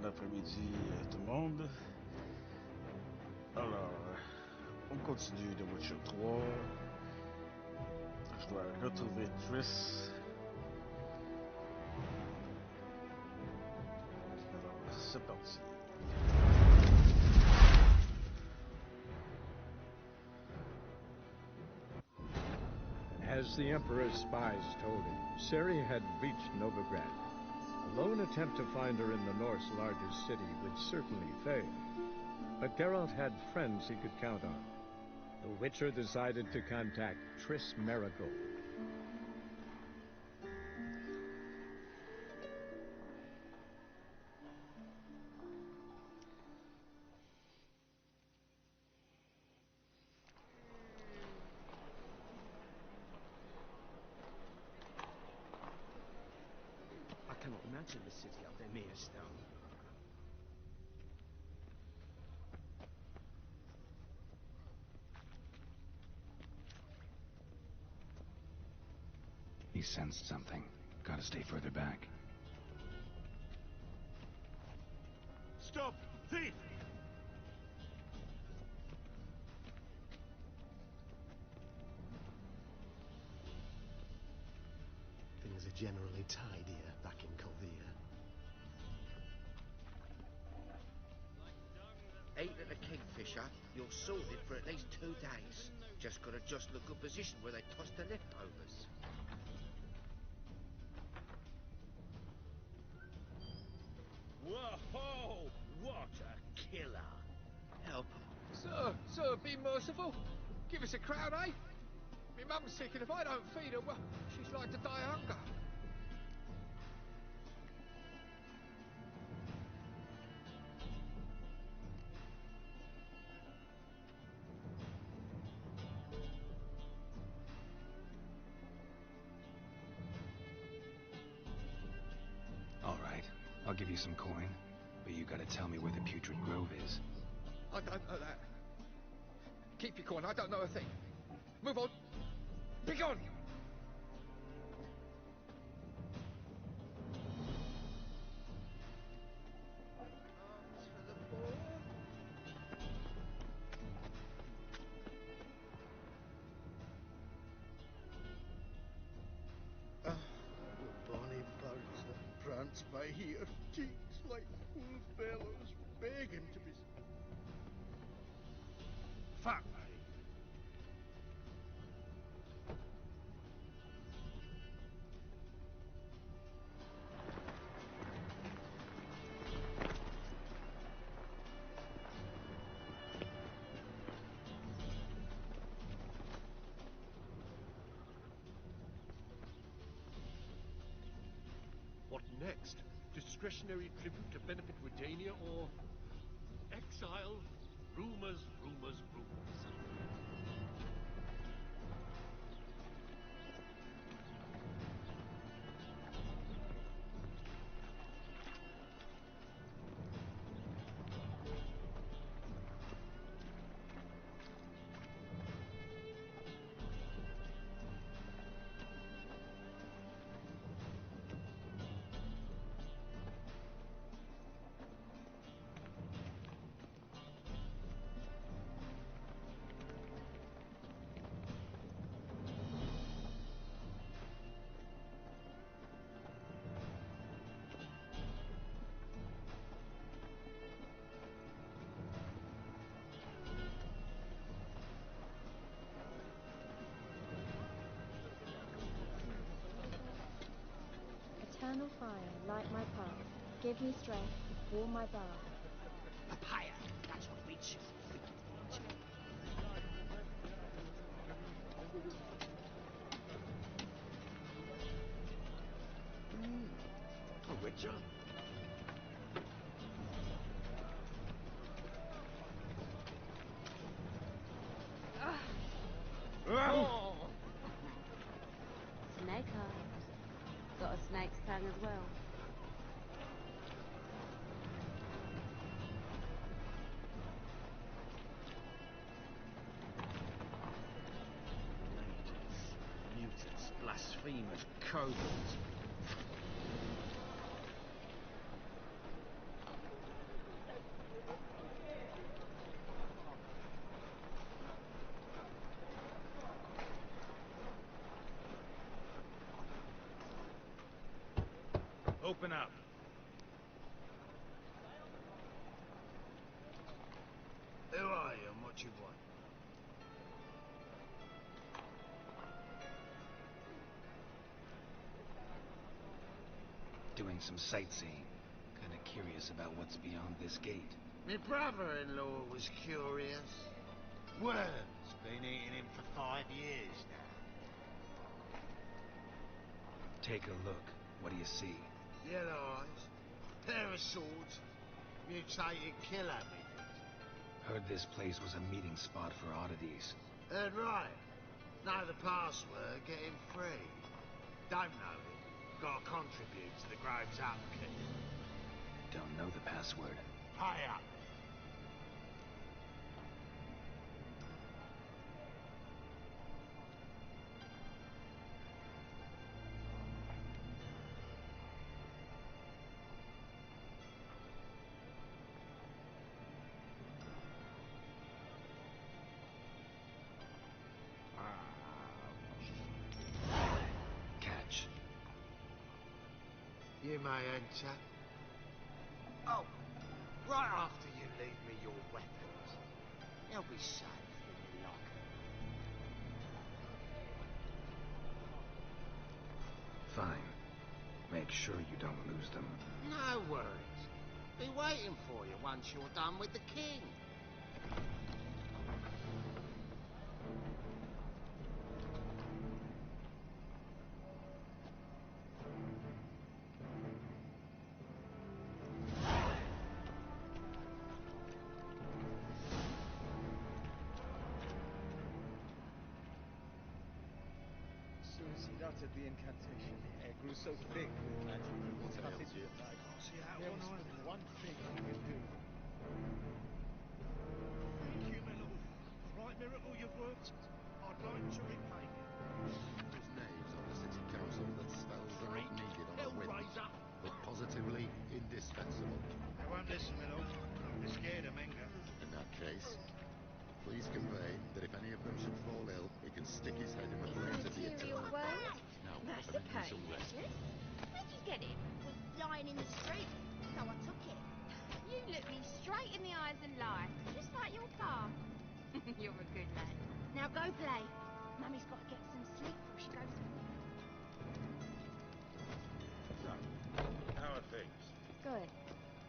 après-midi tout le monde. Alors, on continue de Witcher 3. Je dois retrouver Triss. Alors, c'est parti. As the Emperor's spies told him, Ciri had reached Novigrad. A lone attempt to find her in the North's largest city would certainly fail. But Geralt had friends he could count on. The Witcher decided to contact Triss Merigold. I cannot imagine the city up there mere stone. He sensed something. Gotta stay further back. Stop! Thief! Things are generally tidier back in Calvia. Ate at the Kingfisher, you're sorted for at least 2 days. Just gotta jostle a good position where they toss the leftovers. Whoa! What a killer! Help. Sir, be merciful. Give us a crown, eh? My mum's sick, and if I don't feed her, well, she's like to die of hunger. All right, I'll give you some coin, but you gotta tell me where the Putrid Grove is. I don't know that. Keep your coin, I don't know a thing. Move on. Be gone! Bonny birds that prance by here, cheeks like full fellows begging to be... Fuck! What next? Discretionary tribute to benefit Redania or exile? Rumors, rumors, rumors. Eternal fire, light my path. Give me strength, warm my bath. Papaya, that's what we choose. A Witcher? Oh! Snake eyes. Got a snake's tongue as well. Ladies, mutants, blasphemers, kobolds. Open up. Who are you and what you want? Doing some sightseeing. Kinda curious about what's beyond this gate. My brother-in-law was curious. Worms been eating him for 5 years now. Take a look. What do you see? Yellow eyes, pair of swords, mutated killer methods. Heard this place was a meeting spot for oddities. Heard right. Know the password, get him free. Don't know it. Gotta contribute to the Grove's upkeep. Don't know the password. Pay up. Catch. You may enter. Oh, right after you leave me your weapons. They'll be safe in your locker. Fine. Make sure you don't lose them. No worries. Be waiting for you once you're done with the king. As soon as he'd uttered the incantation, the air grew so thick with magic that it cut into the night. There was but one thing he could do. Thank you, my lord. Right miracle you've worked. I'd like to repay you. There's knaves on the city council that spells are not needed on a whim, Hellraiser. but positively indispensable. They won't listen, my lord. They're scared of Menga. In that case, please convey that if any of them should fall ill, he can stick his head in the flames of the eternal fire. Now, That's have okay, some rest. Where'd you get it? Was lying in the street, so I took it. You look me straight in the eyes and lie, just like your pa. You're a good lad. Now go play. Mummy's got to get some sleep before she goes to work. So, how are things? Good.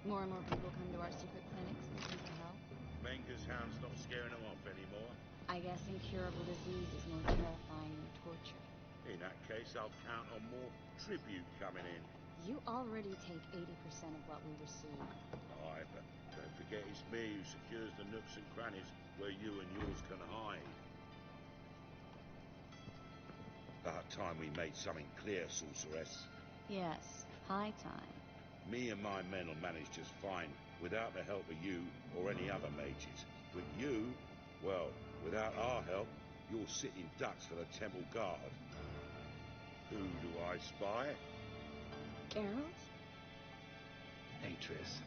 More and more people come to our secret clinics looking for help. Menga's hound's not scaring them off anymore. I guess incurable disease is more terrifying than torture. In that case, I'll count on more tribute coming in. You already take 80% of what we receive. Aye, but don't forget it's me who secures the nooks and crannies where you and yours can hide. About time we made something clear, sorceress. Yes, high time. Me and my men will manage just fine, without the help of you or any other mages. With you, well, without our help, you're sitting ducks for the temple guard. Who do I spy? Geralt? Hey, Triss.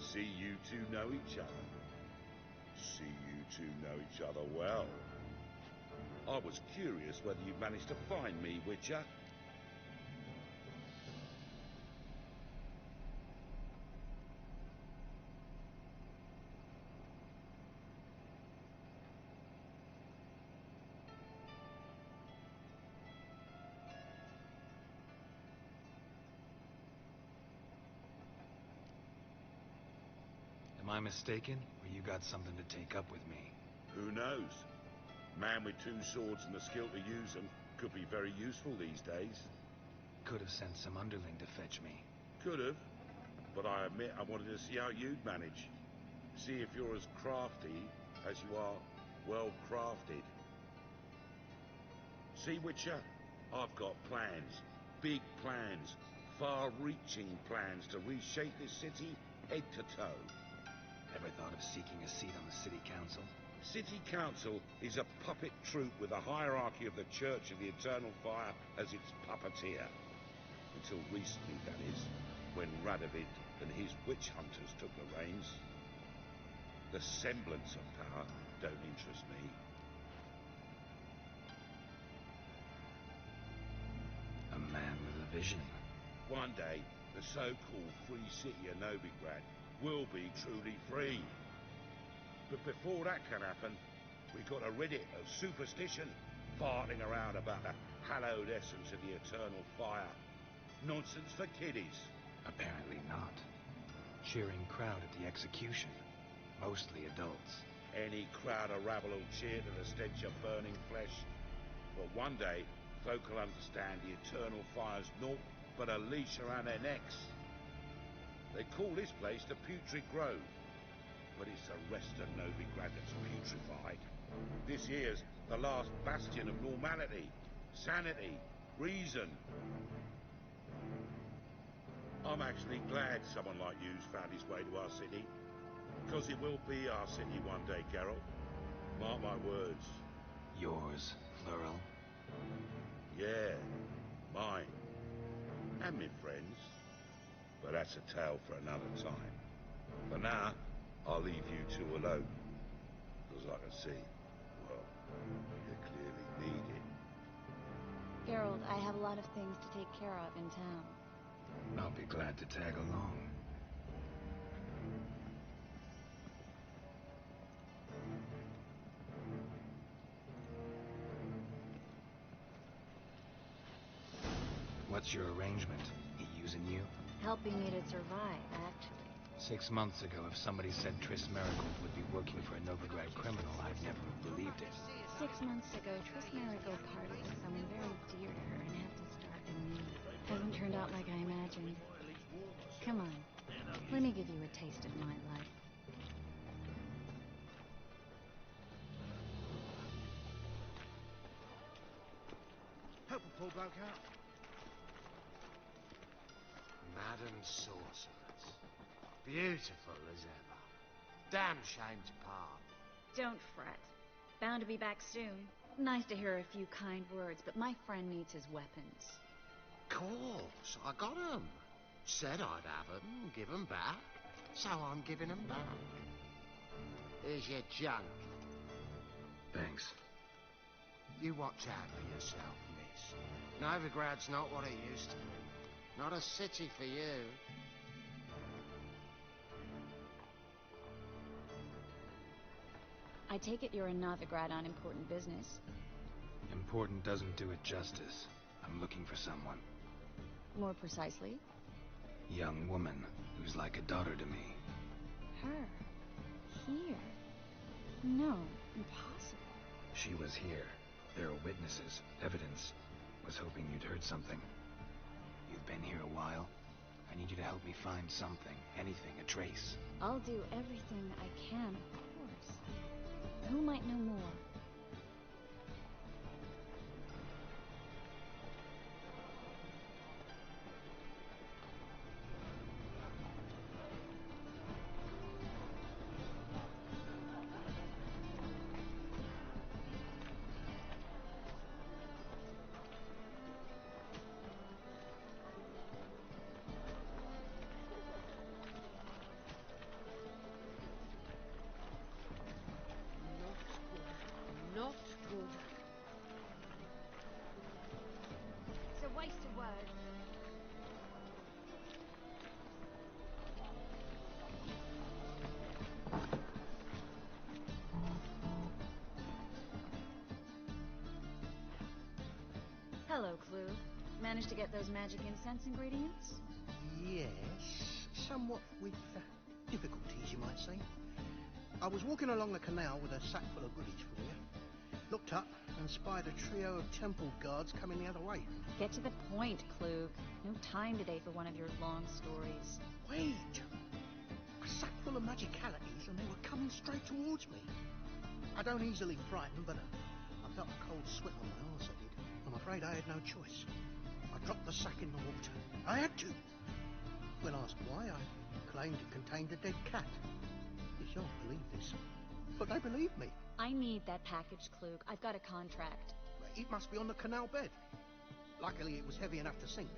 See you two know each other. See you two know each other well. I was curious whether you'd managed to find me, Witcher. Am I mistaken, or you got something to take up with me? Who knows? Man with two swords and the skill to use them could be very useful these days. Could have sent some underling to fetch me. Could have, but I admit I wanted to see how you'd manage. See if you're as crafty as you are well crafted. See, Witcher, I've got plans. Big plans. Far-reaching plans to reshape this city head to toe. Ever thought of seeking a seat on the city council? City council is a puppet troupe with a hierarchy of the Church of the Eternal Fire as its puppeteer. Until recently, that is, when Radovid and his witch hunters took the reins. The semblance of power don't interest me. A man with a vision. One day, the so-called free city of Novigrad will be truly free. But before that can happen, we've got to rid it of superstition, farting around about the hallowed essence of the eternal fire. Nonsense for kiddies. Apparently not. Cheering crowd at the execution. Mostly adults. Any crowd of rabble will cheer to the stench of burning flesh. But one day, folk will understand the eternal fire's naught but a leash around their necks. They call this place the Putrid Grove, but it's the rest of Novigrad that's putrefied. This here's the last bastion of normality, sanity, reason. I'm actually glad someone like you's found his way to our city, because it will be our city one day, Geralt. Mark my words. Yours, plural? Yeah, mine. And my friends. But that's a tale for another time. For now, I'll leave you two alone. Because I can see, well, you clearly need it. Geralt, I have a lot of things to take care of in town. I'll be glad to tag along. What's your arrangement? He using you? Helping me to survive, actually. 6 months ago, if somebody said Triss Marigold would be working for a Novigrad criminal, I'd never have believed it. 6 months ago, Triss Marigold parted with someone very dear to her and had to start anew. Hasn't turned out like I imagined. Come on, let me give you a taste of my life. Help a poor bloke out. Madam Sorceress. Beautiful as ever. Damn shame to part. Don't fret. Bound to be back soon. Nice to hear a few kind words, but my friend needs his weapons. Course, I got 'em. Said I'd have 'em, give 'em back. So I'm giving 'em back. Here's your junk. Thanks. You watch out for yourself, miss. Novigrad's not what it used to be. Not a city for you. I take it you're in Novigrad on important business. Important doesn't do it justice. I'm looking for someone. More precisely? Young woman who's like a daughter to me. Her? Here? No, impossible. She was here. There are witnesses, evidence. Was hoping you'd heard something. You've been here a while. I need you to help me find something, anything, a trace. I'll do everything I can, of course. Who might know more? Not good. It's a waste of words. Hello, Clue. Managed to get those magic incense ingredients? Yes, somewhat with difficulties, you might say. I was walking along the canal with a sack full of goodies for you. Looked up and spied a trio of temple guards coming the other way. Get to the point, Klug. No time today for one of your long stories. Wait! A sack full of magicalities and they were coming straight towards me. I don't easily frighten, but I felt a cold sweat on my arse, I did. I'm afraid I had no choice. I dropped the sack in the water. I had to. When asked why, I claimed it contained a dead cat. You shan't believe this, but they believed me. I need that package, Klug. I've got a contract. It must be on the canal bed. Luckily, it was heavy enough to sink.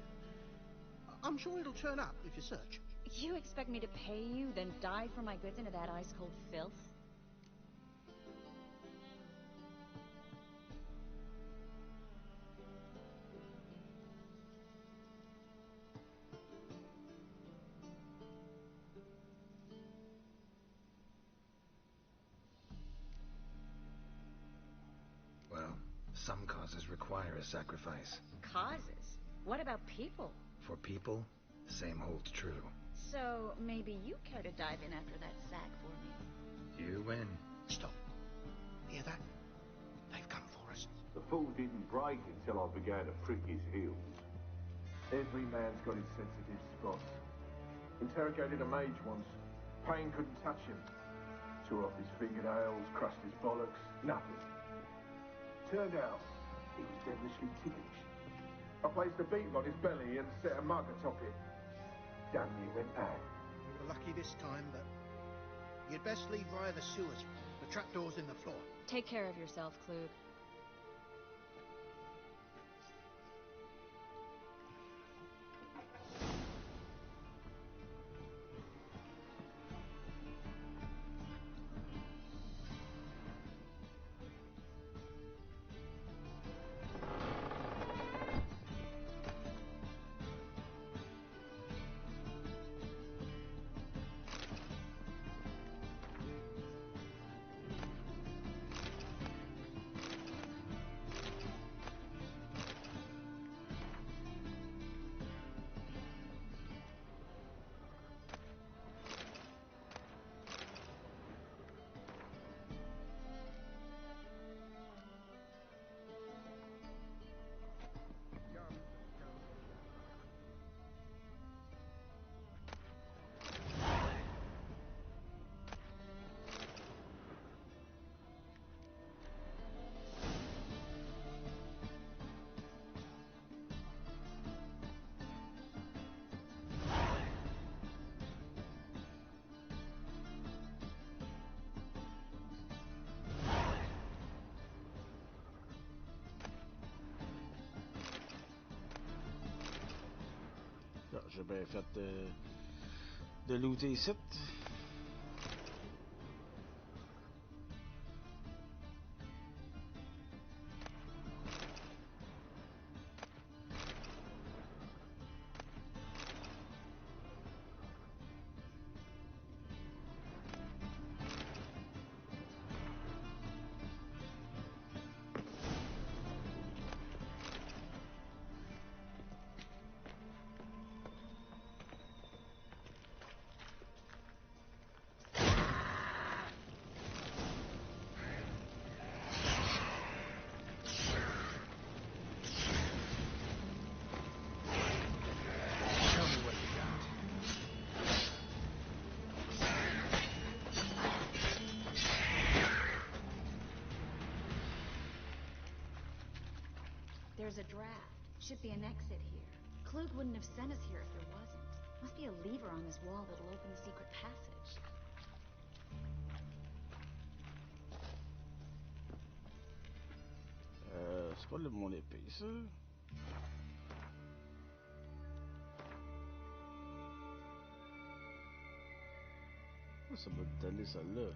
I'm sure it'll turn up if you search. You expect me to pay you, then dive for my goods into that ice-cold filth? Some causes require a sacrifice. Causes? What about people? For people, the same holds true. So maybe you care to dive in after that sack for me? You win. Stop. Hear that? They've come for us. The fool didn't break until I began to prick his heels. Every man's got his sensitive spots. Interrogated a mage once. Pain couldn't touch him. Tore off his fingernails, crushed his bollocks, nothing. Turned out, he was devilishly ticklish. I placed a beetle on his belly and set a mug atop it. Damn near went out. We were lucky this time, but you'd best leave via the sewers. The trapdoor's in the floor. Take care of yourself, Klug. J'ai bien fait de looter ici. There's a draft. Should be an exit here. Klug wouldn't have sent us here if there wasn't. Must be a lever on this wall that'll open the secret passage. C'est pas mon épée, ça. Ça va te donner celle-là.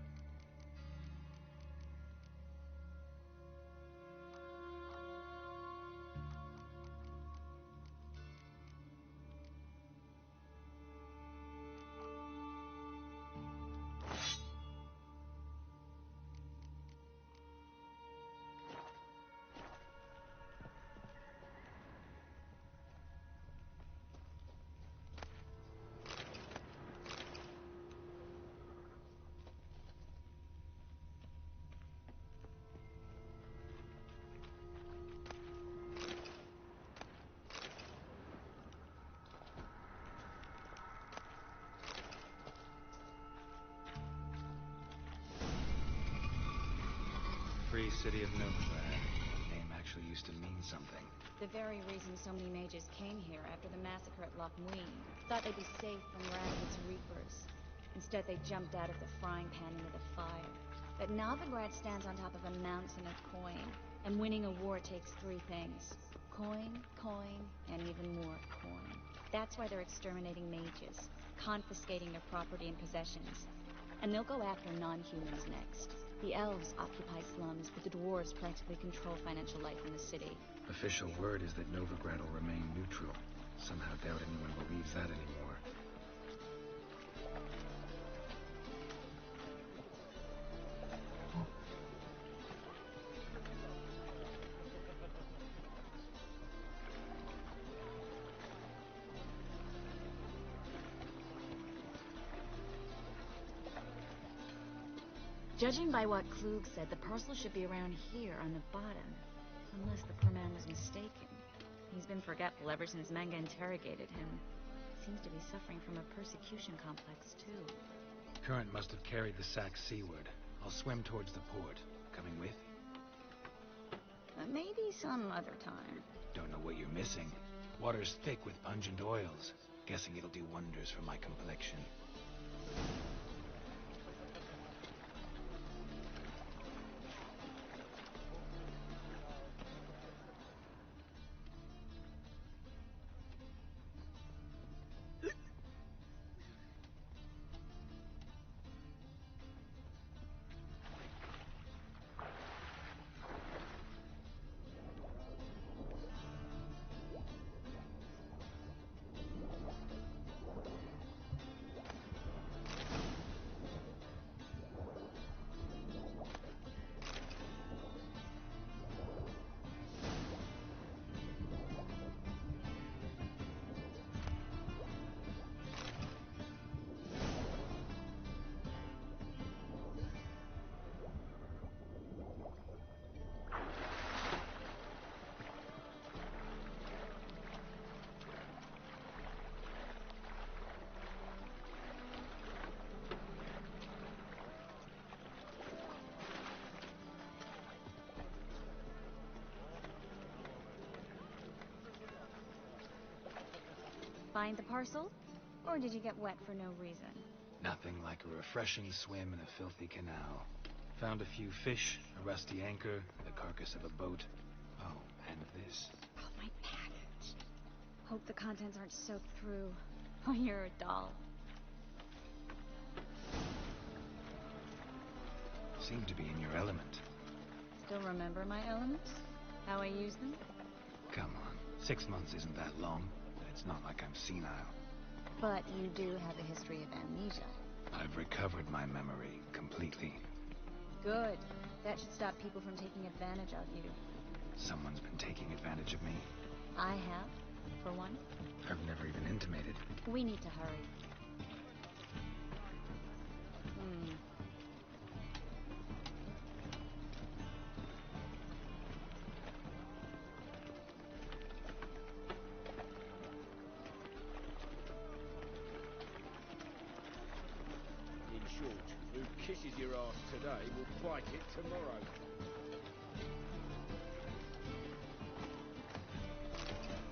Free City of Novigrad. The name actually used to mean something. The very reason so many mages came here after the massacre at Loch Muin. Thought they'd be safe from Radovid's reapers. Instead, they jumped out of the frying pan into the fire. But Novigrad stands on top of a mountain of coin. And winning a war takes three things. Coin, coin, and even more coin. That's why they're exterminating mages, confiscating their property and possessions. And they'll go after non-humans next. The elves occupy slums, but the dwarves practically control financial life in the city. Official word is that Novigrad will remain neutral. Somehow doubt anyone believes that anymore. Judging by what Klug said, the parcel should be around here on the bottom. Unless the poor man was mistaken. He's been forgetful ever since Manga interrogated him. Seems to be suffering from a persecution complex, too. Current must have carried the sack seaward. I'll swim towards the port. Coming with? Maybe some other time. Don't know what you're missing. Water's thick with pungent oils. Guessing it'll do wonders for my complexion. Find the parcel? Or did you get wet for no reason? Nothing like a refreshing swim in a filthy canal. Found a few fish, a rusty anchor, the carcass of a boat. Oh, and this. Oh, my package. Hope the contents aren't soaked through. Oh, you're a doll. Seem to be in your element. Still remember my elements? How I use them? Come on, 6 months isn't that long. It's not like I'm senile. But you do have a history of amnesia. I've recovered my memory completely. Good. That should stop people from taking advantage of you. Someone's been taking advantage of me. I have, for one. I've never even intimated. We need to hurry. Who kisses your ass today will bite it tomorrow.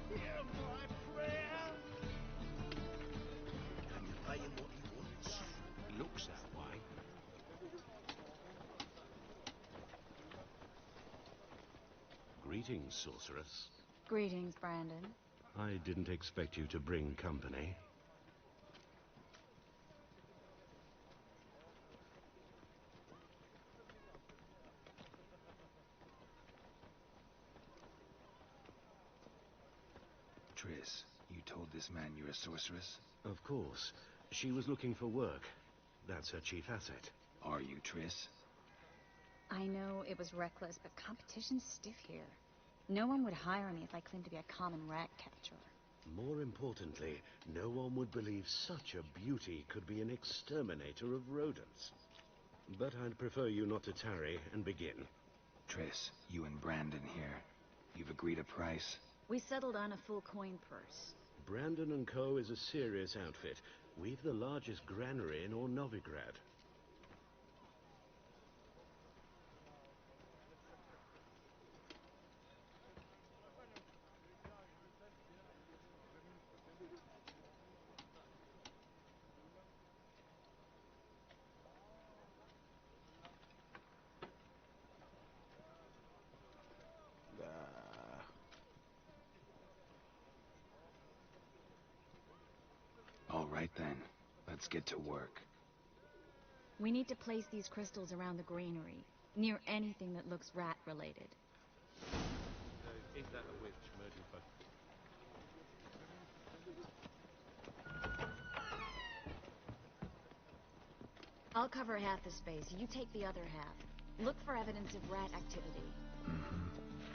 Hear my prayer. And you pay him what he wants. He looks that way. Greetings, sorceress. Greetings, Brandon. I didn't expect you to bring company. Triss, you told this man you're a sorceress? Of course. She was looking for work. That's her chief asset. Are you, Triss? I know it was reckless, but competition's stiff here. No one would hire me if I claimed to be a common rat catcher. More importantly, no one would believe such a beauty could be an exterminator of rodents. But I'd prefer you not to tarry and begin. Triss, you and Brandon here. You've agreed a price? We settled on a full coin purse. Brandon & Co. is a serious outfit. We've the largest granary in all Novigrad. All right then, let's get to work. We need to place these crystals around the granary, near anything that looks rat-related. Is that a witch, murder? I'll cover half the space. You take the other half. Look for evidence of rat activity.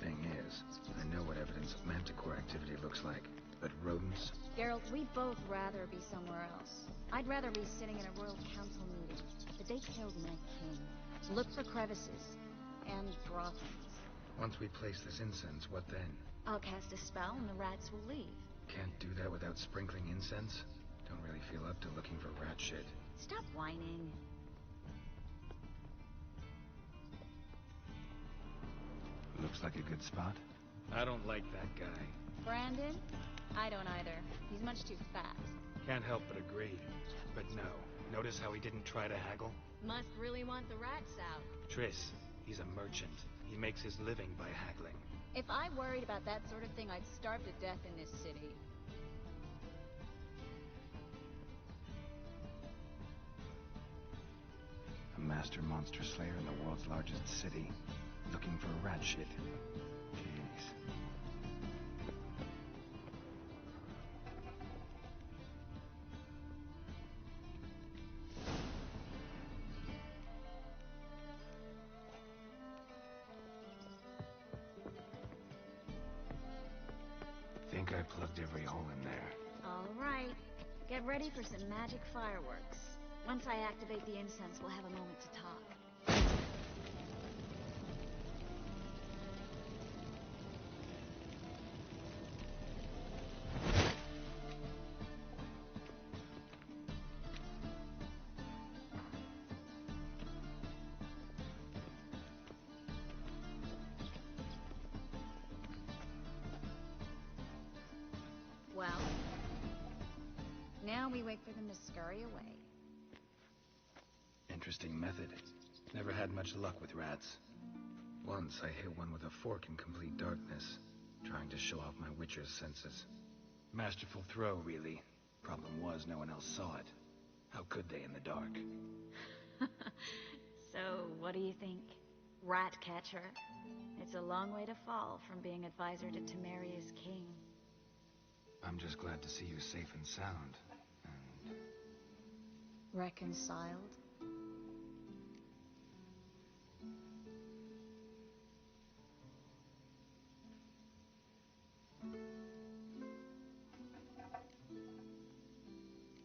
Thing is, I know what evidence of manticore activity looks like, but rodents? Geralt, we'd both rather be somewhere else. I'd rather be sitting in a royal council meeting, but they killed my king. Look for crevices. And draw things. Once we place this incense, what then? I'll cast a spell and the rats will leave. Can't do that without sprinkling incense? Don't really feel up to looking for rat shit. Stop whining. Looks like a good spot. I don't like that guy. Brandon? I don't either. He's much too fast. Can't help but agree. But no. Notice how he didn't try to haggle? Must really want the rats out. Triss, he's a merchant. He makes his living by haggling. If I worried about that sort of thing, I'd starve to death in this city. A master monster slayer in the world's largest city. Looking for rat shit. Jeez. Think I plugged every hole in there. All right. Get ready for some magic fireworks. Once I activate the incense, we'll have a moment to talk. Well, now we wait for them to scurry away. Interesting method. Never had much luck with rats. Once I hit one with a fork in complete darkness, trying to show off my witcher's senses. Masterful throw, really. Problem was, no one else saw it. How could they in the dark? So, what do you think? Rat catcher? It's a long way to fall from being advisor to Temeria's king. I'm just glad to see you safe and sound. And... reconciled?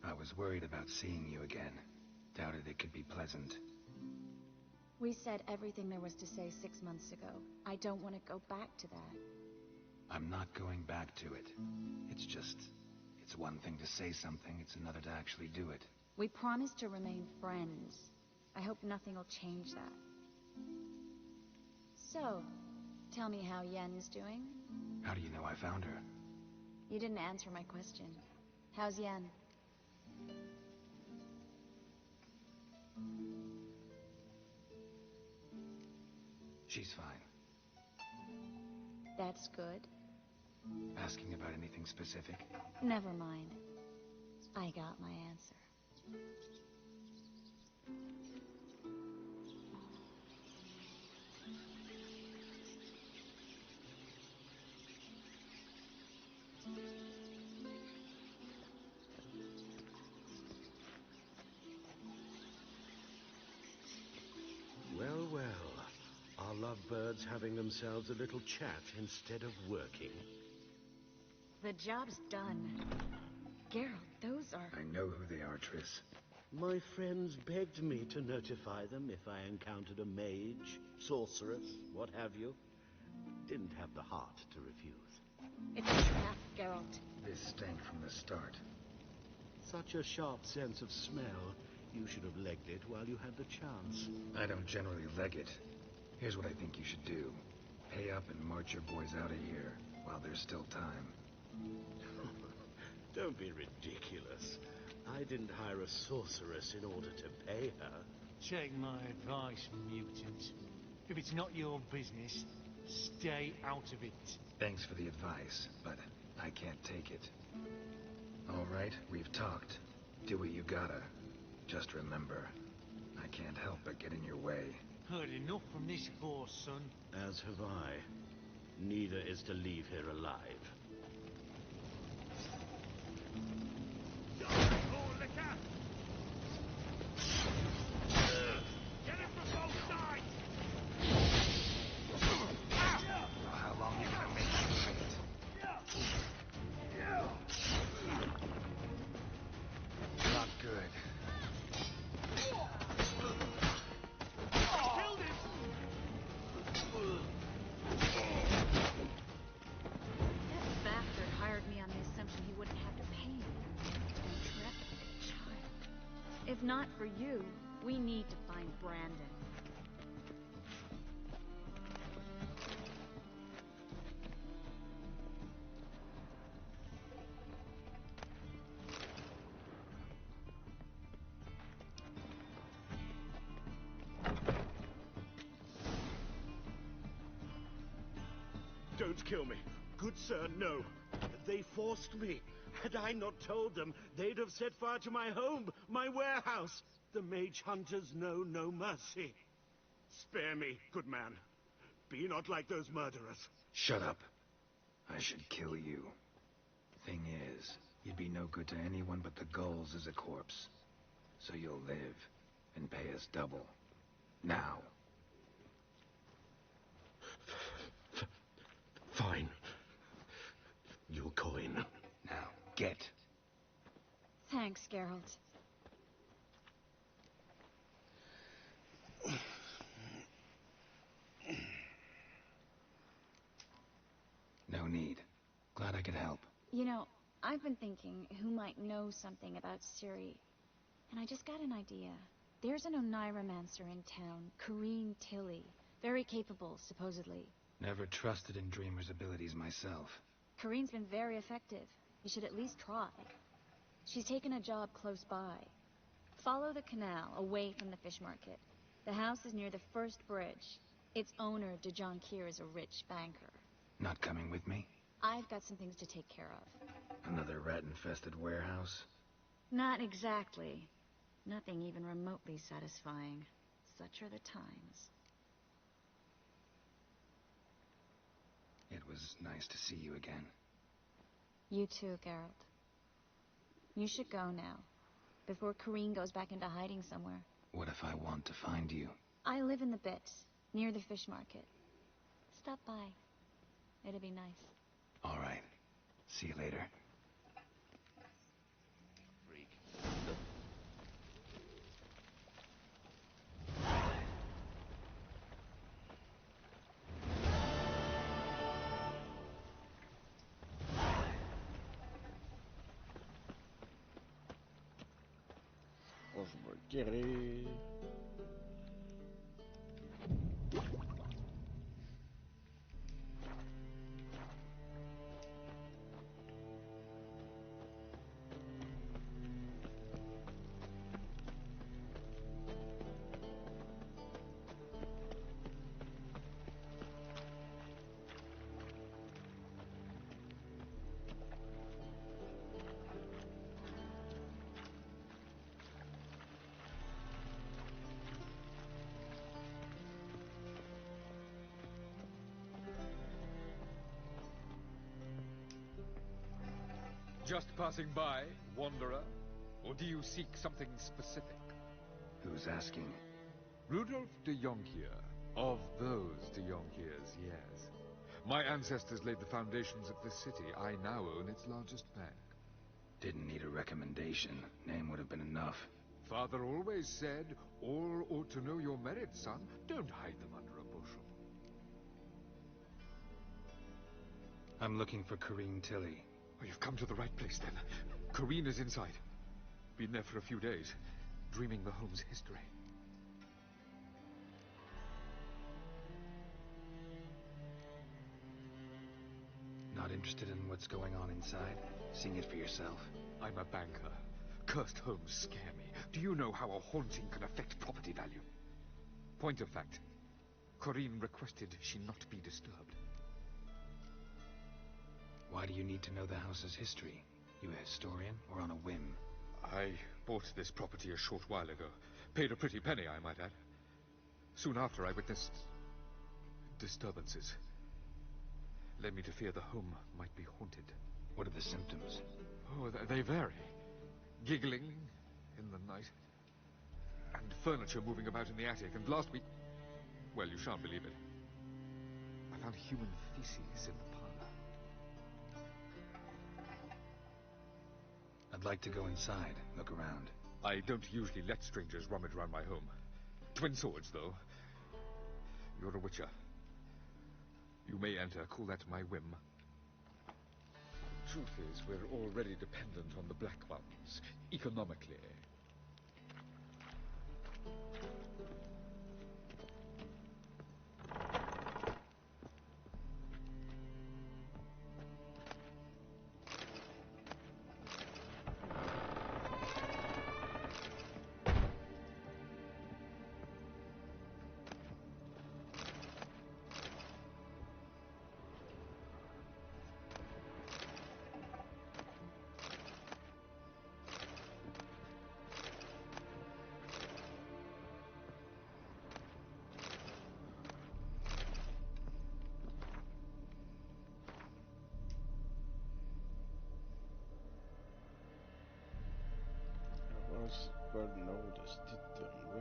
I was worried about seeing you again. Doubted it could be pleasant. We said everything there was to say 6 months ago. I don't want to go back to that. I'm not going back to it. It's just... it's one thing to say something, it's another to actually do it. We promised to remain friends. I hope nothing will change that. So, tell me how Yen's doing? How do you know I found her? You didn't answer my question. How's Yen? She's fine. That's good. Asking about anything specific? Never mind. I got my answer. Well, well. Are lovebirds having themselves a little chat instead of working? The job's done. Geralt, those are... I know who they are, Triss. My friends begged me to notify them if I encountered a mage, sorceress, what have you. Didn't have the heart to refuse. It's a trap, Geralt. This stank from the start. Such a sharp sense of smell. You should have legged it while you had the chance. I don't generally leg it. Here's what I think you should do. Pay up and march your boys out of here, while there's still time. Don't be ridiculous. I didn't hire a sorceress in order to pay her. Take my advice, mutant. If it's not your business, stay out of it. Thanks for the advice, but I can't take it. All right, we've talked. Do what you gotta. Just remember, I can't help but get in your way. Heard enough from this horse, son. As have I. Neither is to leave here alive. How long are you gonna make me wait? Not good. If not for you, we need to find Brandon. Don't kill me. Good sir, no. They forced me. Had I not told them, they'd have set fire to my home, my warehouse. The mage hunters know no mercy. Spare me, good man. Be not like those murderers. Shut up. I should kill you. Thing is, you'd be no good to anyone but the gulls as a corpse. So you'll live, and pay us double. Now. Fine. Your coin. Now, get. Thanks, Geralt. No need. Glad I could help. You know, I've been thinking who might know something about Ciri. And I just got an idea. There's an Oneiromancer in town, Corrine Tilly. Very capable, supposedly. Never trusted in Dreamer's abilities myself. Corrine's been very effective. You should at least try. She's taken a job close by. Follow the canal, away from the fish market. The house is near the first bridge. Its owner, de Jonquier, is a rich banker. Not coming with me? I've got some things to take care of. Another rat-infested warehouse? Not exactly. Nothing even remotely satisfying. Such are the times. It was nice to see you again. You too, Geralt. You should go now, before Corrine goes back into hiding somewhere. What if I want to find you? I live in the Bit, near the fish market. Stop by. It'll be nice. All right. See you later. Freak. Spaghetti. Just passing by, wanderer? Or do you seek something specific? Who's asking? Rudolf de Jonquier. Of those de Jonquiers, yes. My ancestors laid the foundations of this city. I now own its largest bank. Didn't need a recommendation. Name would have been enough. Father always said, all ought to know your merits, son. Don't hide them under a bushel. I'm looking for Corrine Tilly. Oh, you've come to the right place, then. Corrine is inside. Been there for a few days, dreaming the home's history. Not interested in what's going on inside? Seeing it for yourself? I'm a banker. Cursed homes scare me. Do you know how a haunting can affect property value? Point of fact, Corrine requested she not be disturbed. Why do you need to know the house's history? You a historian, or on a whim? I bought this property a short while ago. Paid a pretty penny, I might add. Soon after, I witnessed disturbances. Led me to fear the home might be haunted. What are the symptoms? Oh, they vary. Giggling in the night. And furniture moving about in the attic. And last week... well, you shan't believe it. I found human feces in the parlor. I'd like to go inside, look around. I don't usually let strangers rummage around my home. Twin swords, though. You're a witcher. You may enter, call that my whim. Truth is, we're already dependent on the Black Ones, economically. pas le nom de cet item-là.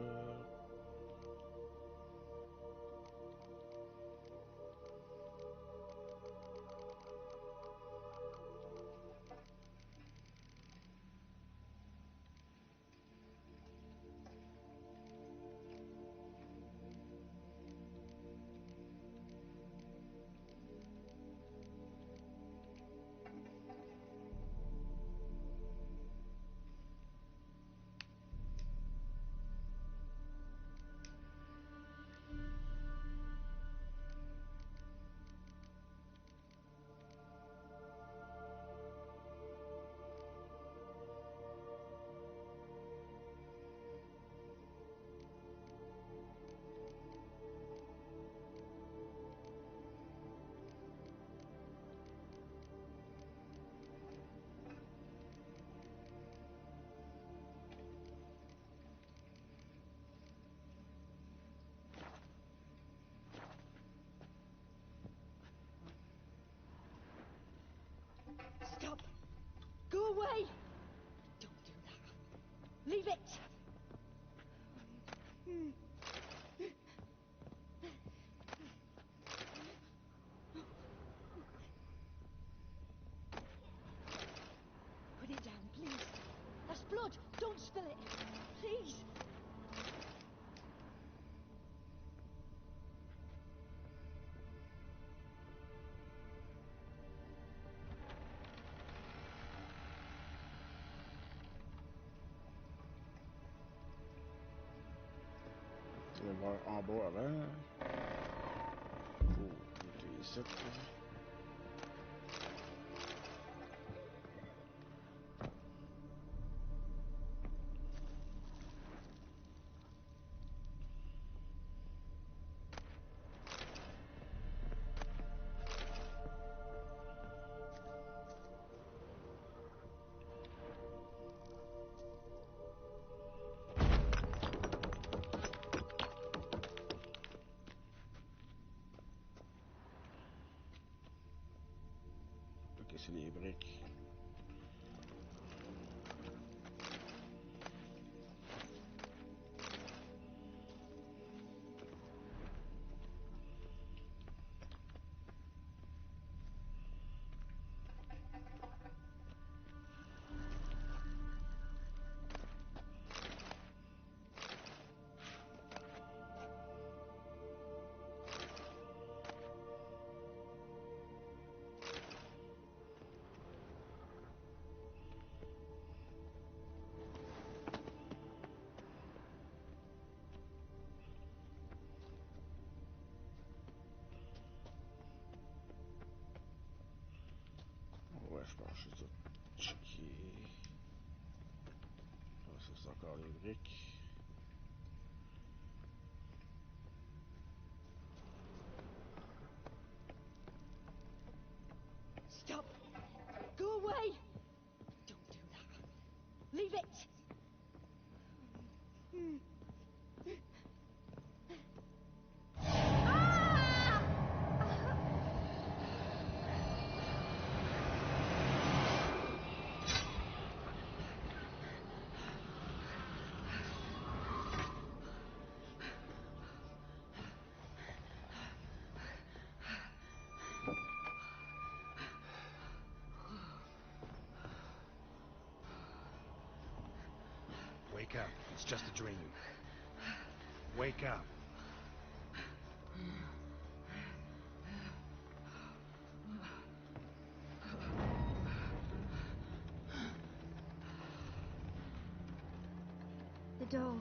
Stop! Go away! Don't do that. Leave it! Put it down, please. That's blood. Don't spill it. Please. On va voir en bas avant. Faut goûter ici. Ok, c'est les briques. Ouais, je pense que je vais checker. Ah, ça, c'est encore les briques. Stop! Go away! Don't do that. Leave it! Wake up. It's just a dream. Wake up. The door.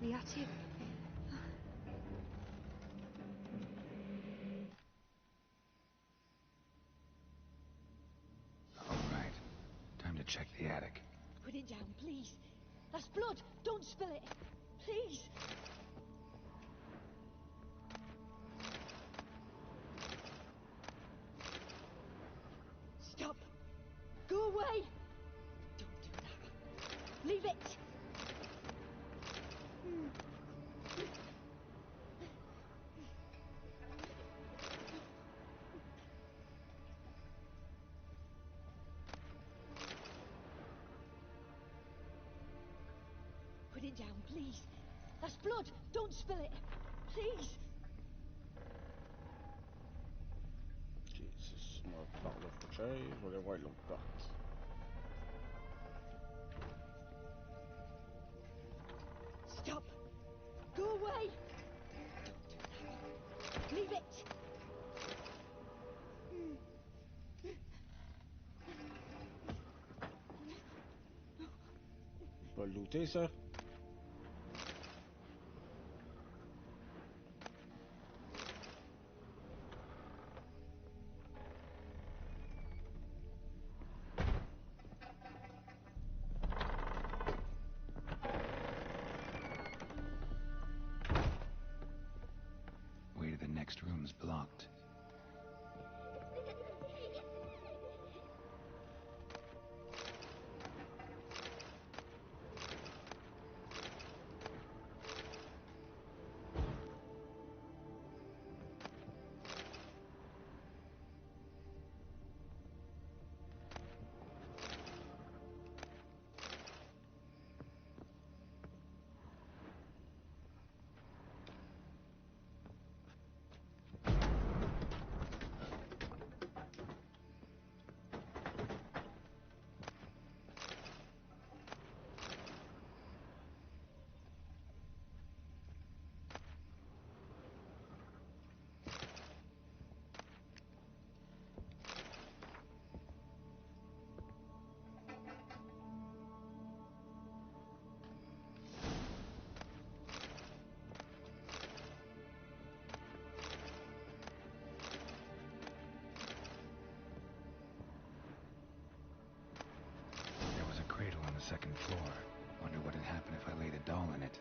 The attic. All right. Time to check the attic. Put it down, please. That's blood. Don't spill it. Please. Stop. Go away. Don't do that. Leave it. it down, please. That's blood. Don't spill it. Please. Jesus, another bottle of the tray. What have I looked at? Stop. Go away. Don't. Leave it. Pas le looter, ça? Way to the next room's blocked. Second floor. Wonder what would happen if I laid a doll in it.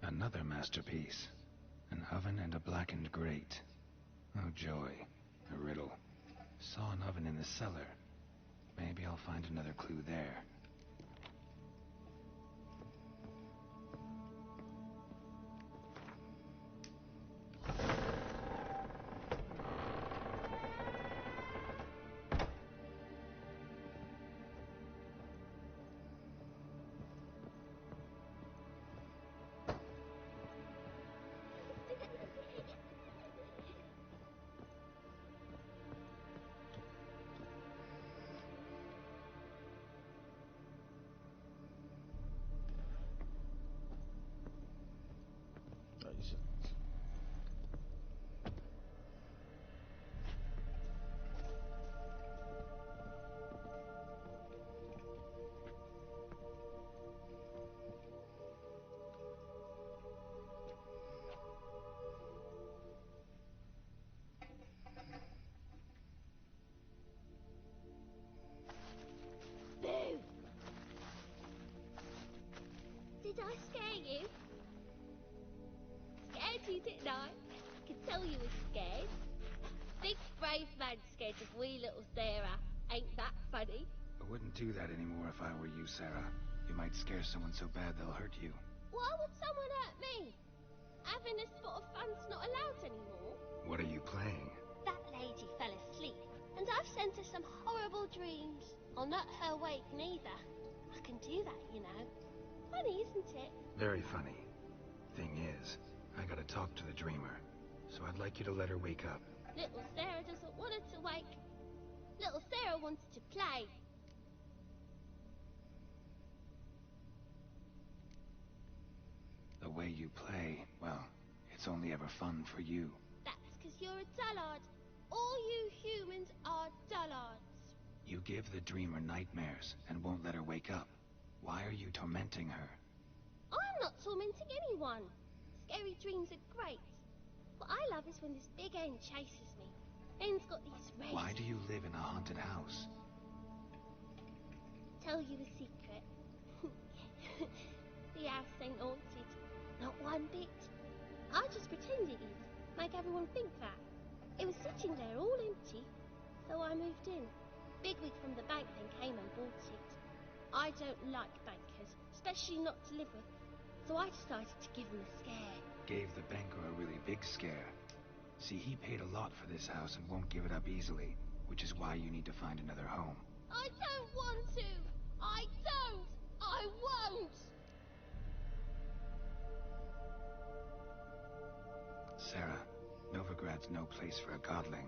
Another masterpiece. An oven and a blackened grate. Oh joy. A riddle. Saw an oven in the cellar. Maybe I'll find another clue there. Did I scare you? Scared you, didn't I? I could tell you were scared. Big brave man scared of wee little Sarah. Ain't that funny? I wouldn't do that anymore if I were you, Sarah. You might scare someone so bad they'll hurt you. Why would someone hurt me? Having a spot of fun's not allowed anymore. What are you playing? That lady fell asleep, and I've sent her some horrible dreams. I'll not her wake neither. I can do that, you know. Funny, isn't it? Very funny. Thing is, I gotta talk to the dreamer, so I'd like you to let her wake up. Little Sarah doesn't want her to wake. Little Sarah wants to play. The way you play, well, it's only ever fun for you. That's because you're a dullard. All you humans are dullards. You give the dreamer nightmares and won't let her wake up. Why are you tormenting her? I'm not tormenting anyone. Scary dreams are great. What I love is when this big end chases me. End's got these rays. Why do you live in a haunted house? Tell you a secret. The house ain't haunted. Not one bit. I just pretend it is. Make everyone think that. It was sitting there all empty. So I moved in. Bigwig from the bank then came and bought it. I don't like bankers, especially not to live with. So I decided to give him a scare. Gave the banker a really big scare. See, he paid a lot for this house and won't give it up easily, which is why you need to find another home. I don't want to. I don't. I won't. Sarah, Novigrad's no place for a godling.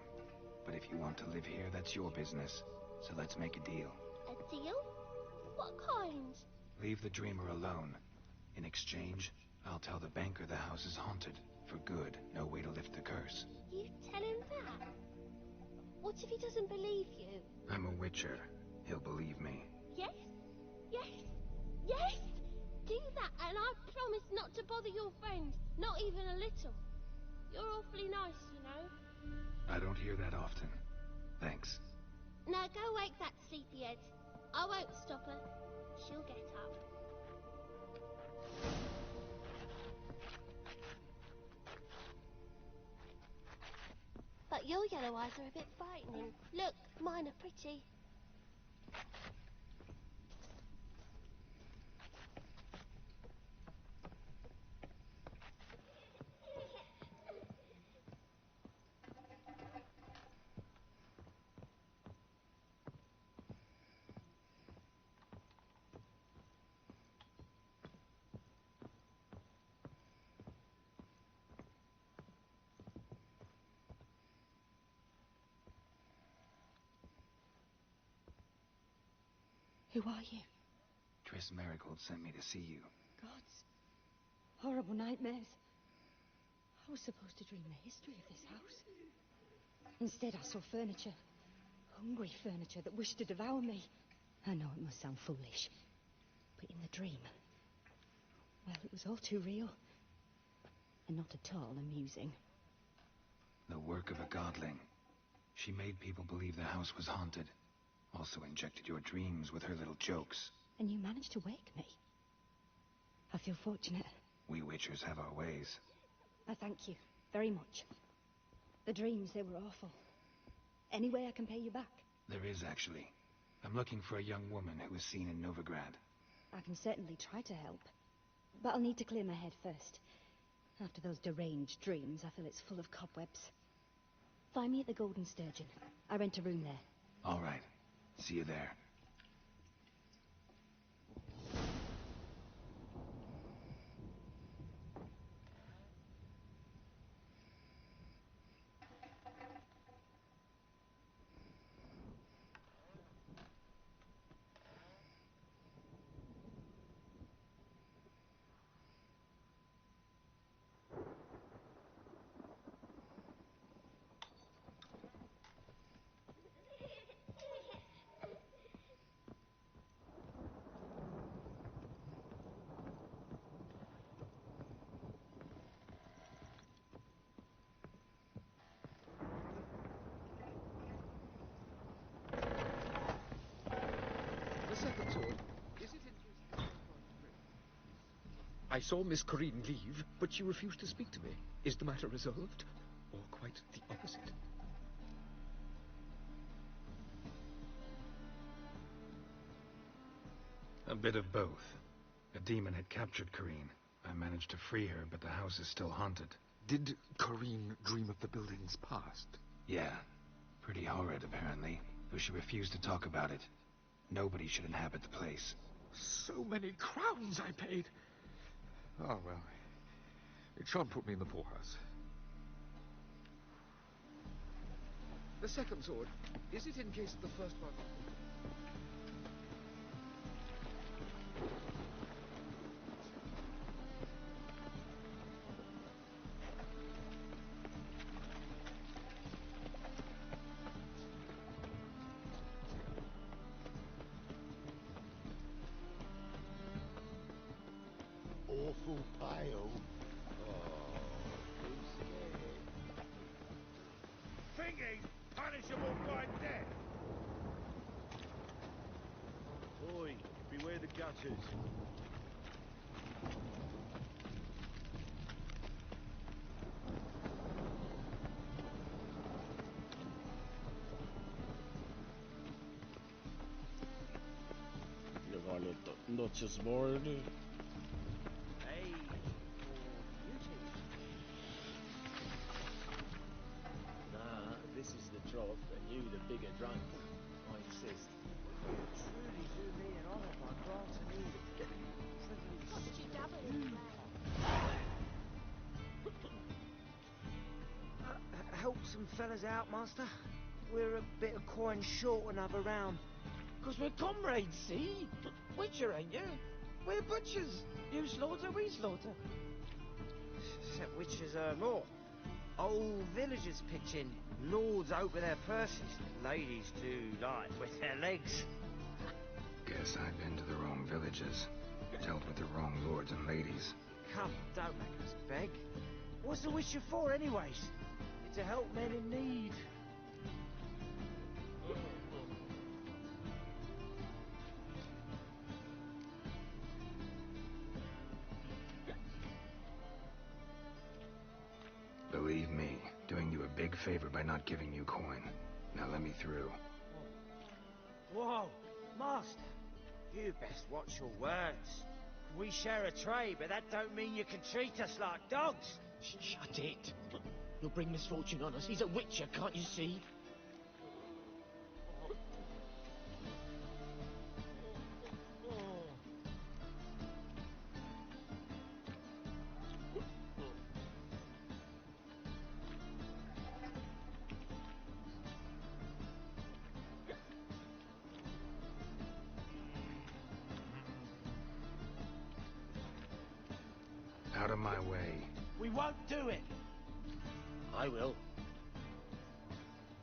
But if you want to live here, that's your business. So let's make a deal. A deal? What kind? Leave the dreamer alone. In exchange, I'll tell the banker the house is haunted. For good, no way to lift the curse. You tell him that? What if he doesn't believe you? I'm a witcher. He'll believe me. Yes? Yes? Yes! Do that, and I promise not to bother your friend. Not even a little. You're awfully nice, you know. I don't hear that often. Thanks. Now go wake that sleepyhead. I won't stop her. She'll get up. But your yellow eyes are a bit frightening. Look, mine are pretty. Who are you? Triss Marigold sent me to see you. Gods. Horrible nightmares. I was supposed to dream the history of this house. Instead, I saw furniture. Hungry furniture that wished to devour me. I know it must sound foolish. But in the dream, well, it was all too real. And not at all amusing. The work of a godling. She made people believe the house was haunted. Also injected your dreams with her little jokes. And you managed to wake me. I feel fortunate. We witchers have our ways. I thank you very much. The dreams, they were awful. Any way I can pay you back? There is, actually. I'm looking for a young woman who was seen in Novigrad. I can certainly try to help. But I'll need to clear my head first. After those deranged dreams, I feel it's full of cobwebs. Find me at the Golden Sturgeon. I rent a room there. All right. See you there. I saw Miss Corinne leave, but she refused to speak to me. Is the matter resolved? Or quite the opposite? A bit of both. A demon had captured Corrine. I managed to free her, but the house is still haunted. Did Corrine dream of the building's past? Yeah. Pretty horrid, apparently. Though she refused to talk about it. Nobody should inhabit the place. So many crowns I paid. Oh, well. It shan't put me in the poorhouse. The second sword, is it in case the first one... Awful pale. Thinking punishable by death. Oi, beware the gutters. Look all the notice board. Hey, beauty. Nah, this is the drop, and you the bigger drunk. I insist. You truly do me an honour by granting me the privilege. What did you dabble in, Help some fellas out, master. We're a bit of coin short another round. 'Cause we're comrades, see? Witcher, ain't you? We're butchers. You slaughter, we slaughter. Except witchers earn more. Old villagers pitch in. Lords open their purses. Ladies do light with their legs. Guess I've been to the wrong villages. Dealt with the wrong lords and ladies. Come, don't make us beg. What's the witcher for, anyways? It's to help men in need. Believe me, doing you a big favor by not giving you coin. Now let me through. Whoa, master. You best watch your words. We share a trade, but that don't mean you can treat us like dogs. Shut it. You'll bring misfortune on us. He's a witcher, can't you see? Out of my way. We won't do it. I will.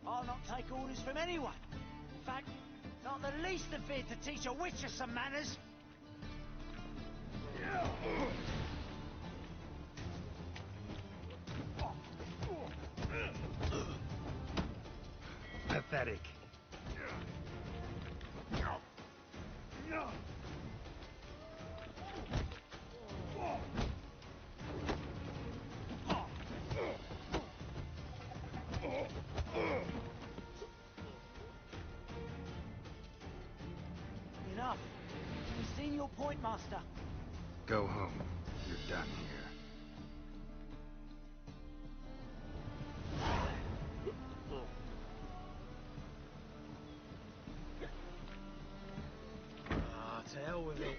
I'll not take orders from anyone. In fact, not the least of fear to teach a witcher some manners. Pathetic. Enough. We've seen your point, master. Go home. You're done here. Ah, to hell with it.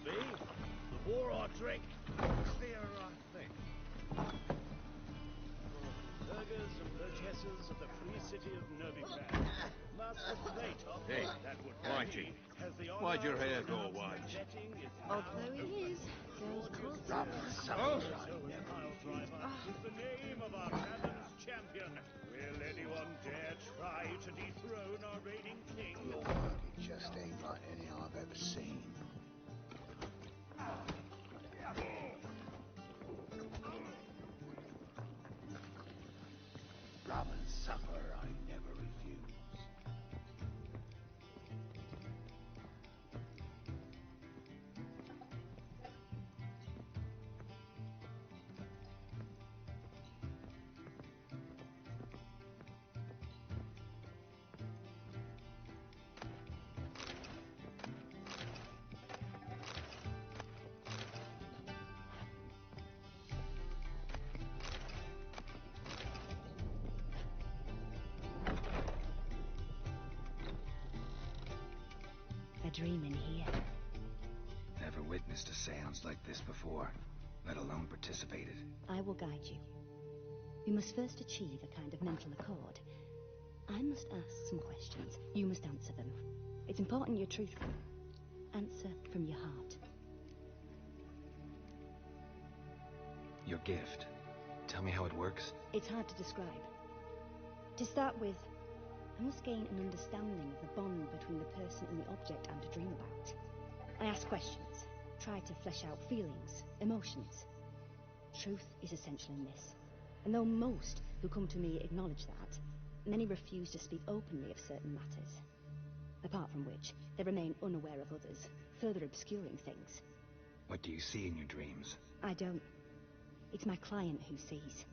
See? The war I drink. Clear, I think. Burghers and burgesses of the free city of Novigrad. Master Plato, Hey, that would why'd be, you- has the honor why'd your to hair go announce white? that betting is Although he is girls' court. Oh. Is the name of our tavern's champion. Will anyone dare try to dethrone our reigning king? Your work, it just ain't like any I've ever seen. Rum and supper I never refuse. dreaming here. Never witnessed a seance like this before, let alone participated. I will guide you. You must first achieve a kind of mental accord. I must ask some questions. You must answer them. It's important you're truthful. Answer from your heart. Your gift. Tell me how it works. It's hard to describe. To start with, I must gain an understanding of the bond between the person and the object I'm to dream about. I ask questions, try to flesh out feelings, emotions. Truth is essential in this, and though most who come to me acknowledge that, many refuse to speak openly of certain matters. Apart from which, they remain unaware of others, further obscuring things. What do you see in your dreams? I don't. It's my client who sees.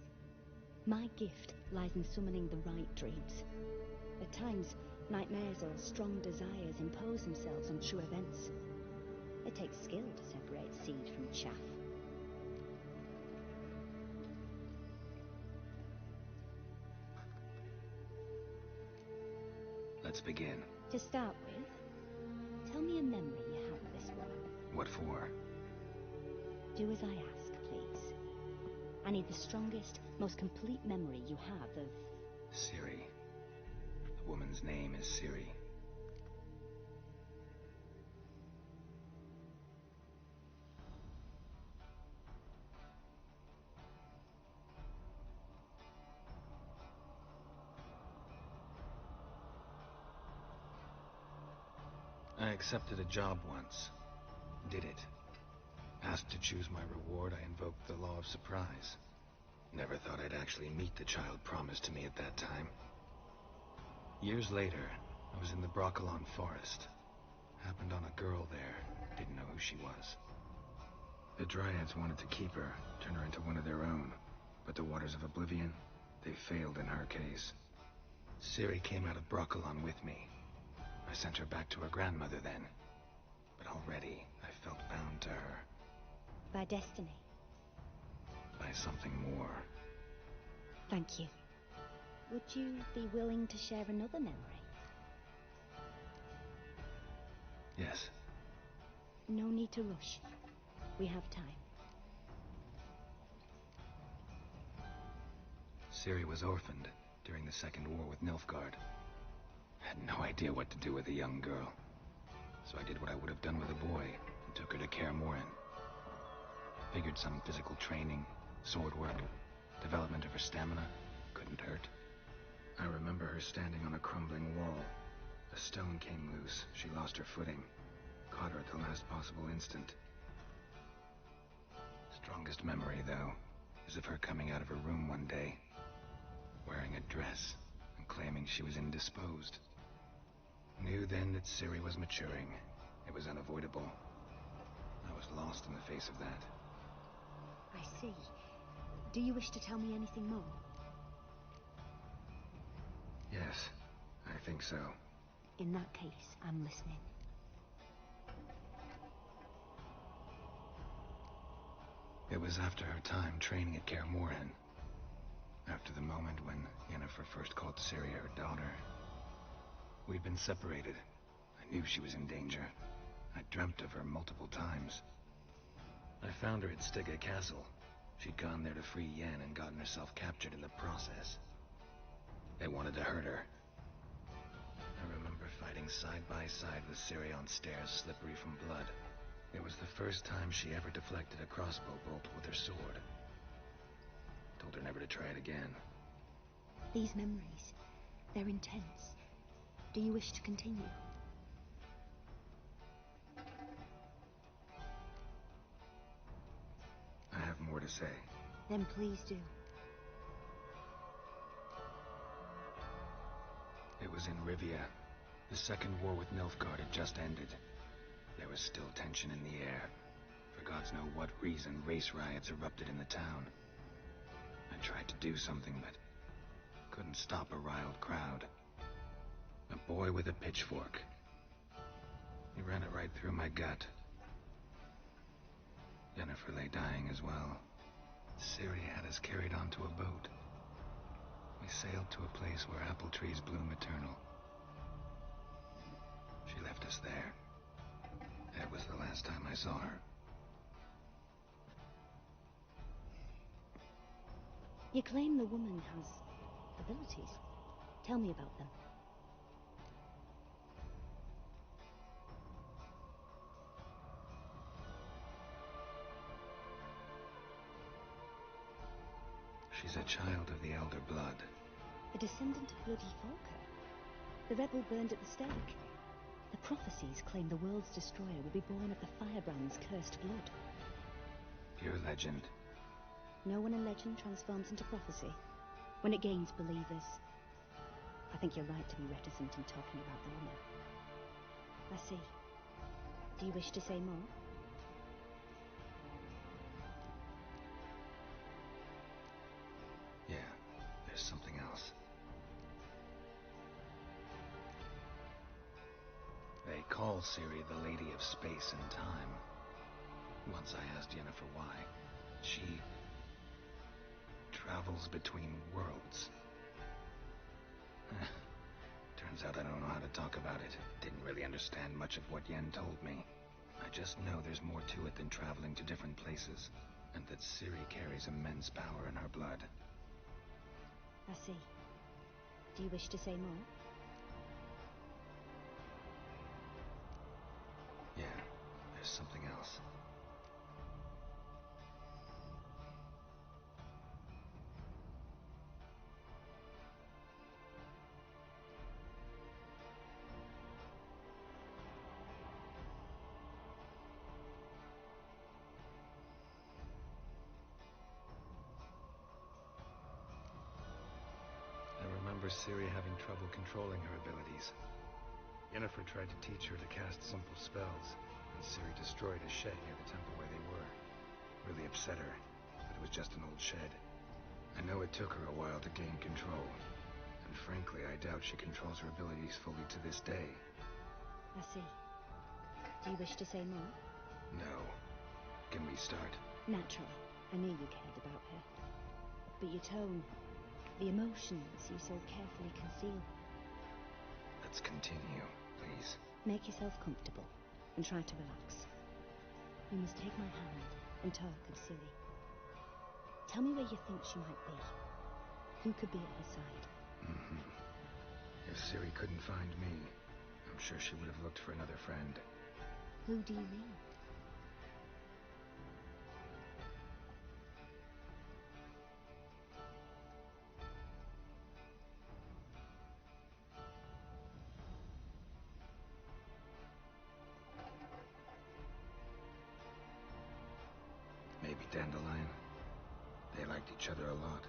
My gift lies in summoning the right dreams. At times, nightmares or strong desires impose themselves on true events. It takes skill to separate seed from chaff. Let's begin. To start with, tell me a memory you have of this woman. What for? Do as I ask, please. I need the strongest, most complete memory you have of... Ciri. The woman's name is Ciri. I accepted a job once. Did it. Asked to choose my reward, I invoked the law of surprise. Never thought I'd actually meet the child promised to me at that time. Years later, I was in the Broccolon forest. Happened on a girl there. Didn't know who she was. The Dryads wanted to keep her, turn her into one of their own. But the Waters of Oblivion, they failed in her case. Ciri came out of Broccolon with me. I sent her back to her grandmother then. But already, I felt bound to her. By destiny. By something more. Thank you. Would you be willing to share another memory? Yes. No need to rush. We have time. Ciri was orphaned during the Second War with Nilfgaard. Had no idea what to do with a young girl. So I did what I would have done with a boy and took her to Kaer Morhen. Figured some physical training, sword work, development of her stamina couldn't hurt. I remember her standing on a crumbling wall. A stone came loose. She lost her footing. Caught her at the last possible instant. Strongest memory, though, is of her coming out of her room one day, wearing a dress and claiming she was indisposed. Knew then that Ciri was maturing. It was unavoidable. I was lost in the face of that. I see. Do you wish to tell me anything more? Yes, I think so. In that case, I'm listening. It was after her time training at Kaer Morhen. After the moment when Yennefer first called Ciri her daughter. We'd been separated. I knew she was in danger. I dreamt of her multiple times. I found her at Stygga Castle. She'd gone there to free Yen and gotten herself captured in the process. They wanted to hurt her. I remember fighting side by side with Ciri on stairs slippery from blood. It was the first time she ever deflected a crossbow bolt with her sword. Told her never to try it again. These memories, they're intense. Do you wish to continue? I have more to say. Then please do. It was in Rivia. The Second War with Nilfgaard had just ended. There was still tension in the air. For gods know what reason, race riots erupted in the town. I tried to do something, but couldn't stop a riled crowd. A boy with a pitchfork. He ran it right through my gut. Yennefer lay dying as well. Ciri had us carried onto a boat. We sailed to a place where apple trees bloom eternal. She left us there. saw her. You claim the woman has abilities. Tell me about them. She's a child of the Elder Blood. A descendant of bloody Falker. The rebel burned at the stake. The prophecies claim the world's destroyer will be born of the Firebrand's cursed blood. Pure legend. No one in legend transforms into prophecy. When it gains believers. I think you're right to be reticent in talking about the woman. I see. Do you wish to say more? Yeah, there's something else. They call Ciri the Lady of Space and Time. Once I asked Yennefer why. She travels between worlds. Turns out I don't know how to talk about it. Didn't really understand much of what Yen told me. I just know there's more to it than traveling to different places, and that Ciri carries immense power in her blood. I see. Do you wish to say more? Yeah, there's something else. I remember Ciri having trouble controlling her abilities. Yennefer tried to teach her to cast simple spells, and Ciri destroyed a shed near the temple where they were. Really upset her, but it was just an old shed. I know it took her a while to gain control, and frankly, I doubt she controls her abilities fully to this day. I see. Do you wish to say more? No. Can we start? Naturally. I knew you cared about her. But your tone, the emotions you so carefully conceal. Let's continue, please. Make yourself comfortable and try to relax. You must take my hand and talk of Ciri. Tell me where you think she might be. Who could be at her side? If Ciri couldn't find me, I'm sure she would have looked for another friend. Who do you mean? Maybe Dandelion. They liked each other a lot.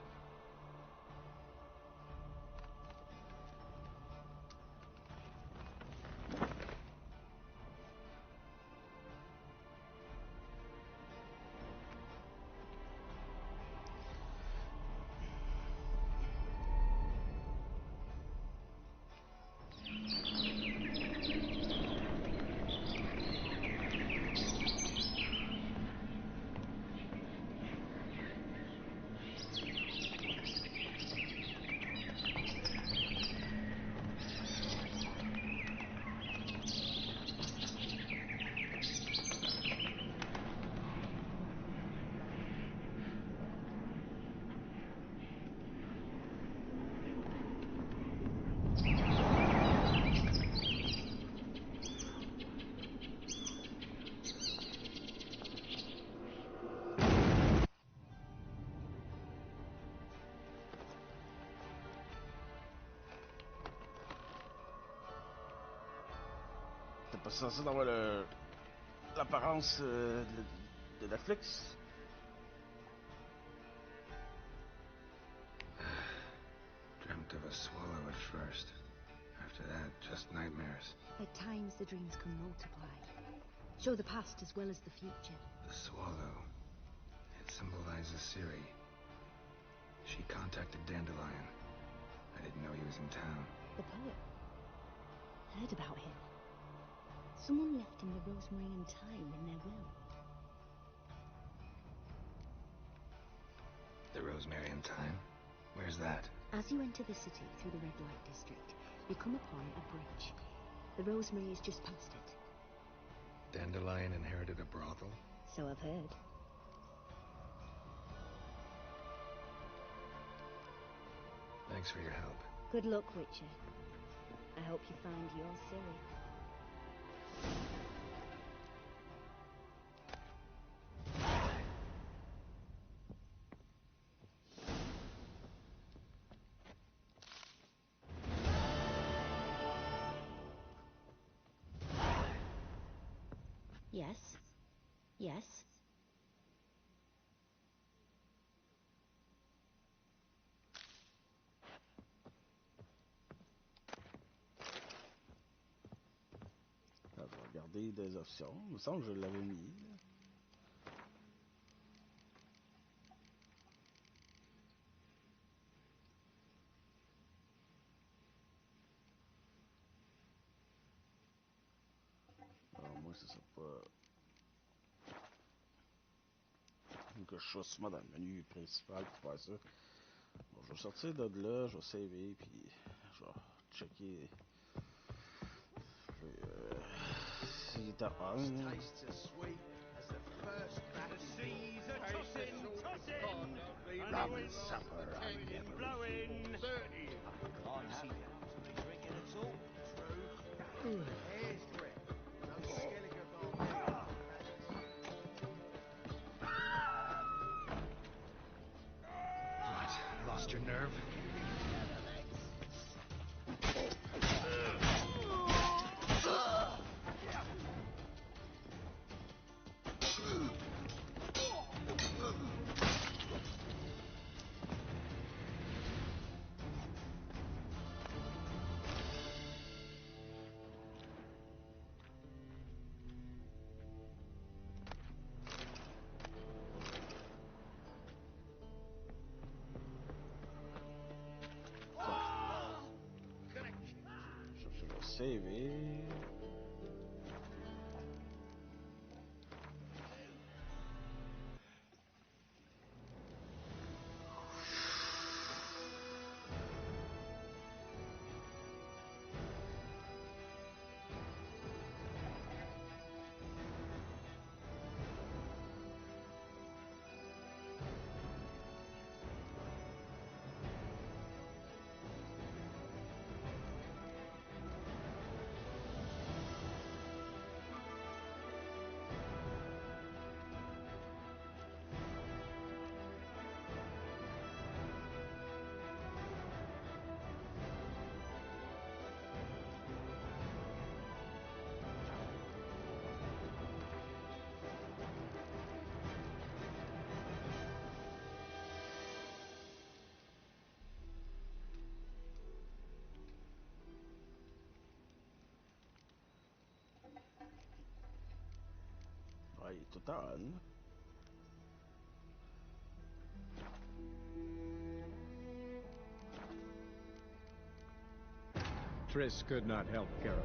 T'es pas censé d'avoir l'apparence de la Flix? Dreamt of a swallow at first. After that, just nightmares. At times the dreams can multiply. Show the past as well as the future. The swallow. It symbolizes Ciri. She contacted Dandelion. I didn't know he was in town. The poet. Heard about him. Someone left him the rosemary and thyme in their will. The rosemary and thyme? Where's that? As you enter the city through the red light district, you come upon a bridge. The rosemary is just past it. Dandelion inherited a brothel? So I've heard. Thanks for your help. Good luck, Witcher. I hope you find your Ciri. Yes. Yes. Je vais regarder des options. Il me semble que je l'avais mis. Alors, moi, c'est ça pas. Que je sois sûrement dans le menu principal pour faire ça. Bon, je vais sortir de là, je vais saver, puis je vais checker. S'il est à 1. Rum supper I never before. 30. Can't see that to be drinking at all. True. Hair's breadth. No Skelliger barbarian. What? Lost your nerve? Saver. Ouais, il est tout en on. Triss could not help Geralt,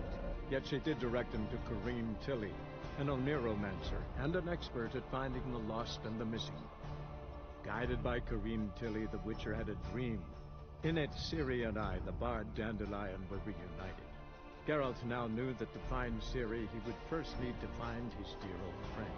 yet she did direct him to Kareem Tilly, an Oneiromancer and an expert at finding the lost and the missing. Guided by Kareem Tilly, the Witcher had a dream. In it, Ciri and I, the bard Dandelion, were reunited. Geralt now knew that to find Ciri, he would first need to find his dear old friend.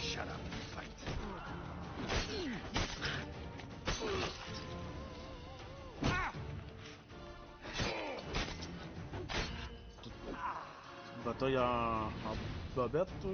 Shut up and fight. Bataille en bobette, toi.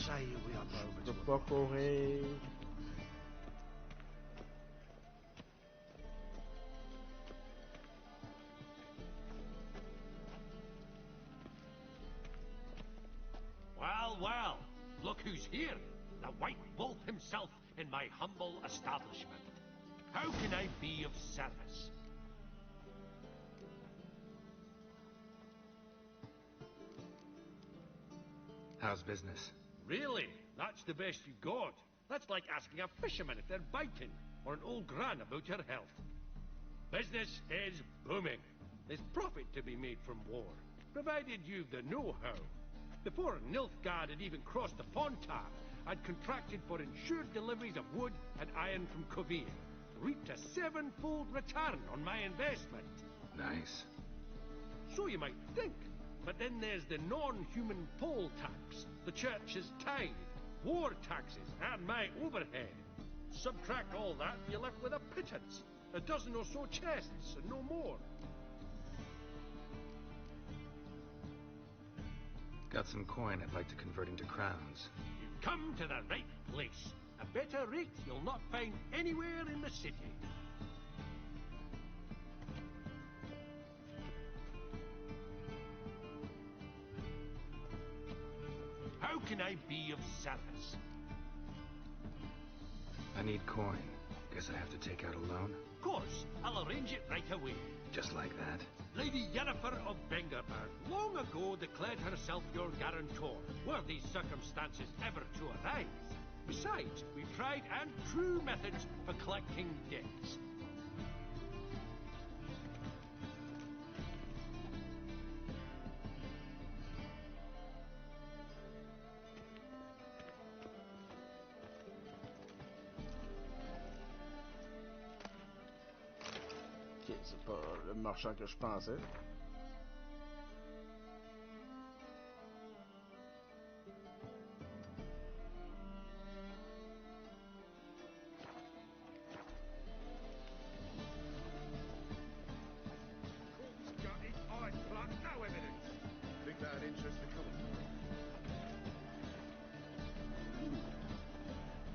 say we hop over Je to peux pas courir. Well, well, look who's here. The White Wolf himself in my humble establishment. How can I be of service? How's business? Really? That's the best you got? That's like asking a fisherman if they're biting, or an old gran about her health. Business is booming. There's profit to be made from war, provided you've the know-how. Before Nilfgaard had even crossed the Fontar, I'd contracted for insured deliveries of wood and iron from Kovir, reaped a 7-fold return on my investment. Nice. So you might think. But then there's the non-human poll tax, the church's tithe, war taxes, and my overhead. Subtract all that, you're left with a pittance. A dozen or so chests, and no more. Got some coin I'd like to convert into crowns. You've come to the right place. A better rate you'll not find anywhere in the city. How can I be of service? I need coin. Guess I have to take out a loan? Of course, I'll arrange it right away. Just like that? Lady Yennefer of Vengerberg long ago declared herself your guarantor, were these circumstances ever to arise. Besides, we've tried and true methods for collecting debts. Ok, c'est pas le marchand que je pensais. No evidence. Think that'd interest the court?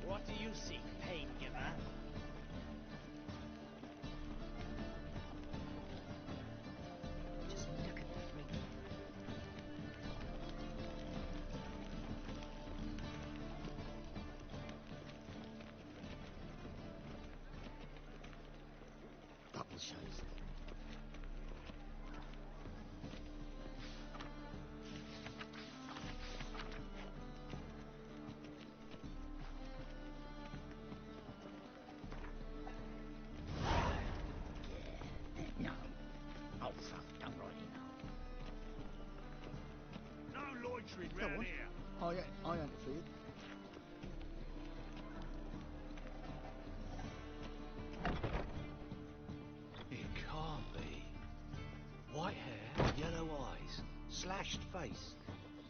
What do you seek, pain giver? Just look at the ring. Button shows. No. Oh, fuck, don't write it now. No loitering Go round on. here. I interfered. It can't be. White hair, yellow eyes, slashed face.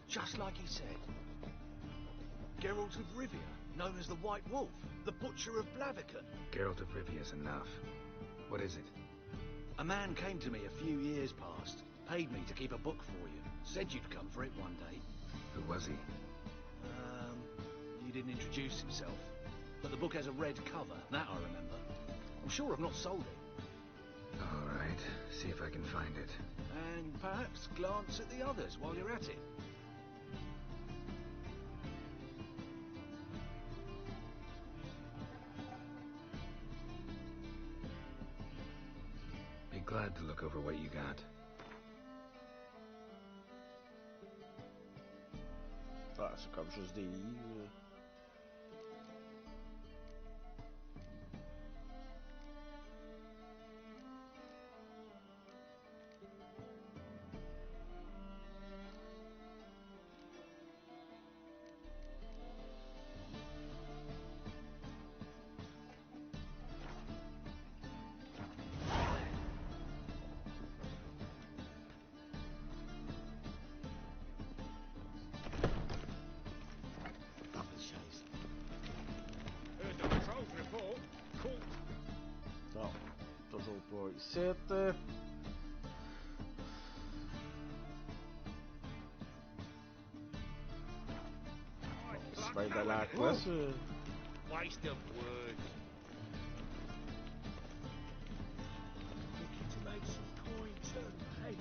Just like he said. Geralt of Rivia, known as the White Wolf, the Butcher of Blaviken. Geralt of Rivia's enough. What is it? A man came to me a few years past, paid me to keep a book for you, said you'd come for it one day. Who was he? He didn't introduce himself, but the book has a red cover, that I remember. I'm sure I've not sold it. All right, see if I can find it. And perhaps glance at the others while you're at it. Be glad to look over what you got. Ah, c'est comme juste des livres. Button shows. Here's the patrol's report. Cool. Non, toujours pas ici. de la quest. Waste of words. Looking to make some coin too, hey?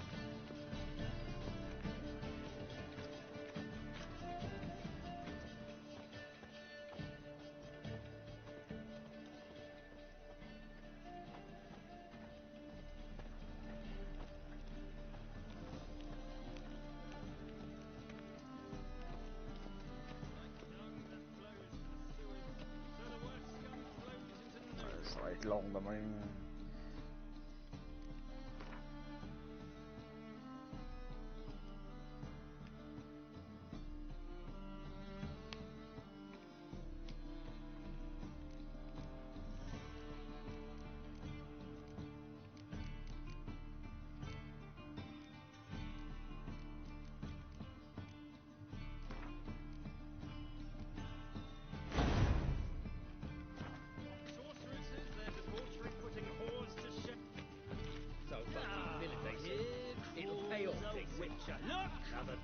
Ça va être long de même.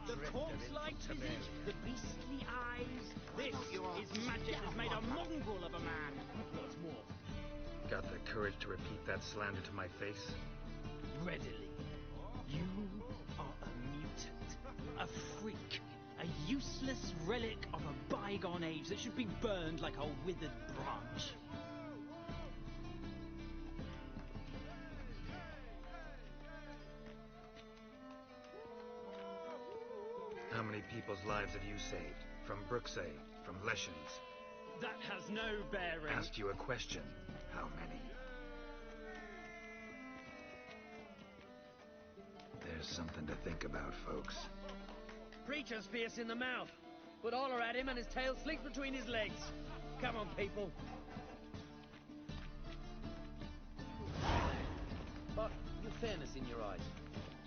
The corpse-like visage, the beastly eyes. This is magic has made a mongrel of a man. What's more, Got the courage to repeat that slander to my face? readily. You are a mutant, a freak, a useless relic of a bygone age that should be burned like a withered branch. How many people's lives have you saved? From Brooksay, from Leshens? That has no bearing. Asked you a question. How many? There's something to think about, folks. Preacher's fierce in the mouth, but holler at him and his tail slinks between his legs. Come on, people. But your fairness in your eyes.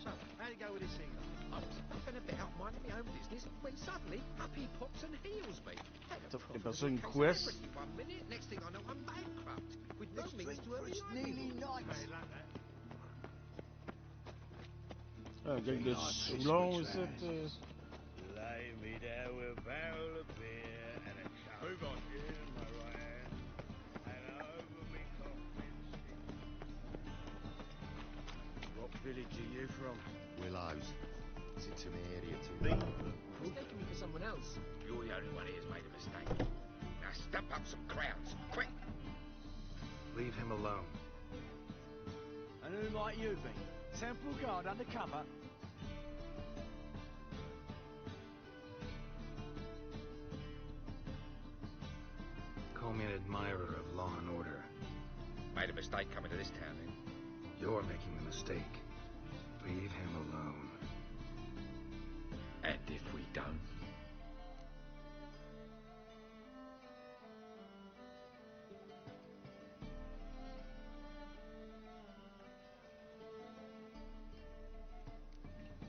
So, how'd it go with this thing? I was faffing about minding my own business when suddenly up he pops and heals me. T'es pas ça une quest? 1 minute, next thing I know I'm bankrupt with no means to earn my livelihood. Un gang de Soulon ici. Lay me down with a barrel of beer and a cup in my right hand, and over me coffin stick. What village are you from? Willows. It's into my area too. Mistaking me for someone else. You're the only one here's made a mistake. Now stump up some crowds, quick! Leave him alone. And who might you be? Temple Guard undercover? Call me an admirer of law and order. Made a mistake coming to this town, then. You're making the mistake. Leave him alone. And if we don't?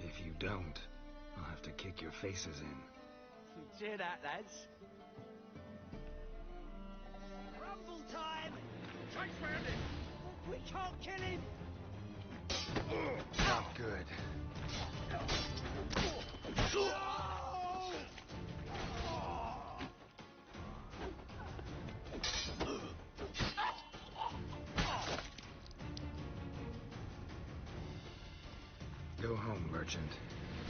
If you don't, I'll have to kick your faces in. Cheer that, lads. Rumble time! Chase round him! We can't kill him! Not good. Go home, merchant.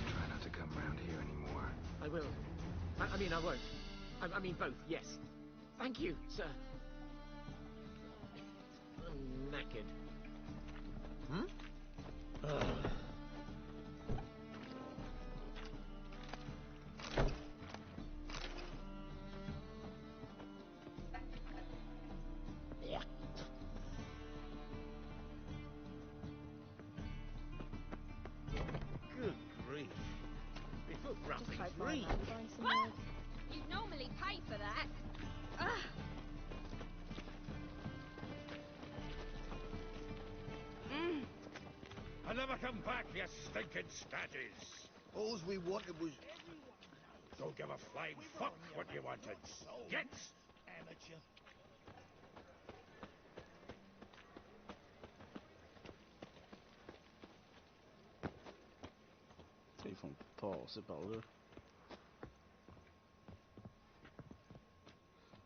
Try not to come round here anymore. I will. I mean, I won't. I mean both, yes. Thank you, sir. I'm knackered. Yeah. Good grief. They look roughly green. What? You'd normally pay for that. Ugh. I'll never come back, you stinking staggies. All we wanted was... Don't give a flying fuck what you wanted. Get! Amateur. Ils font passer par là.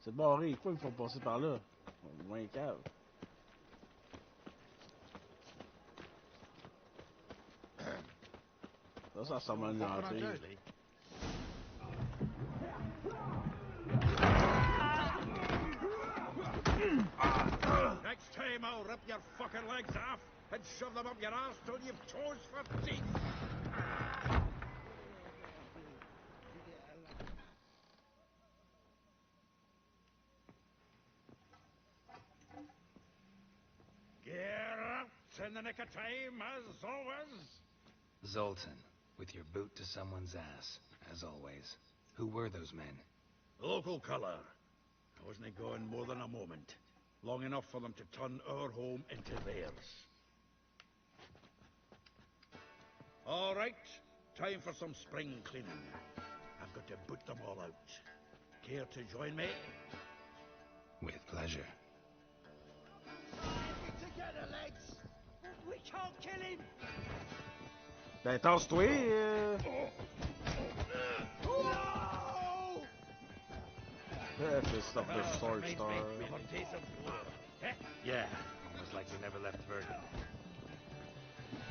C'est barré, quoi, il faut passer par là. On est moins cave. Ça ressemble à une entrée. Next time I'll rip your fucking legs off and shove them up your ass till you've toes for teeth. Get up in the nick of time, as always. Zoltan, with your boot to someone's ass, as always. Who were those men? Local colour. I wasn't going more than a moment. Long enough for them to turn our home into theirs. All right, time for some spring cleaning. I've got to boot them all out. Care to join me? With pleasure. Together, lads! We can't kill him! Ben, tasse-toi! Fist of the Sword Star. Yeah, almost like we never left Verdun.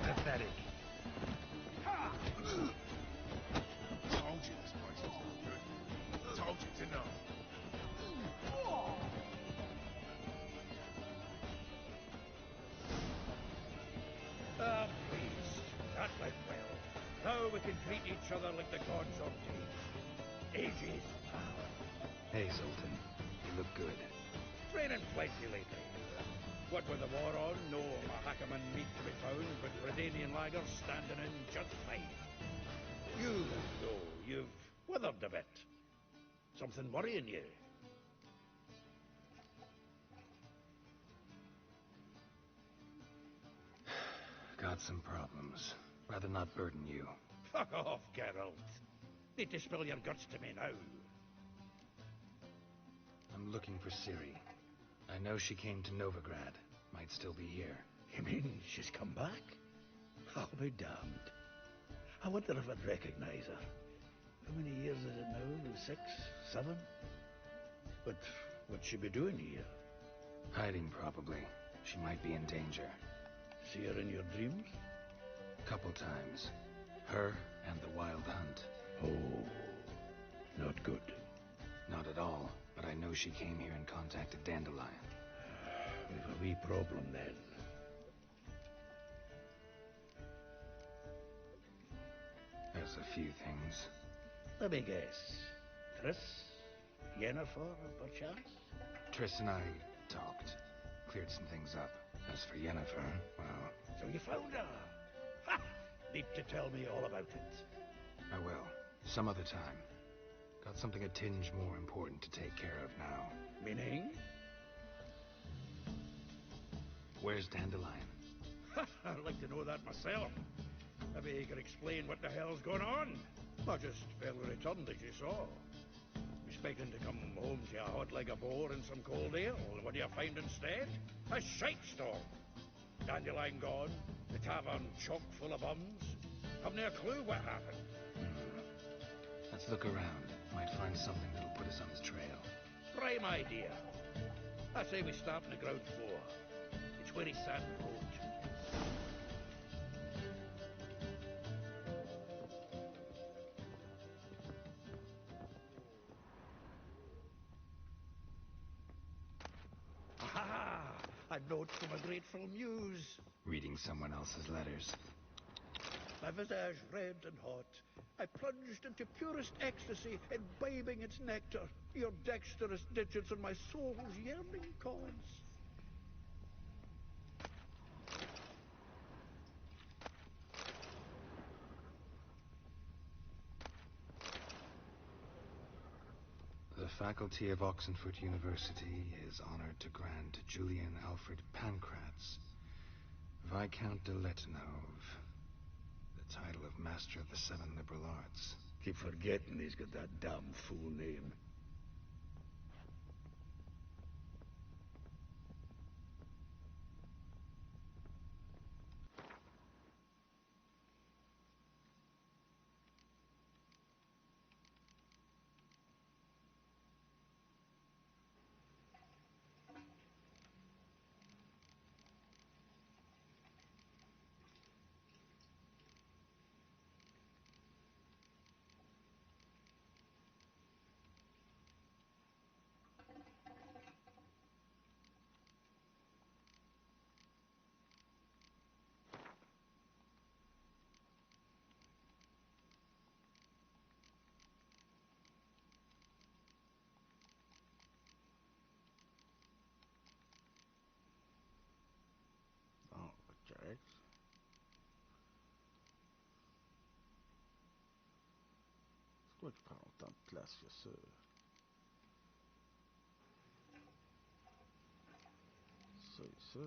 Pathetic. Told you this place was no good. Told you to know. Ah, priest, that went well. Now we can greet each other like the gods ordained. Ages power. Hey, Zoltan. You look good. Training plenty lately. What with the war on, no Mahakaman meat to be found, but Redanian lagers standing in just fine. You, though, you've withered a bit. Something worrying you? Got some problems. Rather not burden you. Fuck off, Geralt. Need to spill your guts to me now. I'm looking for Ciri. I know she came to Novigrad. Might still be here. You mean she's come back? I'll be damned. I wonder if I'd recognize her. How many years is it now? 6, 7? But what'd she be doing here? Hiding, probably. She might be in danger. See her in your dreams? Couple times. Her and the Wild Hunt. Oh, not good. Not at all, but I know she came here and contacted Dandelion. We've a wee problem then. There's a few things. Let me guess. Triss? Yennefer, perchance? Triss and I talked. Cleared some things up. As for Yennefer, well... So you found her? Ha! Need to tell me all about it. I will. Some other time. Got something a tinge more important to take care of now. Meaning? Where's Dandelion? I'd like to know that myself. Maybe you could explain what the hell's going on. I just barely returned, as you saw. Expecting to come home to a hot leg of boar and some cold ale. What do you find instead? A shite storm. Dandelion gone, the tavern chock full of bums. Haven't a clue what happened. Let's look around. Might find something that'll put us on his trail. Prime idea. I say we start on the ground floor. It's where he sat and wrote. Aha! A note from a grateful muse. Reading someone else's letters. My visage red and hot, I plunged into purest ecstasy, imbibing its nectar, your dexterous digits on my soul's yearning chords. The faculty of Oxenford University is honored to grant Julian Alfred Pancratz, Viscount de Letonov, the title of Master of the Seven Liberal Arts. Keep forgetting he's got that damn fool name. Pourquoi il prend autant de place que ça? Ça et ça.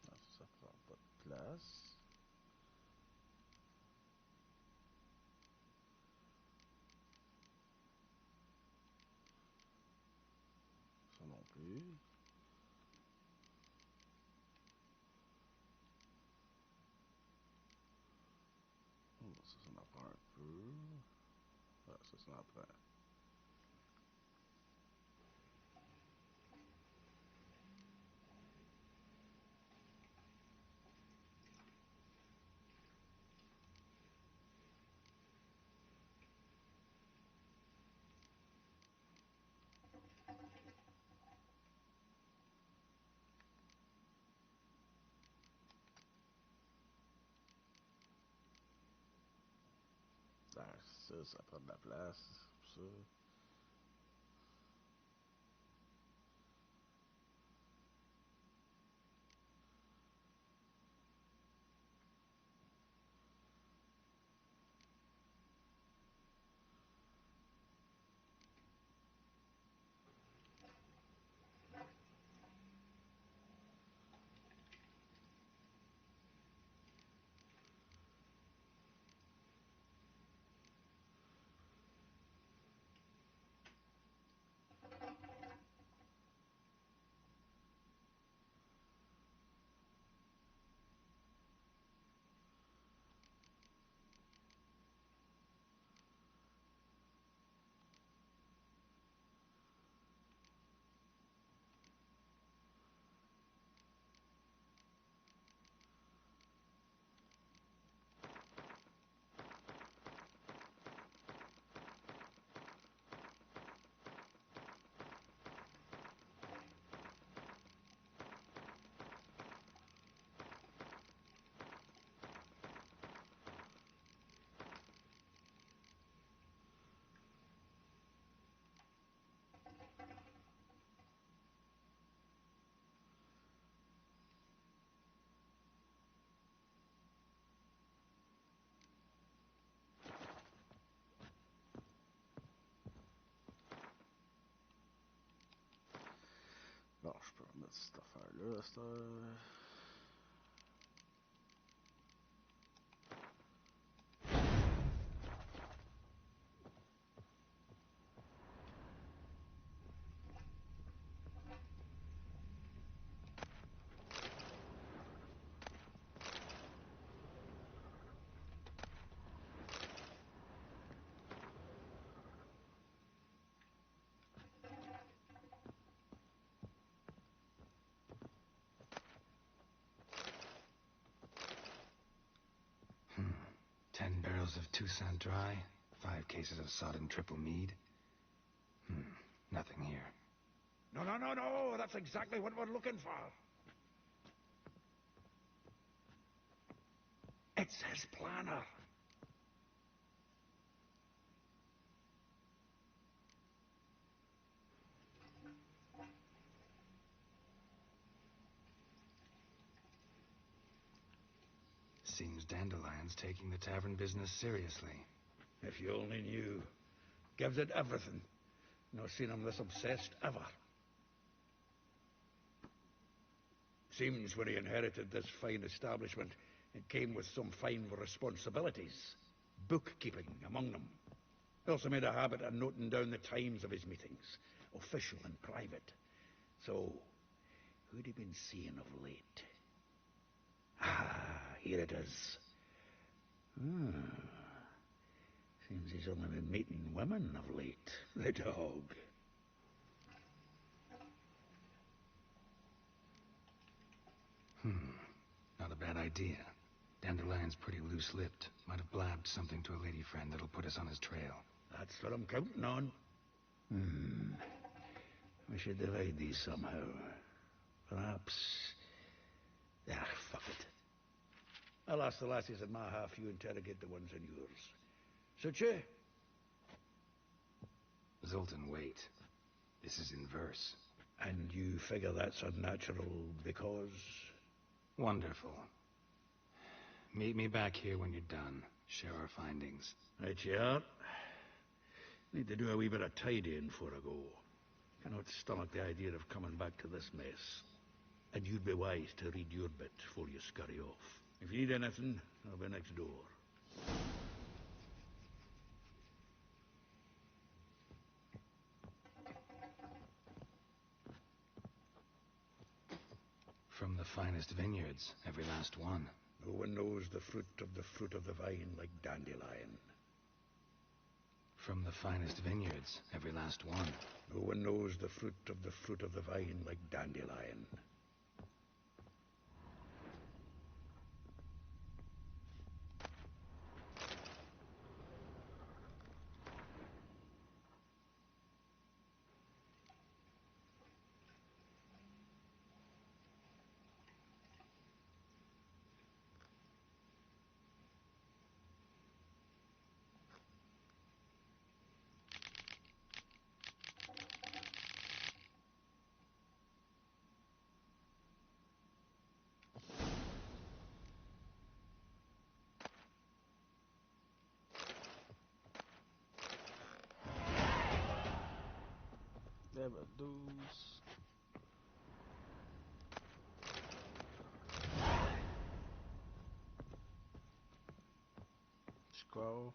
Non, ça prend pas de place. Ça non plus. Oh, ça en prend un peu. Ah, ça en prend. Ah, ça prend de la place. Pour ça. Bon, je peux remettre cette affaire-là, c'est Hmm. 10 barrels of Tucson Dry, 5 cases of sodden triple mead. Nothing here. No, that's exactly what we're looking for. It's his planner. Seems Dandelion's taking the tavern business seriously. If you only knew. Gives it everything. No seen him this obsessed ever. Seems when he inherited this fine establishment, it came with some fine responsibilities. Bookkeeping among them. He also made a habit of noting down the times of his meetings, official and private. So, who'd he been seeing of late? Ah, here it is. Seems he's only been meeting women of late, the dog. Not a bad idea. Dandelion's pretty loose-lipped. Might have blabbed something to a lady friend that'll put us on his trail. That's what I'm counting on. We should divide these somehow. Perhaps... fuck it. I'll ask the lassies in my half, you interrogate the ones in yours. Suit you? Zoltan, wait. This is in verse. And you figure that's unnatural because... Wonderful. Meet me back here when you're done. Share our findings. Right you are. Need to do a wee bit of tidying before I go. Cannot stomach the idea of coming back to this mess. And you'd be wise to read your bit before you scurry off. If you need anything, I'll be next door. From the finest vineyards, every last one. No one knows the fruit of the vine like dandelion. From the finest vineyards, every last one. No one knows the fruit of the vine like dandelion. Never lose. Scroll.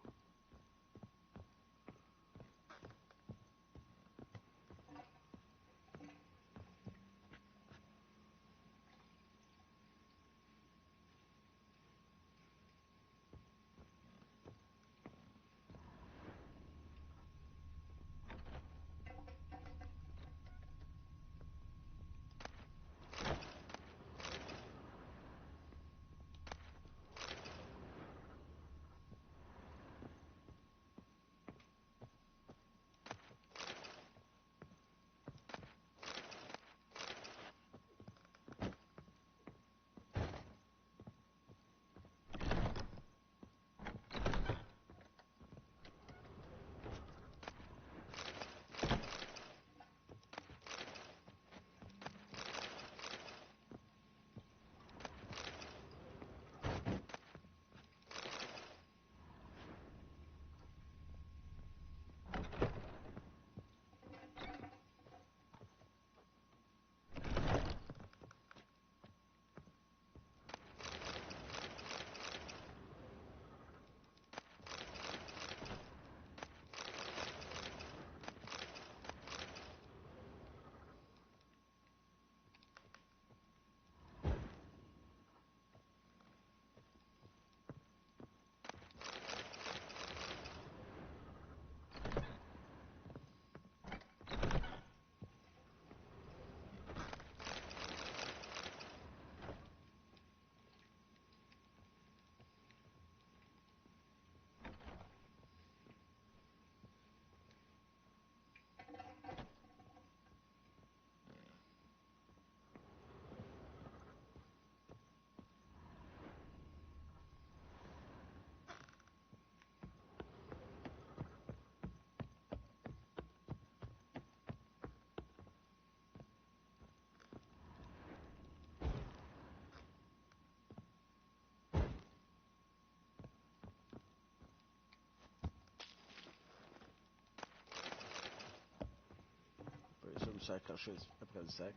Ça me s'accrocher après le sac.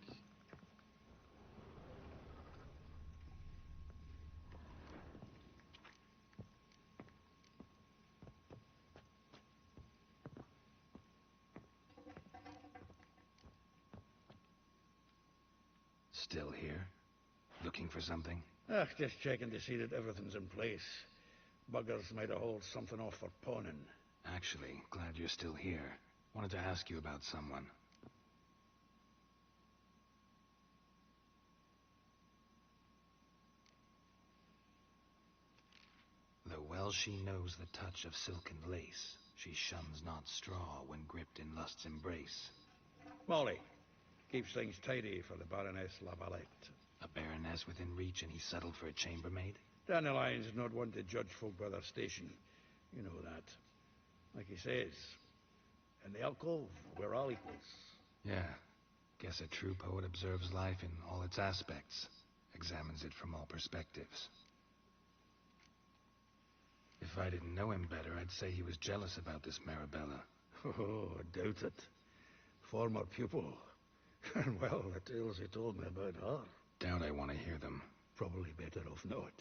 Still here? Looking for something? Just checking to see that everything's in place. Buggers might have hauled something off for pawning. Actually, glad you're still here. Wanted to ask you about someone. Though well she knows the touch of silken lace, she shuns not straw when gripped in lust's embrace. Molly, keeps things tidy for the Baroness Lavalette. A baroness within reach and he settled for a chambermaid? Dandelion's not one to judge folk by their station. You know that. Like he says, In the alcove, we're all equals. Yeah. Guess a true poet observes life in all its aspects, examines it from all perspectives. If I didn't know him better, I'd say he was jealous about this Marabella. Oh, I doubt it. Former pupil. And well, the tales he told me about her. Doubt I want to hear them. Probably better off not.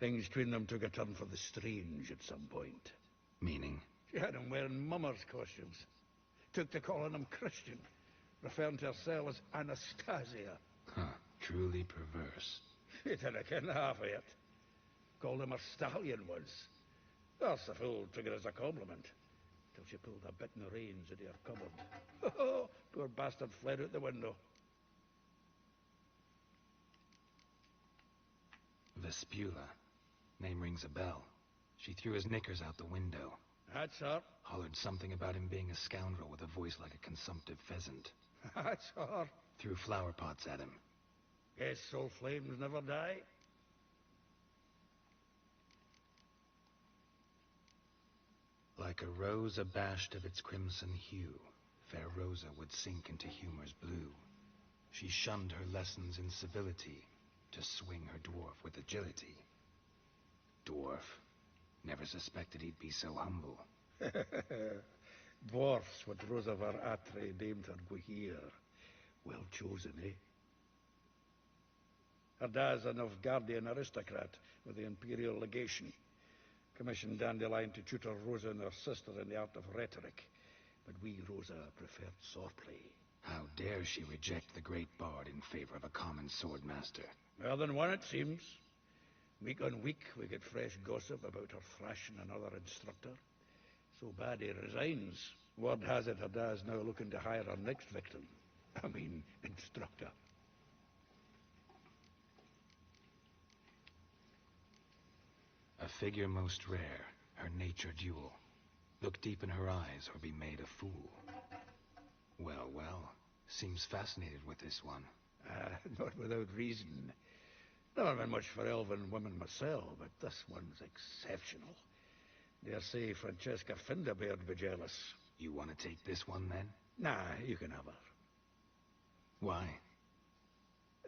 Things between them took a turn for the strange at some point. Meaning? She had him wearing mummers' costumes. Took to calling him Christian, referring to herself as Anastasia. Huh, truly perverse. She didn't ken half of it. Called him a stallion once. That's the fool took it as a compliment. Till she pulled a bit in the reins into her cupboard. Oh, poor bastard fled out the window. Vespula. Name rings a bell. She threw his knickers out the window. That's her. Hollered something about him being a scoundrel with a voice like a consumptive pheasant. That's her. Threw flower pots at him. Guess soul flames never die. Like a rose abashed of its crimson hue, fair Rosa would sink into humor's blue. She shunned her lessons in civility, to swing her dwarf with agility. Dwarf. Never suspected he'd be so humble. Dwarfs, what Rosa var Atre named her Guahir. Well chosen, eh? Her dad's a Novgardian aristocrat with the Imperial Legation. Commissioned Dandelion to tutor Rosa and her sister in the art of rhetoric. But we, Rosa, preferred swordplay. How dare she reject the great bard in favor of a common swordmaster? More than one, it seems. Week on week, we get fresh gossip about her thrashing another instructor. So bad he resigns. Word has it her dad's now looking to hire her next victim. I mean, instructor. A figure most rare, her nature dual. Look deep in her eyes or be made a fool. Well, well, seems fascinated with this one. Not without reason. Never been much for elven women myself, but this one's exceptional. Dare say Francesca Finderbeard be jealous. You want to take this one, then? Nah, you can have her. Why?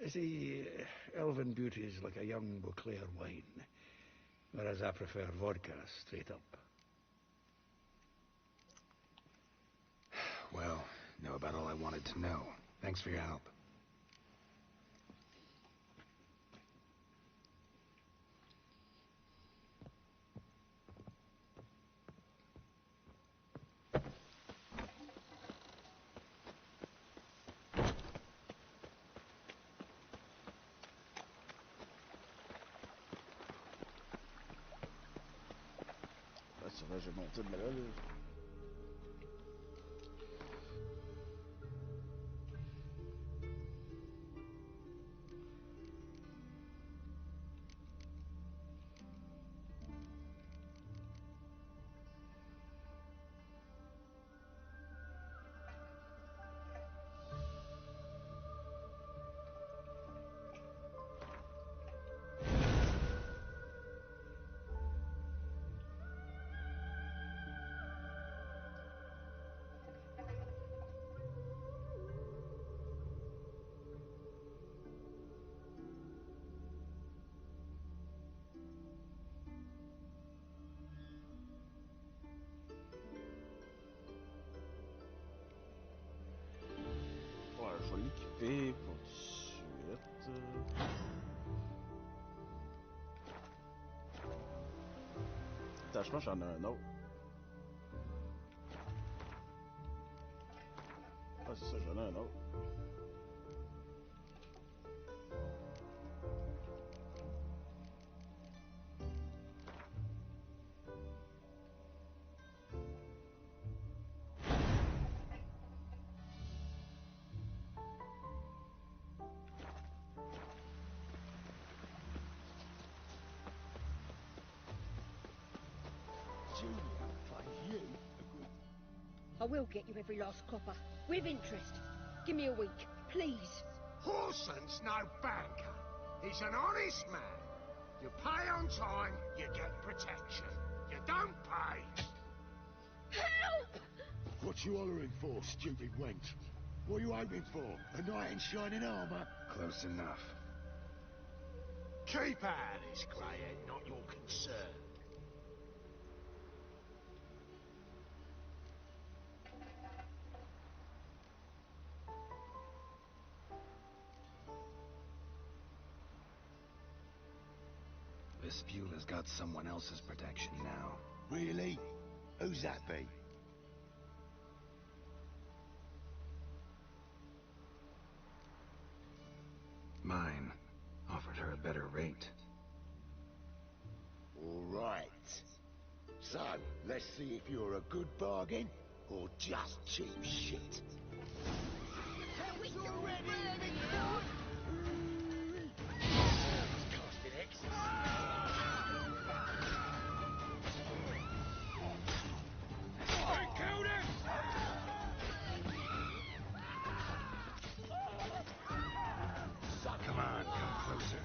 See, elven beauty's like a young Beauclair wine, whereas I prefer vodka straight up. Well, know about all I wanted to know. Thanks for your help. Ça va, j'ai monté de là. Je vais l'équiper pour tout de suite. Attends, je pense que j'en ai un autre. Ah, c'est ça, j'en ai un autre. I will get you every last copper, with interest. Give me a week, please. Horson's no banker. He's an honest man. You pay on time, you get protection. You don't pay. Help! What you hollering for, stupid wench? What are you hoping for? A knight in shining armour? Close enough. Keep out of this, Greyhead, not your concern. Vespula's got someone else's protection now. Really? Who's that be? Mine offered her a better rate. All right. So, let's see if you're a good bargain or just cheap shit. Come on, come closer.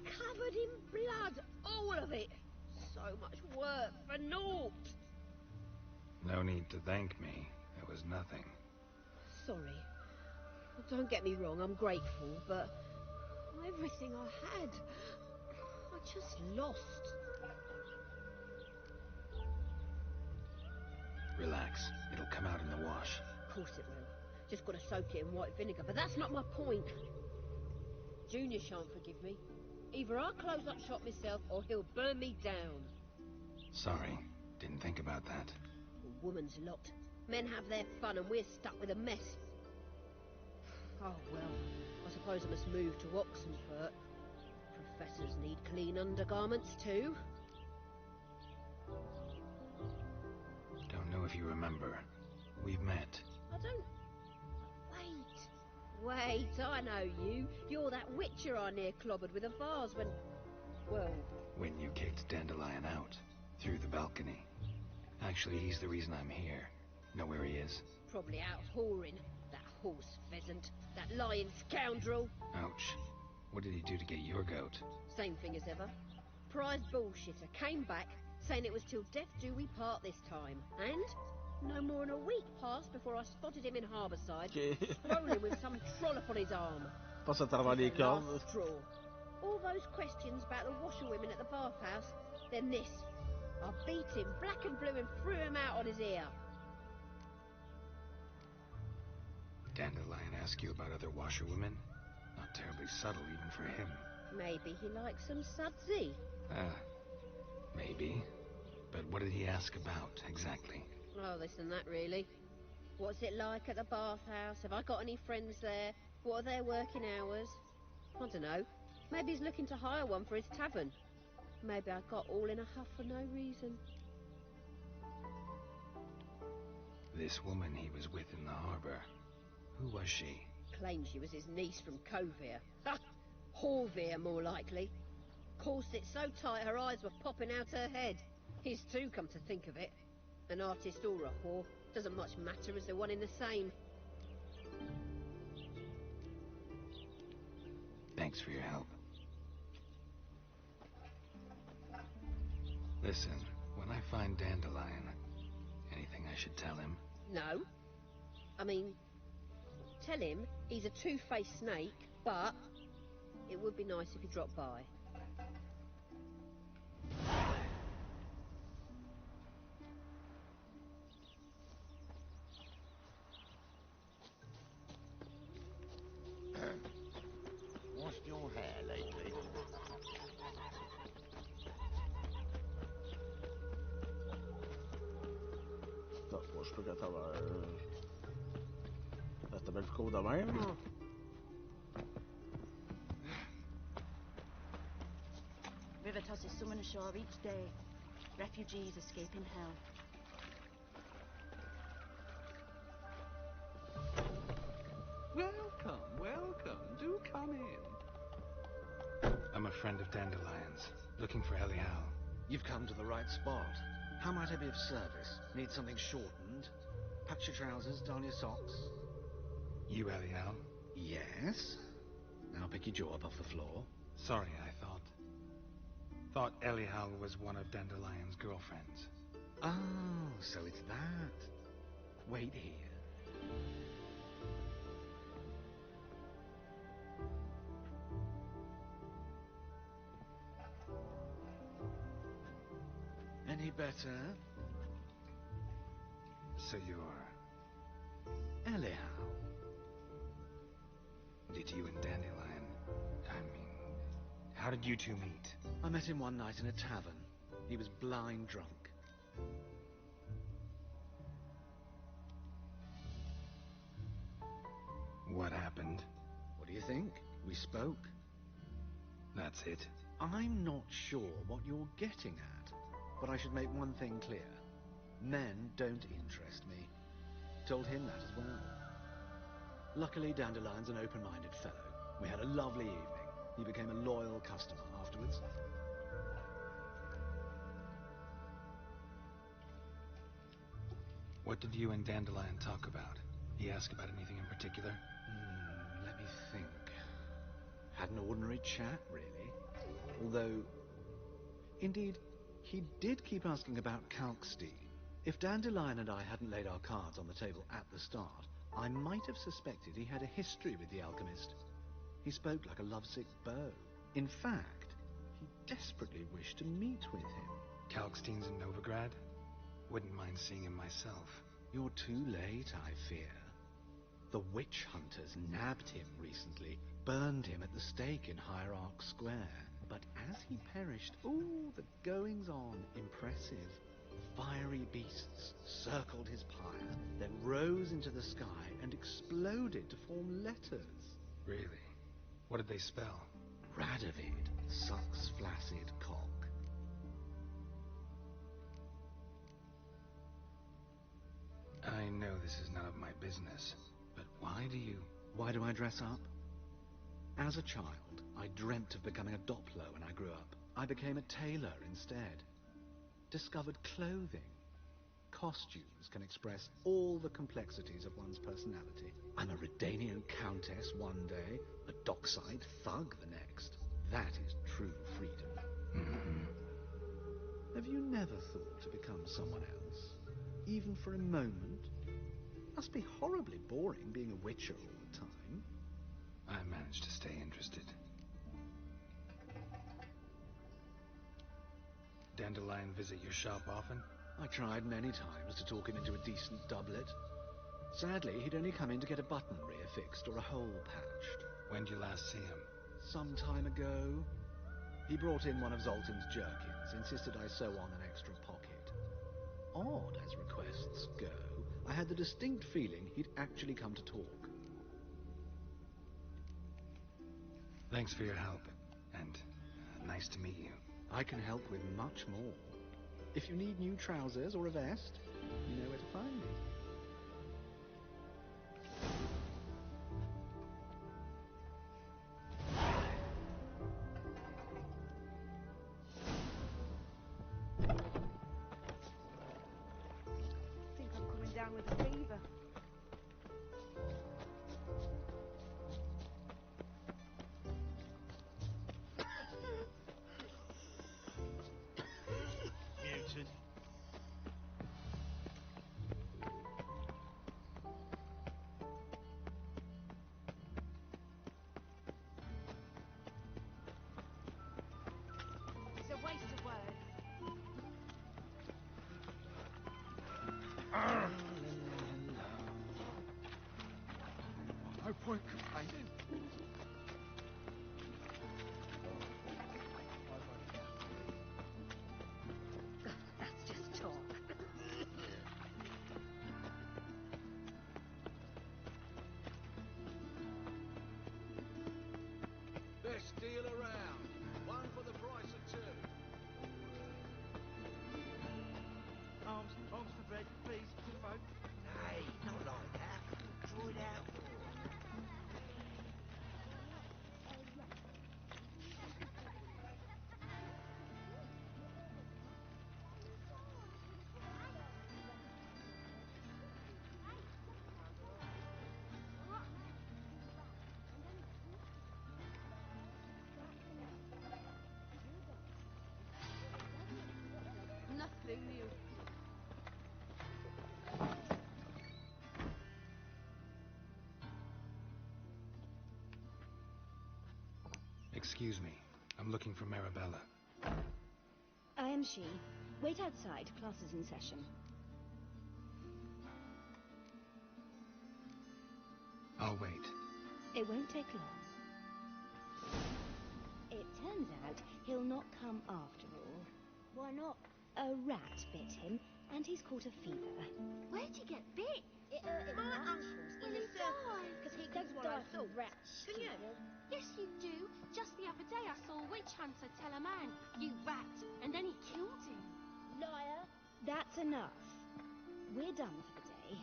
Covered in blood, all of it. So much work for naught. No need to thank me. It was nothing. Sorry. Don't get me wrong, I'm grateful, but everything I had, I just lost. Relax. It'll come out in the wash. Of course it will. Just gotta soak it in white vinegar, but that's not my point. Junior shan't forgive me. Either I'll close up shop myself, or he'll burn me down. Sorry. Didn't think about that. A woman's lot. Men have their fun, and we're stuck with a mess. Oh, well, I suppose I must move to Oxenfurt. Professors need clean undergarments, too. Don't know if you remember. We've met. I don't... Wait, I know you. You're that witcher I near clobbered with a vase when... Well... When you kicked Dandelion out. Through the balcony. Actually, he's the reason I'm here. Know where he is? Probably out whoring. That horse pheasant. That lying scoundrel. Ouch. What did he do to get your goat? Same thing as ever. Prize bullshitter came back, saying it was till death do we part this time. And no more than a week passed before I spotted him in Harbourside, rolling with some trollop on his arm. Passe à travers les cordes. Straw. All those questions about the washerwomen at the bathhouse, then this. I beat him black and blue and threw him out on his ear. Dandelion ask you about other washerwomen? Not terribly subtle even for him. Maybe he likes some sudsy. Maybe. But what did he ask about, exactly? Oh, this and that, really. What's it like at the bathhouse? Have I got any friends there? What are their working hours? I don't know. Maybe he's looking to hire one for his tavern. Maybe I got all in a huff for no reason. This woman he was with in the harbor. Who was she? Claimed she was his niece from Kovir. Ha! Horvir, more likely. Corset so tight her eyes were popping out her head. His too, come to think of it. An artist or a whore. Doesn't much matter as they're one in the same. Thanks for your help. Listen, when I find Dandelion, anything I should tell him? No. I mean, tell him he's a two-faced snake, but it would be nice if he dropped by. Washed your hair lately? Faut je peux qu'à travers... C'était belle cour de même. River tosses someone ashore each day. Refugees escaping hell. Welcome, welcome. Do come in. I'm a friend of Dandelion's. Looking for Elial. You've come to the right spot. How might I be of service? Need something shortened? Patch your trousers, darn your socks. You Elial? Yes. Now pick your jaw up off the floor. Sorry, I thought... Thought Eliel was one of Dandelion's girlfriends. Oh, so it's that. Wait here. Any better? So you're... Eliel. Did you and Dandelion... I mean... How did you two meet? I met him one night in a tavern. He was blind drunk. What happened? What do you think? We spoke. That's it? I'm not sure what you're getting at, but I should make one thing clear. Men don't interest me. Told him that as well. Luckily, Dandelion's an open-minded fellow. We had a lovely evening. He became a loyal customer afterwards. What did you and Dandelion talk about? He asked about anything in particular? Let me think. Had an ordinary chat, really. Although, indeed, he did keep asking about Kalkstein. If Dandelion and I hadn't laid our cards on the table at the start, I might have suspected he had a history with the alchemist. He spoke like a lovesick beau. In fact, he desperately wished to meet with him. Kalkstein's in Novigrad? Wouldn't mind seeing him myself. You're too late, I fear. The witch hunters nabbed him recently, burned him at the stake in Hierarch Square. But as he perished, the goings-on, impressive. Fiery beasts circled his pyre, then rose into the sky and exploded to form letters. Really? What did they spell? Radovid sucks flaccid cock. I know this is none of my business, but why do you... Why do I dress up? As a child, I dreamt of becoming a Doppler when I grew up. I became a tailor instead. Discovered clothing. Costumes can express all the complexities of one's personality. I'm a Redanian countess one day, a dockside thug the next. That is true freedom. Have you never thought to become someone else? Even for a moment? Must be horribly boring being a witcher all the time. I managed to stay interested. Dandelion visit your shop often? I tried many times to talk him into a decent doublet. Sadly, he'd only come in to get a button reaffixed or a hole patched. When'd you last see him? Some time ago. He brought in one of Zoltan's jerkins, insisted I sew on an extra pocket. Odd as requests go, I had the distinct feeling he'd actually come to talk. Thanks for your help, and nice to meet you. I can help with much more. If you need new trousers or a vest, you know where to find me. I think I'm coming down with a fever. Mutant. It's a waste of words. No point complaining. That's just talk. Best deal around. One for the price of two. Arms for bread, please, good folk. Hey, not like that. Draw it out. excuse me. I'm looking for Marabella. I am she. Wait outside. Class is in session. I'll wait. It won't take long. It turns out he'll not come after all. Why not? A rat bit him, and he's caught a fever. Where'd he get bit? It hurt him My enough. uncle's In will the he circus, die? because he Don't can swallow die from salt. rats, Can you? Yes, you do. Just the other day I saw a witch hunter tell a man, "You rat," and then he killed him. Liar. That's enough. We're done for the day.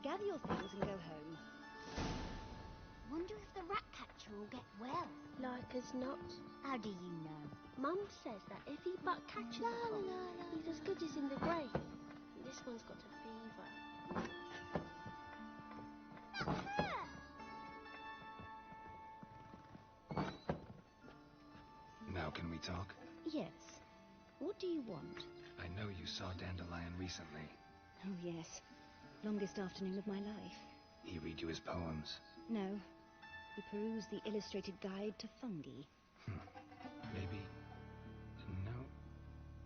Gather your things and go home. Wonder if the rat catcher will get well. Like as not. How do you know? Mum says that if he but catches a cold, he's as good as in the grave. This one's got a fever. Now can we talk? Yes. What do you want? I know you saw Dandelion recently. Oh, yes. Longest afternoon of my life. He read you his poems. No. He perused the illustrated guide to fungi. Maybe... No.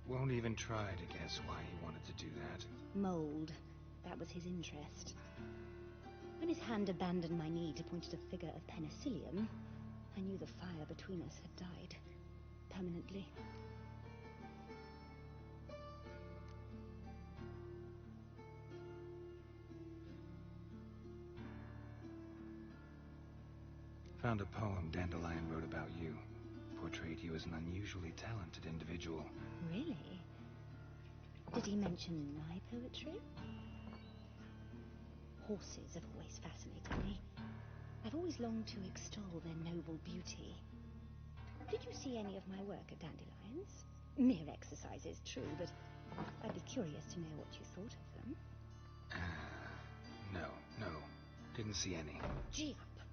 Won't even try to guess why he wanted to do that. Mold. That was his interest. When his hand abandoned my knee to point at a figure of penicillium, I knew the fire between us had died. Permanently. Found a poem Dandelion wrote about you. Portrayed you as an unusually talented individual. Really? Did he mention my poetry? Horses have always fascinated me. I've always longed to extol their noble beauty. Did you see any of my work at Dandelions? Mere exercises, true, but I'd be curious to know what you thought of them. No. Didn't see any. Gee up!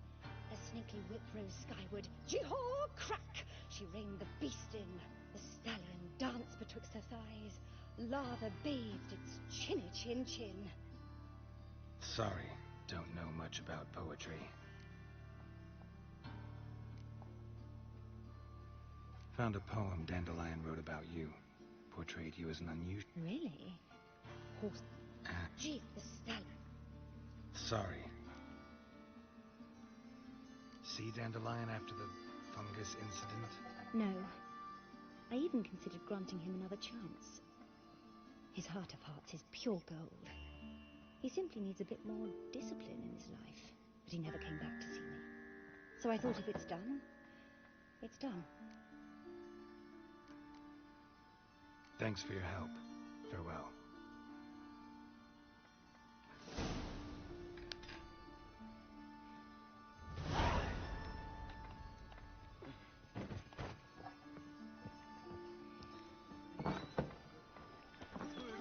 A snaky whip rose skyward. Gee-haw! Crack! She reined the beast in. The stallion danced betwixt her thighs. Lather bathed its chinny chin. Sorry, don't know much about poetry. Found a poem Dandelion wrote about you. Portrayed you as an unusual... Really? Horse... Gee, the stallion... Sorry. See Dandelion after the fungus incident? No. I even considered granting him another chance. His heart of hearts is pure gold. He simply needs a bit more discipline in his life. But he never came back to see me. So I thought if it's done, it's done. Thanks for your help. Farewell.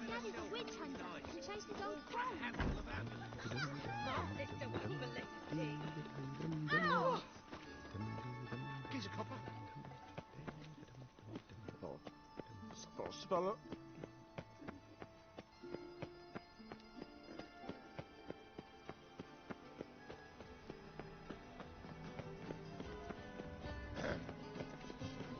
Daddy's a witch hunter. He chased his old crow. Martin don't believe it. Oh! He's a copper. Spell it.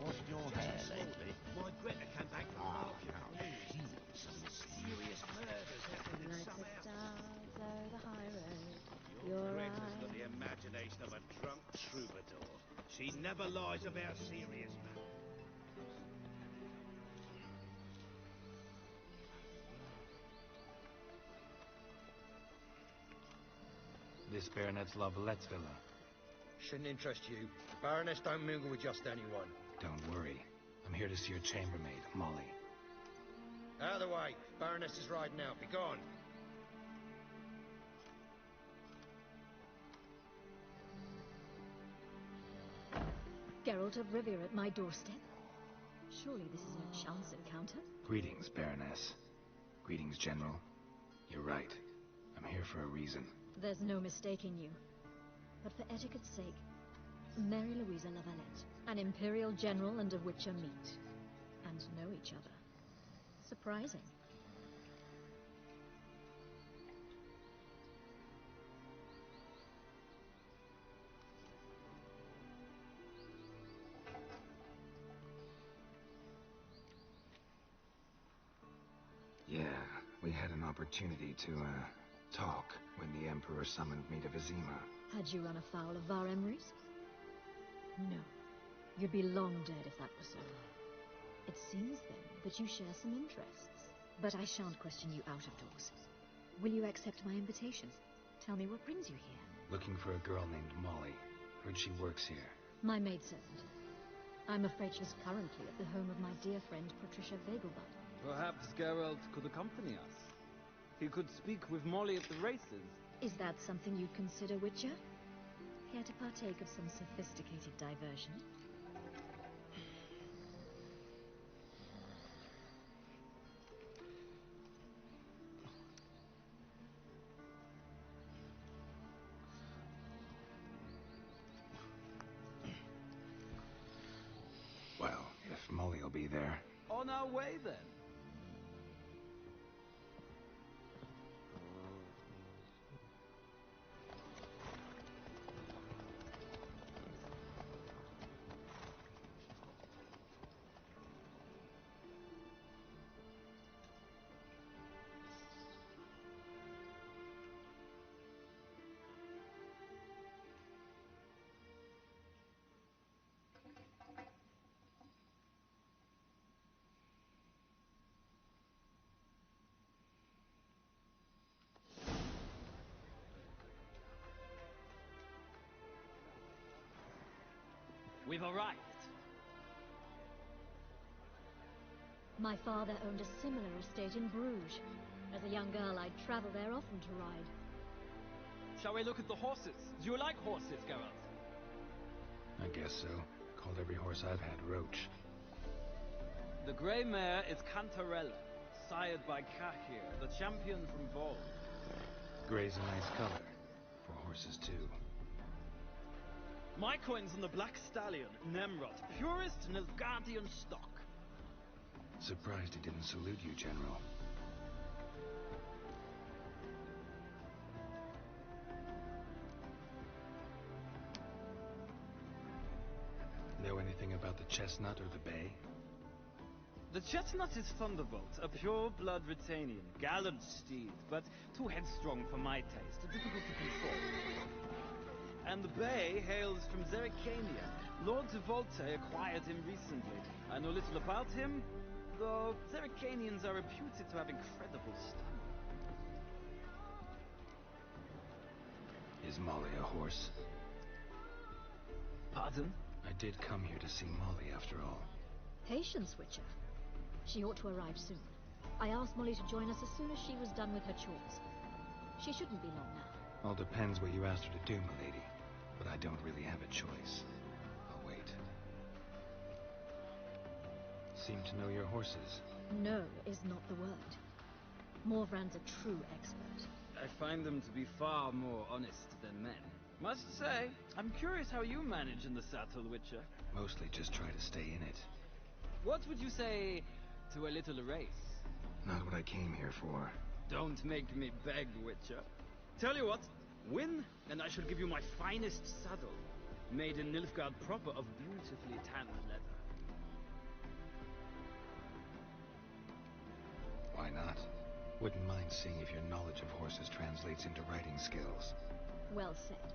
Washed your hair lately? My Greta came back from the market with news. Some mysterious murders happening in some house. Your Greta's got the imagination of a drunk troubadour. She never lies about serious matters. This Baronet's Lavallette's villa. Shouldn't interest you. Baroness don't mingle with just anyone. Don't worry. I'm here to see your chambermaid, Molly. Out of the way. Baroness is riding out. Be gone. Geralt of Rivia at my doorstep? Surely this is no chance encounter? Greetings, Baroness. Greetings, General. You're right. I'm here for a reason. There's no mistaking you. But for etiquette's sake, Mary Louisa Lavalette, an Imperial General and a Witcher meet. And know each other. Surprising. had an opportunity to, talk when the Emperor summoned me to Vizima. Had you run afoul of Var Emrys? No. You'd be long dead if that were so. It seems, then, that you share some interests. But I shan't question you out of doors. Will you accept my invitation? Tell me what brings you here. Looking for a girl named Molly. Heard she works here. My maidservant. I'm afraid she's currently at the home of my dear friend Patricia Vegelbud. Perhaps Geralt could accompany us. He could speak with Molly at the races. Is that something you'd consider, Witcher? Care to partake of some sophisticated diversion? Well, if Molly will be there. On our way, then. We've arrived. My father owned a similar estate in Bruges. As a young girl, I'd travel there often to ride. Shall we look at the horses? Do you like horses, Geralt? I guess so. Called every horse I've had Roach. The grey mare is Cantarella, sired by Kahir, the champion from Vol. Grey's a nice color. For horses, too. My coin's on the black stallion, Nemrod, purest Nilfgaardian stock. Surprised he didn't salute you, General. Know anything about the chestnut or the bay? The chestnut is Thunderbolt, a pure-blood Retanian, gallant steed, but too headstrong for my taste, difficult to control. And the bay hails from Zerrikania. Lord de Volte acquired him recently. I know little about him, though Zerrikanians are reputed to have incredible stamina. Is Molly a horse? Pardon? I did come here to see Molly, after all. Patience, Witcher. She ought to arrive soon. I asked Molly to join us as soon as she was done with her chores. She shouldn't be long now. All depends what you asked her to do, milady. But I don't really have a choice. I'll wait. Seem to know your horses. No is not the word. Morvran's a true expert. I find them to be far more honest than men. Must say, I'm curious how you manage in the saddle, Witcher. Mostly just try to stay in it. What would you say to a little race? Not what I came here for. Don't make me beg, Witcher. Tell you what, win, and I shall give you my finest saddle, made in Nilfgaard proper of beautifully tanned leather. Why not? Wouldn't mind seeing if your knowledge of horses translates into riding skills. Well said.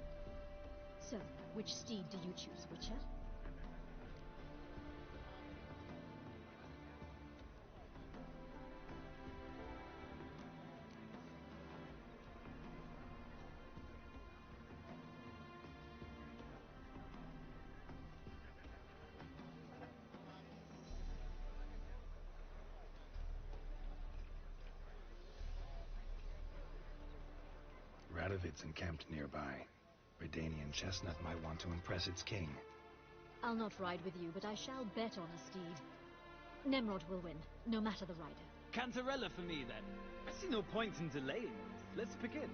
So, which steed do you choose, Witcher? Radovid's encamped nearby. Redanian chestnut might want to impress its king. I'll not ride with you, but I shall bet on a steed. Nemrod will win, no matter the rider. Cantarella for me, then. I see no point in delaying. Let's begin.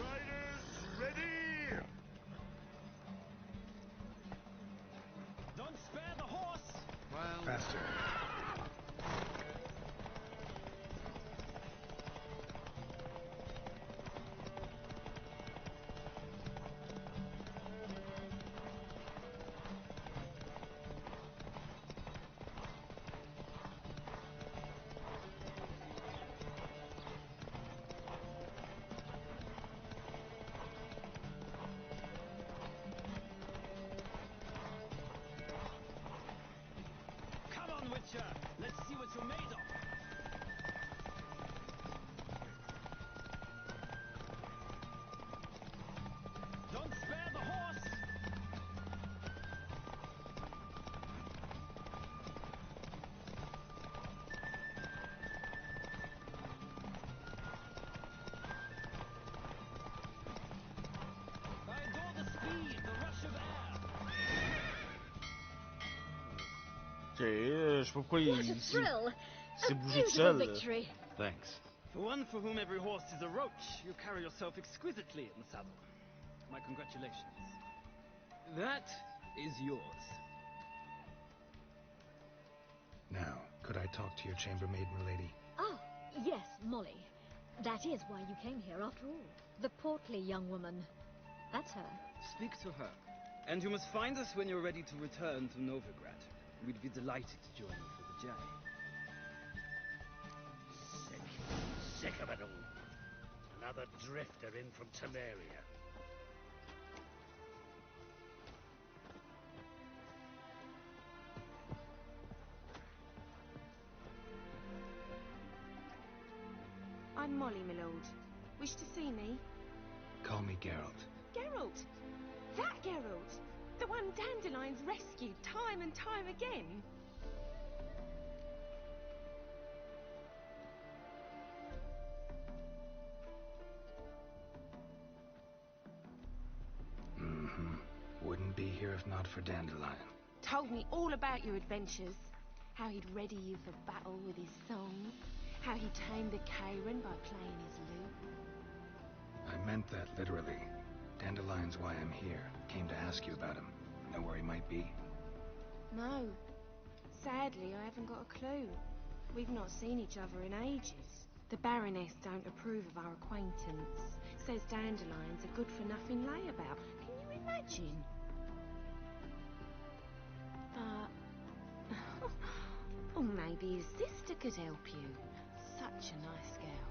Riders, ready! Don't spare the horse! Well... Faster. Archer! Let's see what you're made of! Don't spare the horse! I adore the speed, the rush of air! Ok, je sais pas pourquoi What a il thrill! s'est A bougé tout beautiful seul. victory. Thanks. For one for whom every horse is a roach, you carry yourself exquisitely in the saddle. My congratulations. That is yours. Now, could I talk to your chambermaid, milady? Ah, yes, Molly. That is why you came here after all. The portly young woman. That's her. Speak to her. And you must find us when you're ready to return to Novigrad. We'd be delighted to join you for the journey. Sick of it all. Another drifter in from Temeria. I'm Molly, my lord. Wish to see me? Call me Geralt. Geralt! That Geralt! The one Dandelion's rescued time and time again! Wouldn't be here if not for Dandelion. Told me all about your adventures. How he'd ready you for battle with his songs. How he tamed the Kairan by playing his lute. I meant that literally. Dandelion's why I'm here. Came to ask you about him. Know where he might be? No. Sadly, I haven't got a clue. We've not seen each other in ages. The Baroness don't approve of our acquaintance. Says Dandelion's a good-for-nothing layabout. Can you imagine? Or maybe his sister could help you. Such a nice girl.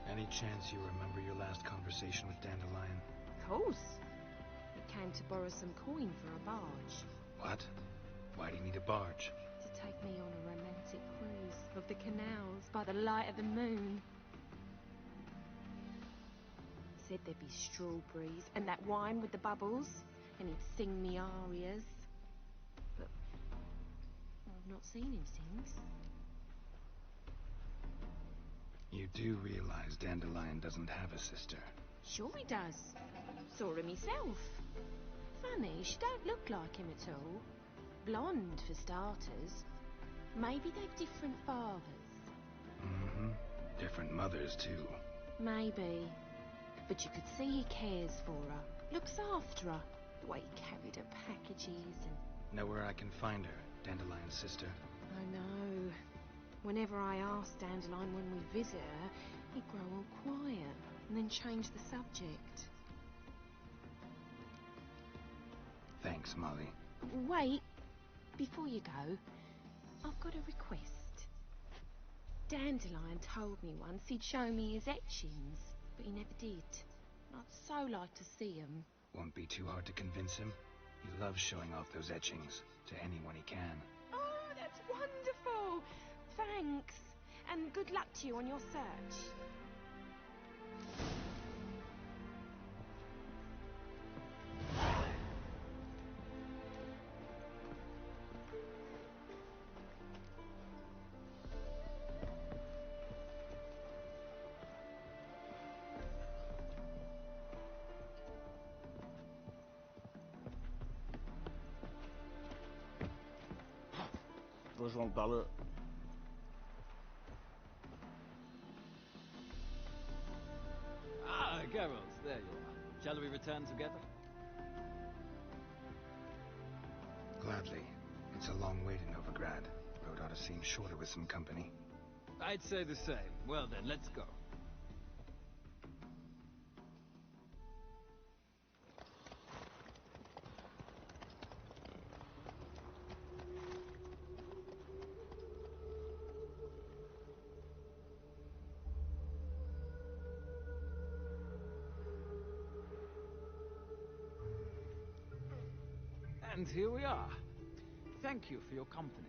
Any chance you remember your last conversation with Dandelion? Of course. He came to borrow some coin for a barge. What? Why do you need a barge? To take me on a romantic cruise of the canals by the light of the moon. Said there'd be strawberries and that wine with the bubbles, and he'd sing me arias. But I've not seen him since. You do realize Dandelion doesn't have a sister. Sure he does. Saw her myself. Funny, she don't look like him at all. Blonde, for starters. Maybe they've different fathers. Different mothers, too. Maybe. But you could see he cares for her. Looks after her. The way he carried her packages and... Know where I can find her, Dandelion's sister? I know. Whenever I ask Dandelion when we visit her, he'd grow all quiet and then change the subject. Thanks, Molly. Wait. Before you go, I've got a request. Dandelion told me once he'd show me his etchings, but he never did. I'd so like to see them. Won't be too hard to convince him. He loves showing off those etchings to anyone he can. Oh, that's wonderful! Thanks. And good luck to you on your search. Rejoindre par là. Ah, Geralt, there you are. Shall we return together? Gladly. It's a long way to Novigrad. Road ought to seem shorter with some company. I'd say the same. Well then, let's go. And here we are. Thank you for your company.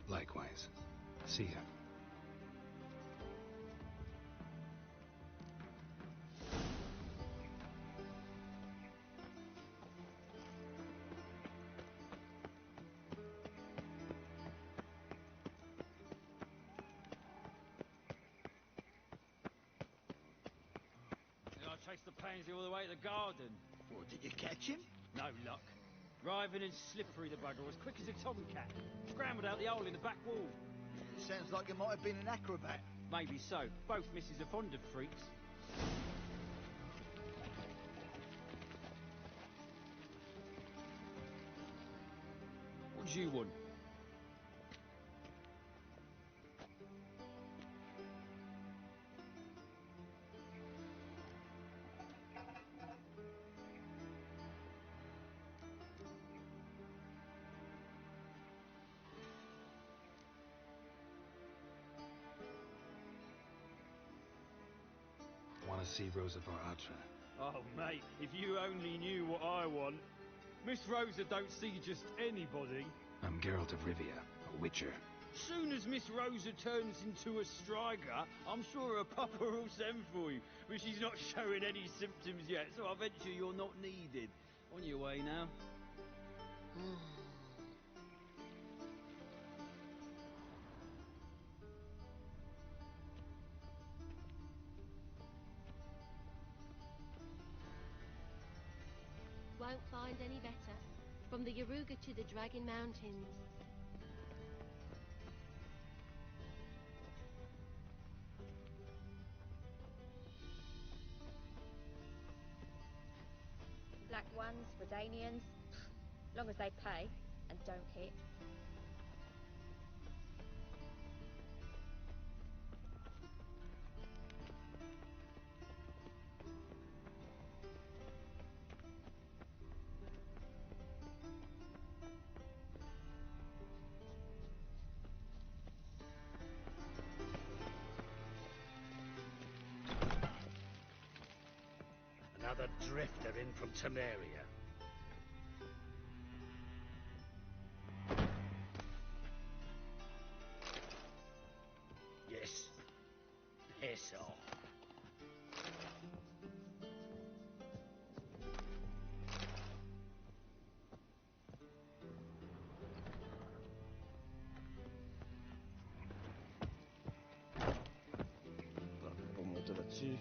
Likewise. See ya. I chased the pansy all the way to the garden. What, did you catch him? No luck. Writhing and slippery, the bugger, as quick as a tomcat. Scrambled out the hole in the back wall. Sounds like you might have been an acrobat. Maybe so. Both misses are fond of freaks. What do you want? Want to see Rosa Atra? Oh, mate, if you only knew what I want. Miss Rosa don't see just anybody. I'm Geralt of Rivia, a witcher. Soon as Miss Rosa turns into a striker, I'm sure her papa will send for you. But she's not showing any symptoms yet, so I venture you're not needed. On your way now. Won't find any better. From the Yaruga to the Dragon Mountains. Black ones, Redanians, long as they pay and don't hit. Another drifter in from Temeria. Yes. Piss off. Pour monter là-dessus.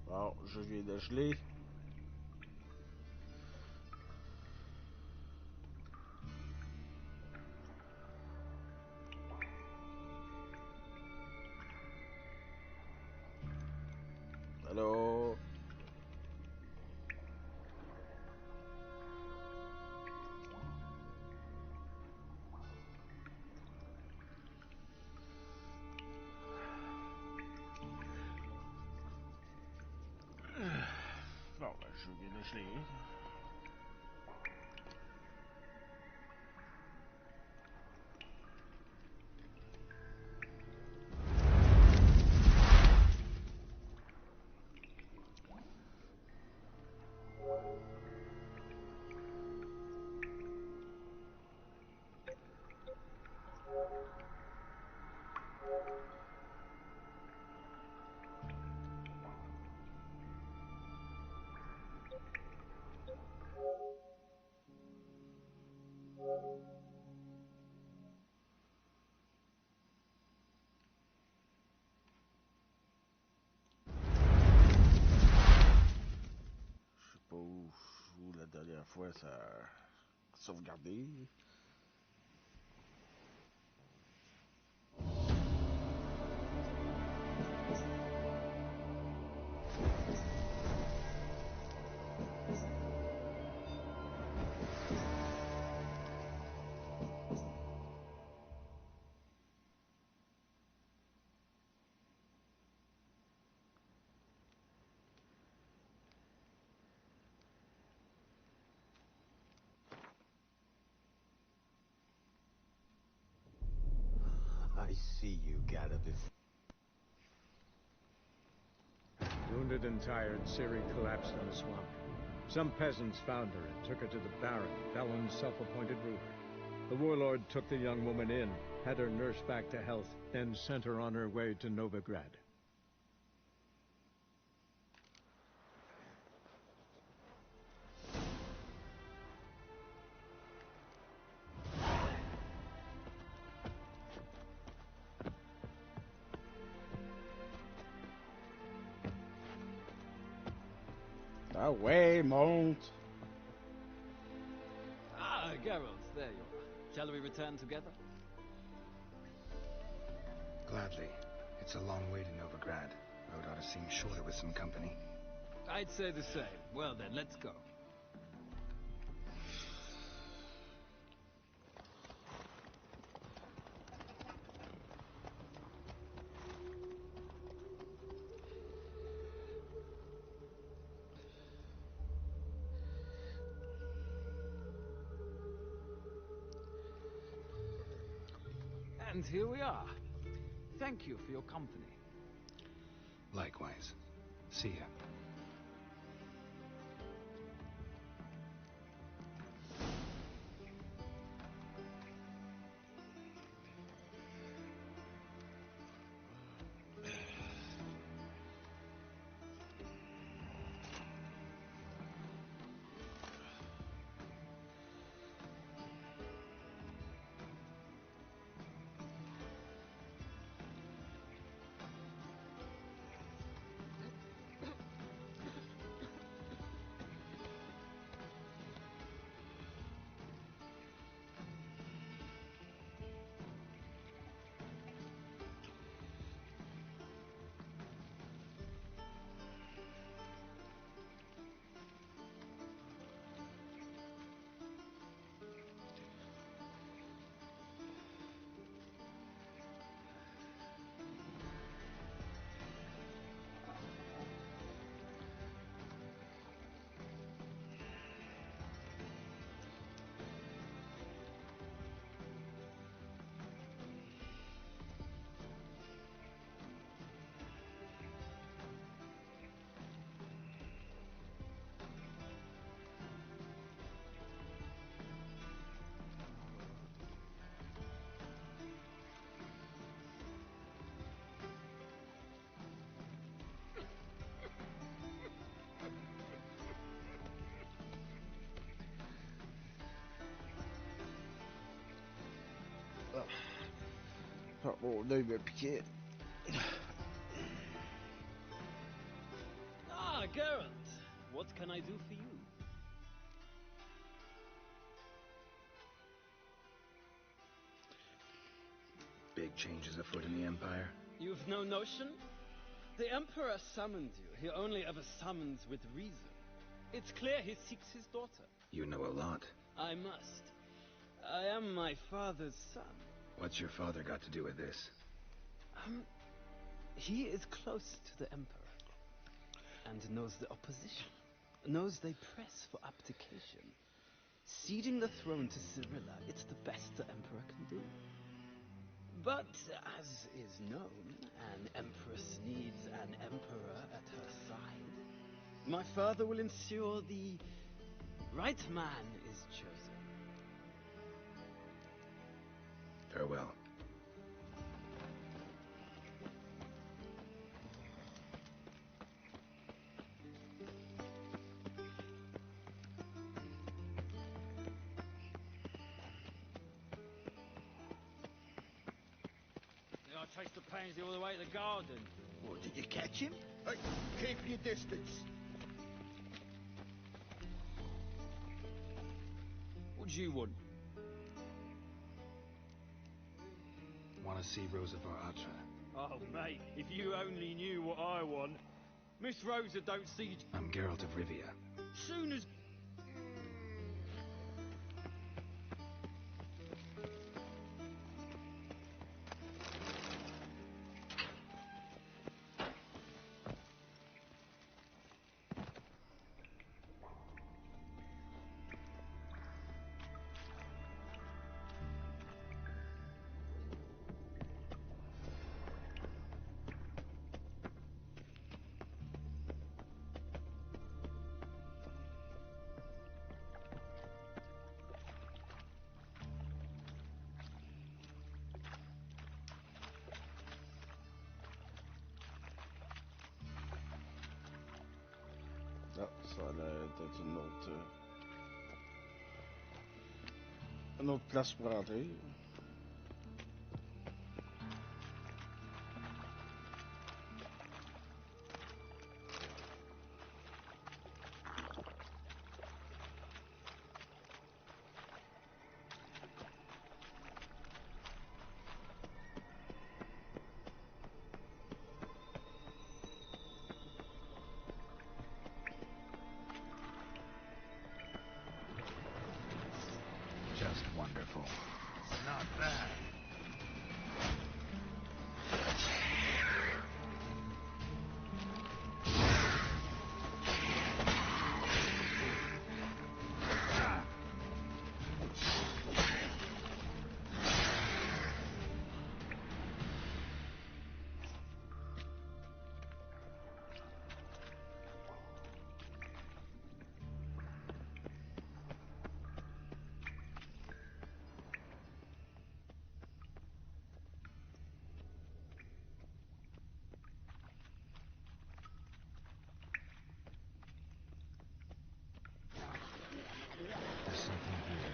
Bon, je viens de geler. Allô? Bon, ben, je viens de geler. ça... Sauvegarder. I see you, Gadabis. Wounded and tired, Ciri collapsed in the swamp. Some peasants found her and took her to the Baron, Bellen's self-appointed ruler. The warlord took the young woman in, had her nursed back to health, then sent her on her way to Novigrad. Ah ouais, monte! Ah, Geralt, there you are. Shall we return together? Gladly. It's a long way to Novigrad. Road ought to seem shorter with some company. I'd say the same. Well then, let's go. And here we are. Thank you for your company. Likewise. See ya. Oh, mon œil me piquait. Ah, Geralt. What can I do for you? Big changes afoot in the Empire. You've no notion? The Emperor summoned you. He only ever summons with reason. It's clear he seeks his daughter. You know a lot. I must. I am my father's son. What's your father got to do with this? He is close to the Emperor. And knows the opposition. Knows they press for abdication. Ceding the throne to Cyrilla, it's the best the Emperor can do. But, as is known, an Empress needs an Emperor at her side. My father will ensure the right man is chosen. Farewell. I taste the pansy all the way to the garden. What, did you catch him? Hey, keep your distance. do you want? Want to see Rosa Atra. Oh, mate, if you only knew what I want. Miss Rosa don't see... I'm Geralt of Rivia. Soon as... Ja, ça a l'air d'être une autre place pour entrer. Just wonderful. Not bad. There's something here.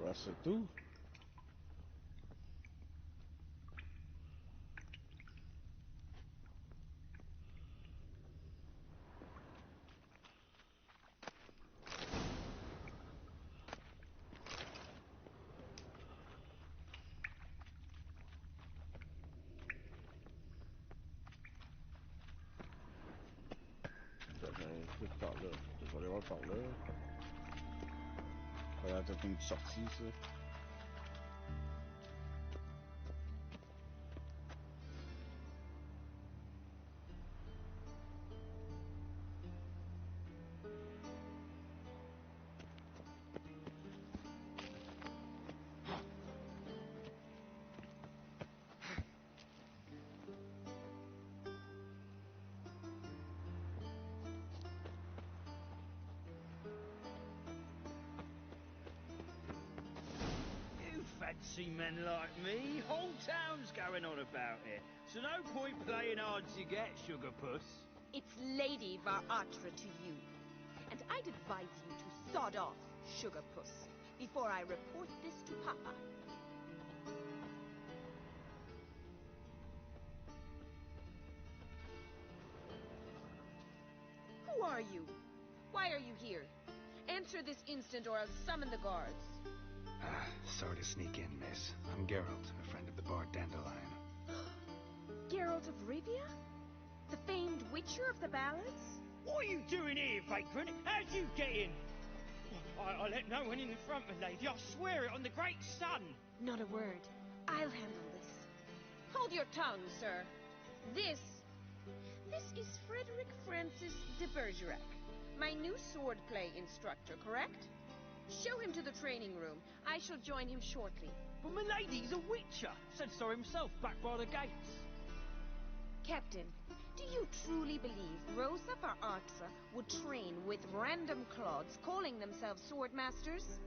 Ouais, c'est tout. Par là. Je vais aller voir par là. Ça a l'air d'être une sortie, ça. Fancy men like me, whole town's going on about it. So no point playing hard to get, sugar puss. It's Lady Varatra to you. And I'd advise you to sod off, sugar puss, before I report this to Papa. Who are you? Why are you here? Answer this instant or I'll summon the guards. Sorry to sneak in, miss. I'm Geralt, a friend of the bard Dandelion. Geralt of Rivia? The famed witcher of the ballads? What are you doing here, vagrant? How'd you get in? I let no one in the front, my lady. I swear it on the great sun. Not a word. I'll handle this. Hold your tongue, sir. This is Frederick Francis de Bergerac, my new swordplay instructor, correct? Show him to the training room. I shall join him shortly. But my lady's a witcher. Said so himself back by the gates. Captain, do you truly believe Rosa Artra would train with random clods calling themselves swordmasters?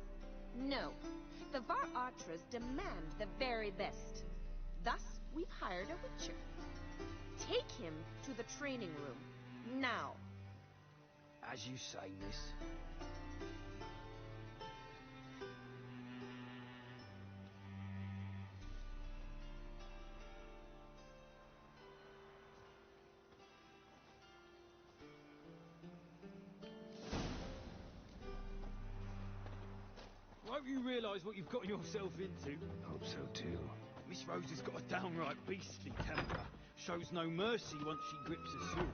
No. The Var Artras demand the very best. Thus, we've hired a witcher. Take him to the training room, now. As you say, miss. Won't you realise what you've got yourself into? Hope so too. Miss Rose has got a downright beastly temper. Shows no mercy once she grips a sword.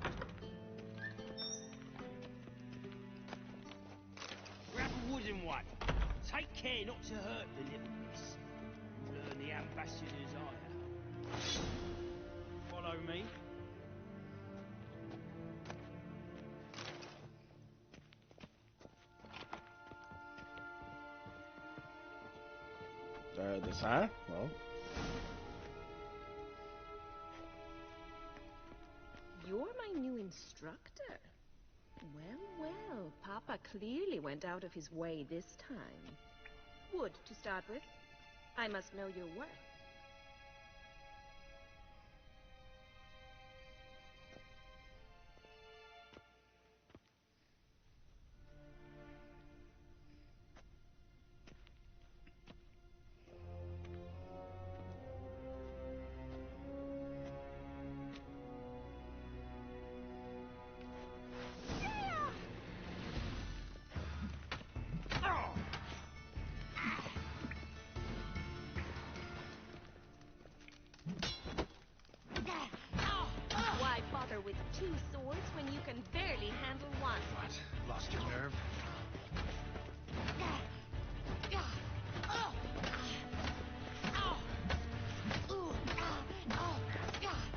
Grab a wooden one. Take care not to hurt the little miss. You learn the ambassador's ire. Follow me. Descend? Well. You're my new instructor. Well, well, Papa clearly went out of his way this time. Wood, to start with. I must know your worth. Why bother with two swords when you can barely handle one? What? Lost your nerve?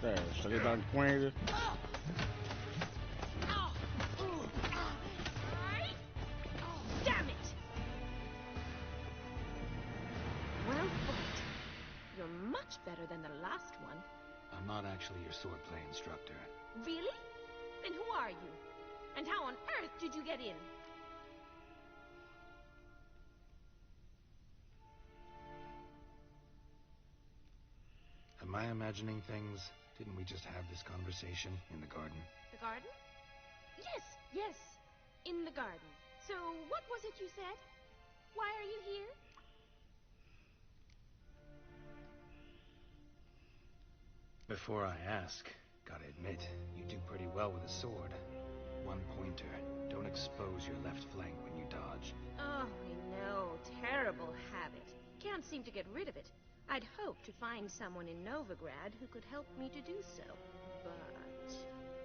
Je suis allé dans le coin, là. Damn it! Well fought. You're much better than the last one. I'm not actually your swordplay instructor. Really? Then who are you? And how on earth did you get in? Am I imagining things? Didn't we just have this conversation in the garden? The garden? Yes, yes. In the garden. So, what was it you said? Why are you here? Before I ask, gotta admit, you do pretty well with a sword. One pointer. Don't expose your left flank when you dodge. Oh, I know. Terrible habit. Can't seem to get rid of it. I'd hoped to find someone in Novigrad who could help me to do so. But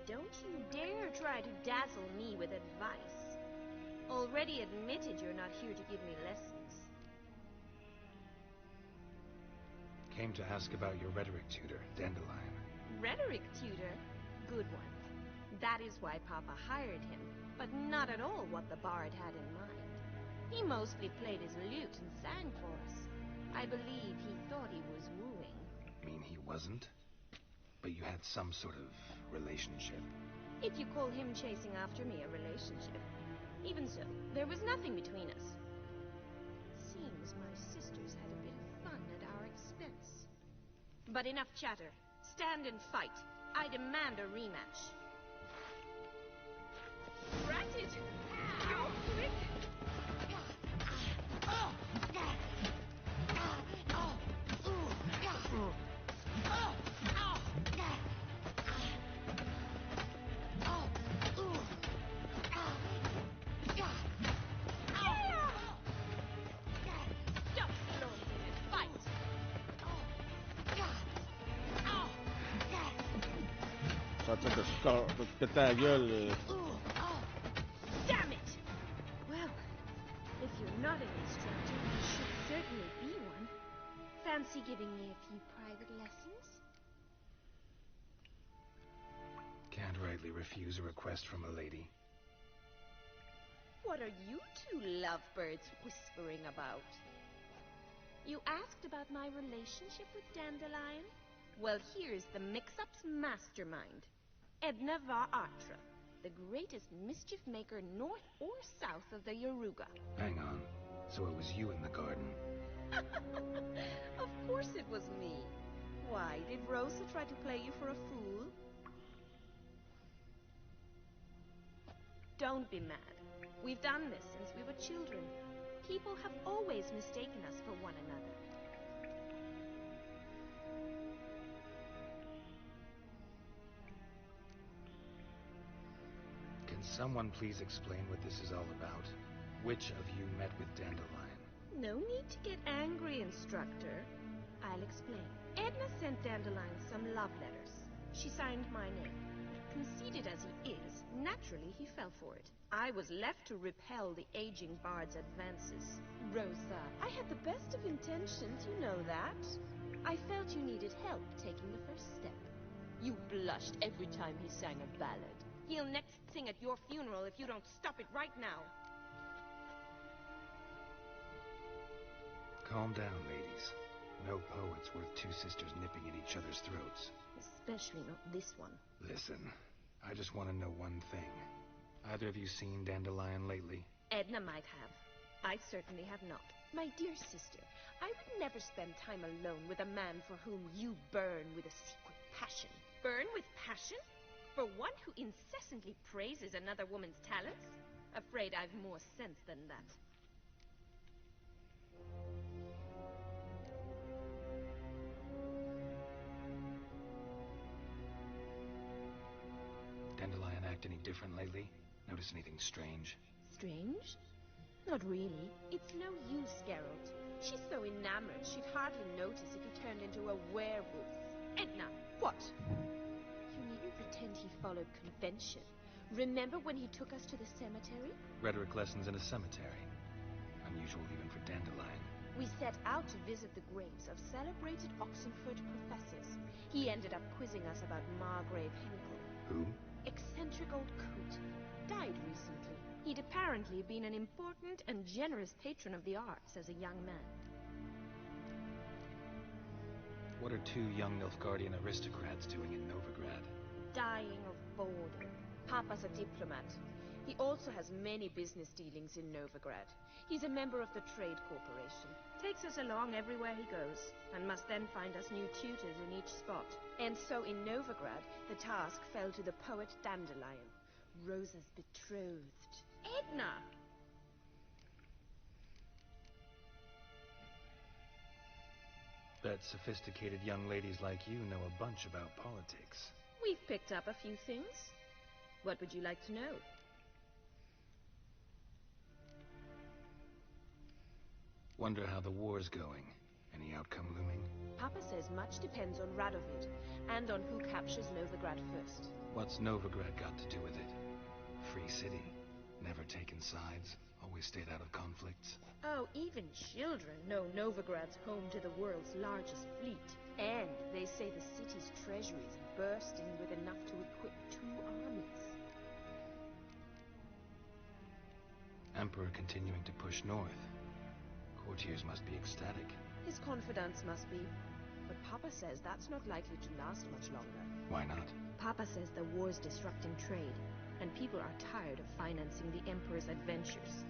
don't you dare try to dazzle me with advice. Already admitted you're not here to give me lessons. Came to ask about your rhetoric tutor, Dandelion. Rhetoric tutor? Good one. That is why Papa hired him, but not at all what the bard had in mind. He mostly played his lute and sang for us. I believe he thought he was wooing. Mean he wasn't? But you had some sort of relationship? If you call him chasing after me a relationship. Even so, there was nothing between us. Seems my sisters had a bit of fun at our expense. But enough chatter. Stand and fight. I demand a rematch. Rat it! You're quick! Ça te péter la gueule. Damn it! Well, If you're not an instructor, you should certainly be one. Fancy giving me a few private lessons? Can't rightly refuse a request from a lady. What are you two lovebirds whispering about? You asked about my relationship with Dandelion? Well, here's the mix-up's mastermind. Edna var Atra, the greatest mischief maker north or south of the Yaruga. Hang on. So it was you in the garden? Of course it was me. Why, did Rosa try to play you for a fool? Don't be mad. We've done this since we were children. People have always mistaken us for one another. Can someone please explain what this is all about? Which of you met with Dandelion? No need to get angry, Instructor. I'll explain. Edna sent Dandelion some love letters. She signed my name. Conceited as he is, naturally he fell for it. I was left to repel the aging bard's advances. Rosa, I had the best of intentions, you know that. I felt you needed help taking the first step. You blushed every time he sang a ballad. He'll next sing at your funeral if you don't stop it right now. Calm down, ladies. No poet's worth two sisters nipping at each other's throats. Especially not this one. Listen, I just want to know one thing. Either of you seen Dandelion lately? Edna might have. I certainly have not. My dear sister, I would never spend time alone with a man for whom you burn with a secret passion. Burn with passion? For one who incessantly praises another woman's talents? Afraid I've more sense than that. Dandelion act any different lately? Notice anything strange? Strange? Not really. It's no use, Geralt. She's so enamored, she'd hardly notice if he turned into a werewolf. Edna! What? You needn't pretend he followed convention. Remember when he took us to the cemetery? Rhetoric lessons in a cemetery. Unusual even for Dandelion. We set out to visit the graves of celebrated Oxenford professors. He ended up quizzing us about Margrave Henkel. Who? Eccentric old coot. Died recently. He'd apparently been an important and generous patron of the arts as a young man. What are two young Nilfgaardian aristocrats doing in Novigrad? Dying of boredom. Papa's a diplomat. He also has many business dealings in Novigrad. He's a member of the Trade Corporation. Takes us along everywhere he goes, and must then find us new tutors in each spot. And so in Novigrad, the task fell to the poet Dandelion, Rosa's betrothed. Edna! Bet sophisticated young ladies like you know a bunch about politics. We've picked up a few things. What would you like to know? Wonder how the war's going. Any outcome looming? Papa says much depends on Radovid, and on who captures Novigrad first. What's Novigrad got to do with it? Free city. Never taken sides. Always stayed out of conflicts. Oh, even children know Novigrad's home to the world's largest fleet. And they say the city's treasury is bursting with enough to equip 2 armies. Emperor continuing to push north. Courtiers must be ecstatic. His confidants must be. But Papa says that's not likely to last much longer. Why not? Papa says the war's disrupting trade, and people are tired of financing the Emperor's adventures.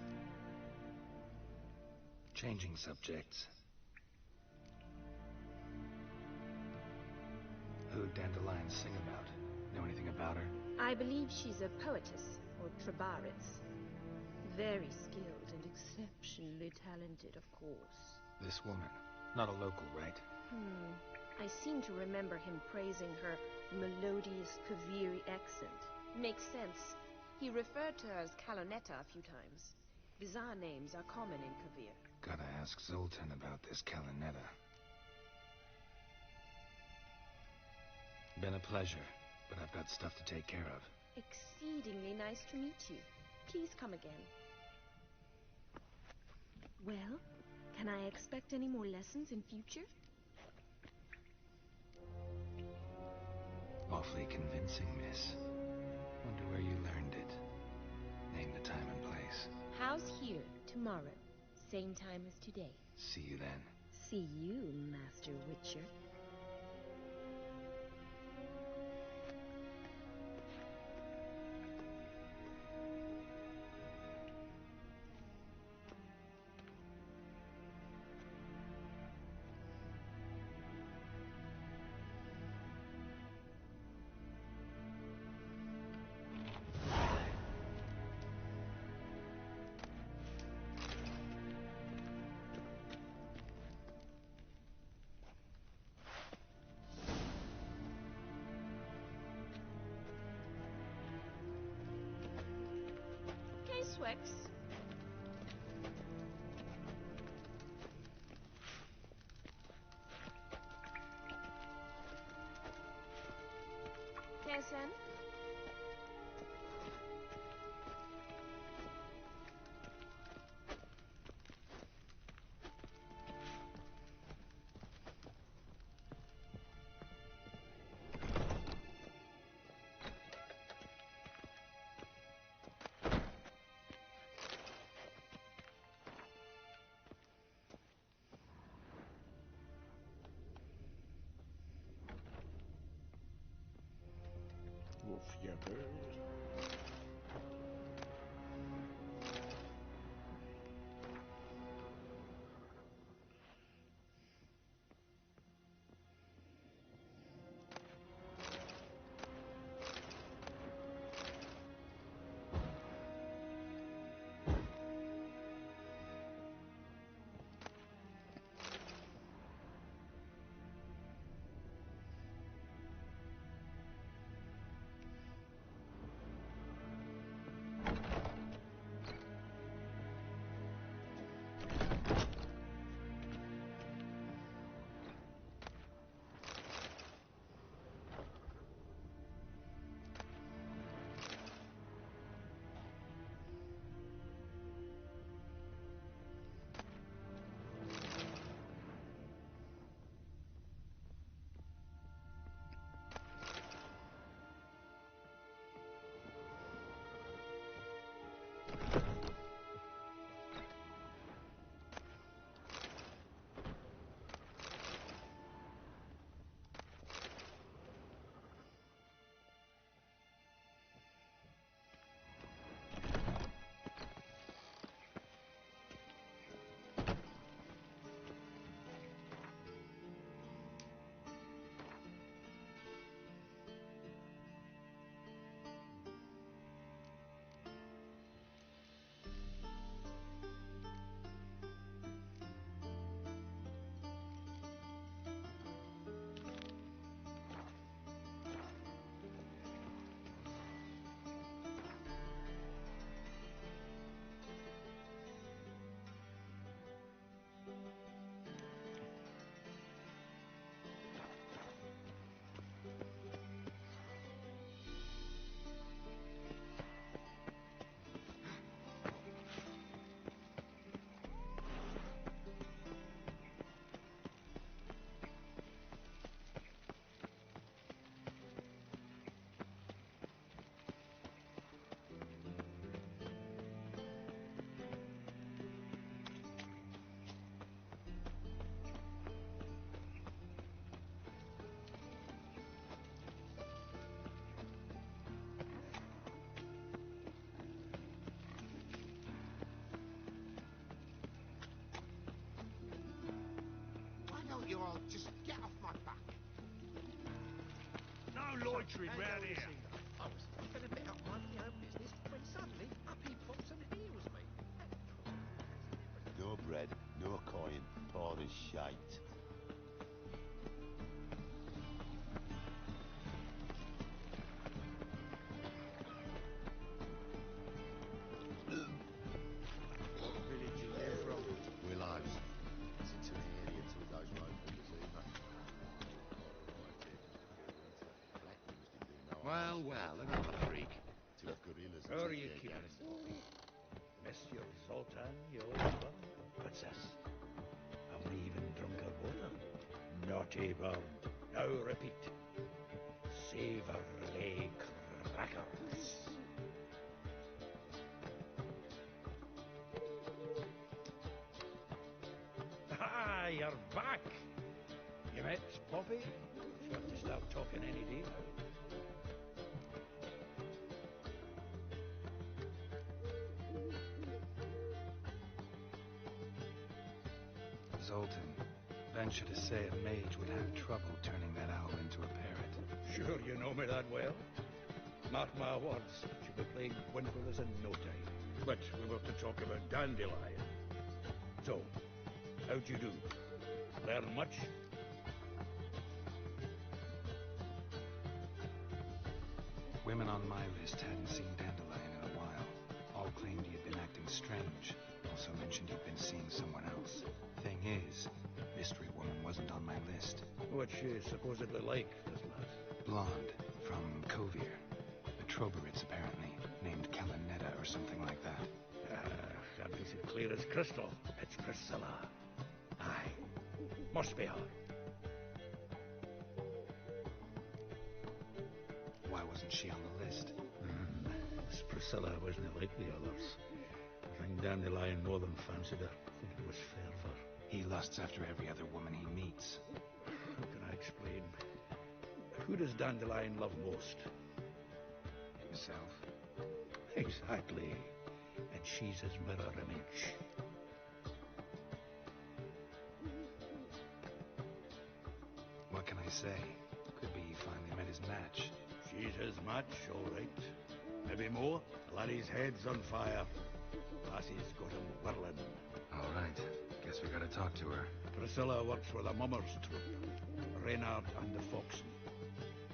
Changing subjects. Who'd Dandelion sing about? Know anything about her? I believe she's a poetess, or Trebaritz. Very skilled and exceptionally talented, of course. This woman. Not a local, right? I seem to remember him praising her melodious Kaviri accent. Makes sense. He referred to her as Calonetta a few times. Bizarre names are common in Kavir. Gotta ask Zoltan about this Calonetta. Been a pleasure, but I've got stuff to take care of. Exceedingly nice to meet you. Please come again. Well, can I expect any more lessons in future? Awfully convincing, miss. Wonder where you learned it. Name the time and place. House here, tomorrow. Same time as today. See you then. See you, Master Witcher. Swix. Jason? Wolf Yappers. You all just get off my back. No loitering How round you here. see that? I was flipping a bit up minding my own business when suddenly up he pops and heals me. No bread, no coin, all this shite. What village are you from? Willows. Is it too early until those locals either? Blackbirds didn't do no harm. Well, another freak. Two gorillas How are take you their keeping guns. him? Monsieur Zoltan, your brother. Princess, have we even drunk our water? Naughty bird. Now repeat. Savourly crackers. Ah, you're back. You met Poppy? She'll have to start talking any day now. Zoltan, venture to say a mage would have trouble turning that owl into a parrot. Sure you know me that well. Mark my words, she'll be playing Gwent with us in no time. But we were to talk about Dandelion. So, how'd you do? Learn much? Women on my list hadn't seen Dandelion in a while. All claimed he had been acting strange. Also mentioned he'd been seeing someone else. Thing is, Mystery Woman wasn't on my list. What's she supposedly like, this lass? Blonde, from Kovir. A Troberitz, apparently, named Kalanetta or something like that. Can't be so clear as crystal. It's Priscilla. Aye. Must be her. Why wasn't she on the list? This Priscilla wasn't like the others. I think Dandelion more than fancied her. I think it was fervour. He lusts after every other woman he meets. How can I explain? Who does Dandelion love most? Himself. Exactly. And she's his mirror image. What can I say? Could be he finally met his match. She's his match, all right. Maybe more. Laddie's head's on fire. Lassie's got him whirling. All right. Guess we gotta talk to her. Priscilla works with a mummers troupe. Reynard and the Foxen.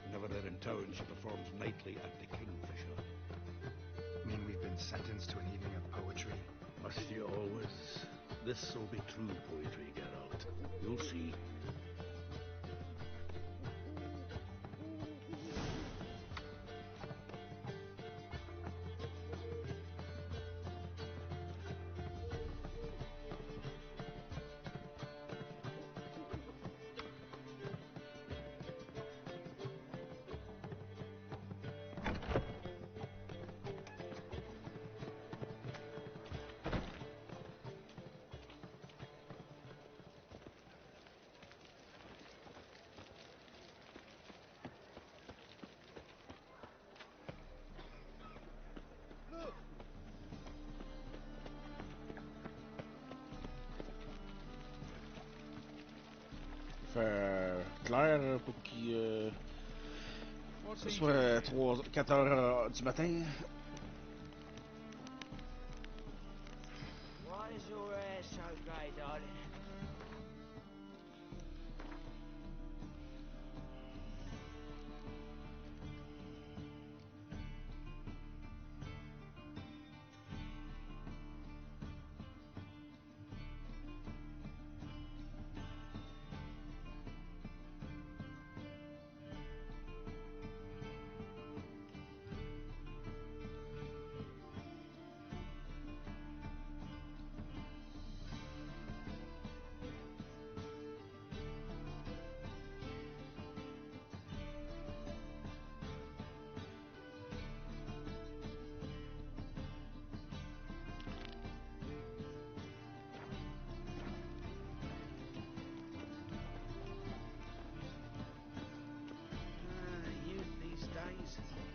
Whenever they're in town, she performs nightly at the Kingfisher. Mean we've been sentenced to an evening of poetry? Must you always? This'll be true poetry, Geralt. You'll see. Fait clair pour qu'il ce soit 4 heures du matin. Why is your hair so grey, darling?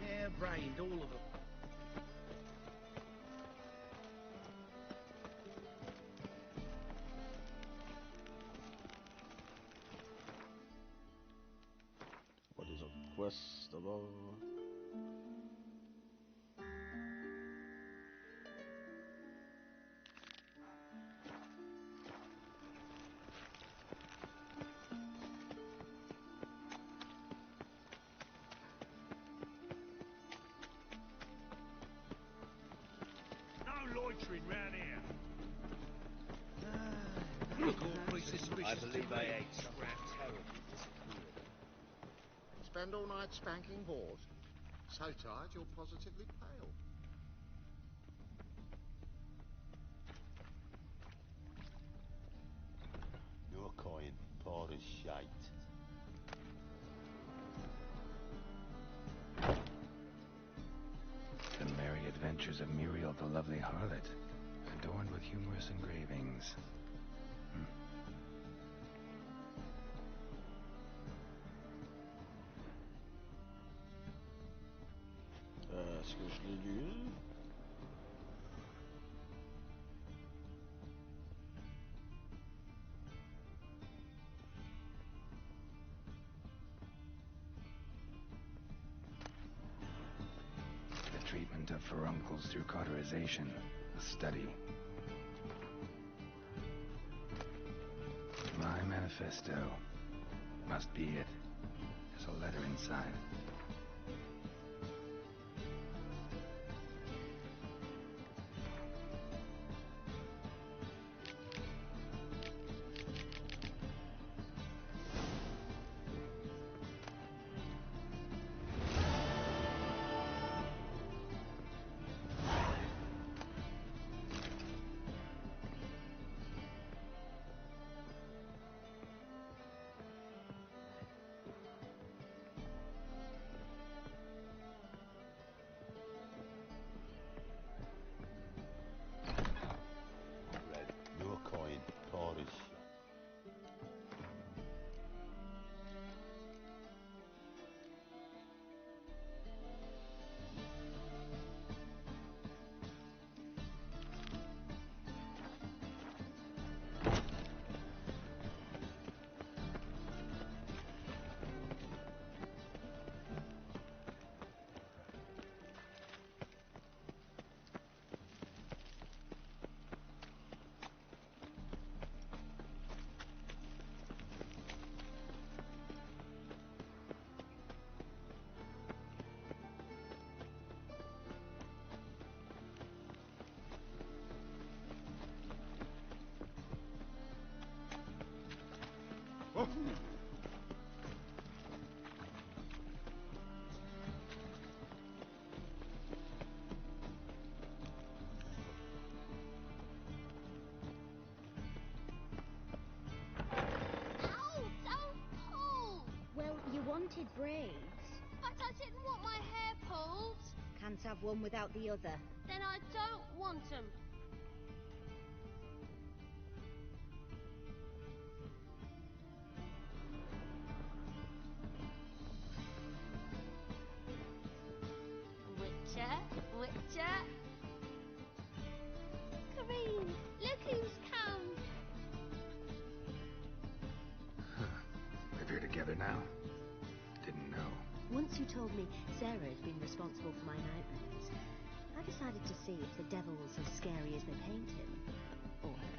Hair-brained, all of them. What is a quest d'abord? Loitering round here. I believe I ate something terribly disappeared. Spend all night spanking whores? So tired you're positively pale. of the lovely harlot, adorned with humorous engravings. Est-ce que je l'ai lu? The treatment of furuncles through cauterization, a study. My manifesto. Must be it. There's a letter inside. Your coin, Polish. Oh. Ow, don't pull! Well, you wanted braids. But I didn't want my hair pulled. Can't have one without the other. Then I don't want 'em. Witcher, Witcher. Kareen, look who's come. Live here together now? Didn't know. Once you told me Sarah had been responsible for my nightmares, I decided to see if the devil was as scary as they paint him. Or her.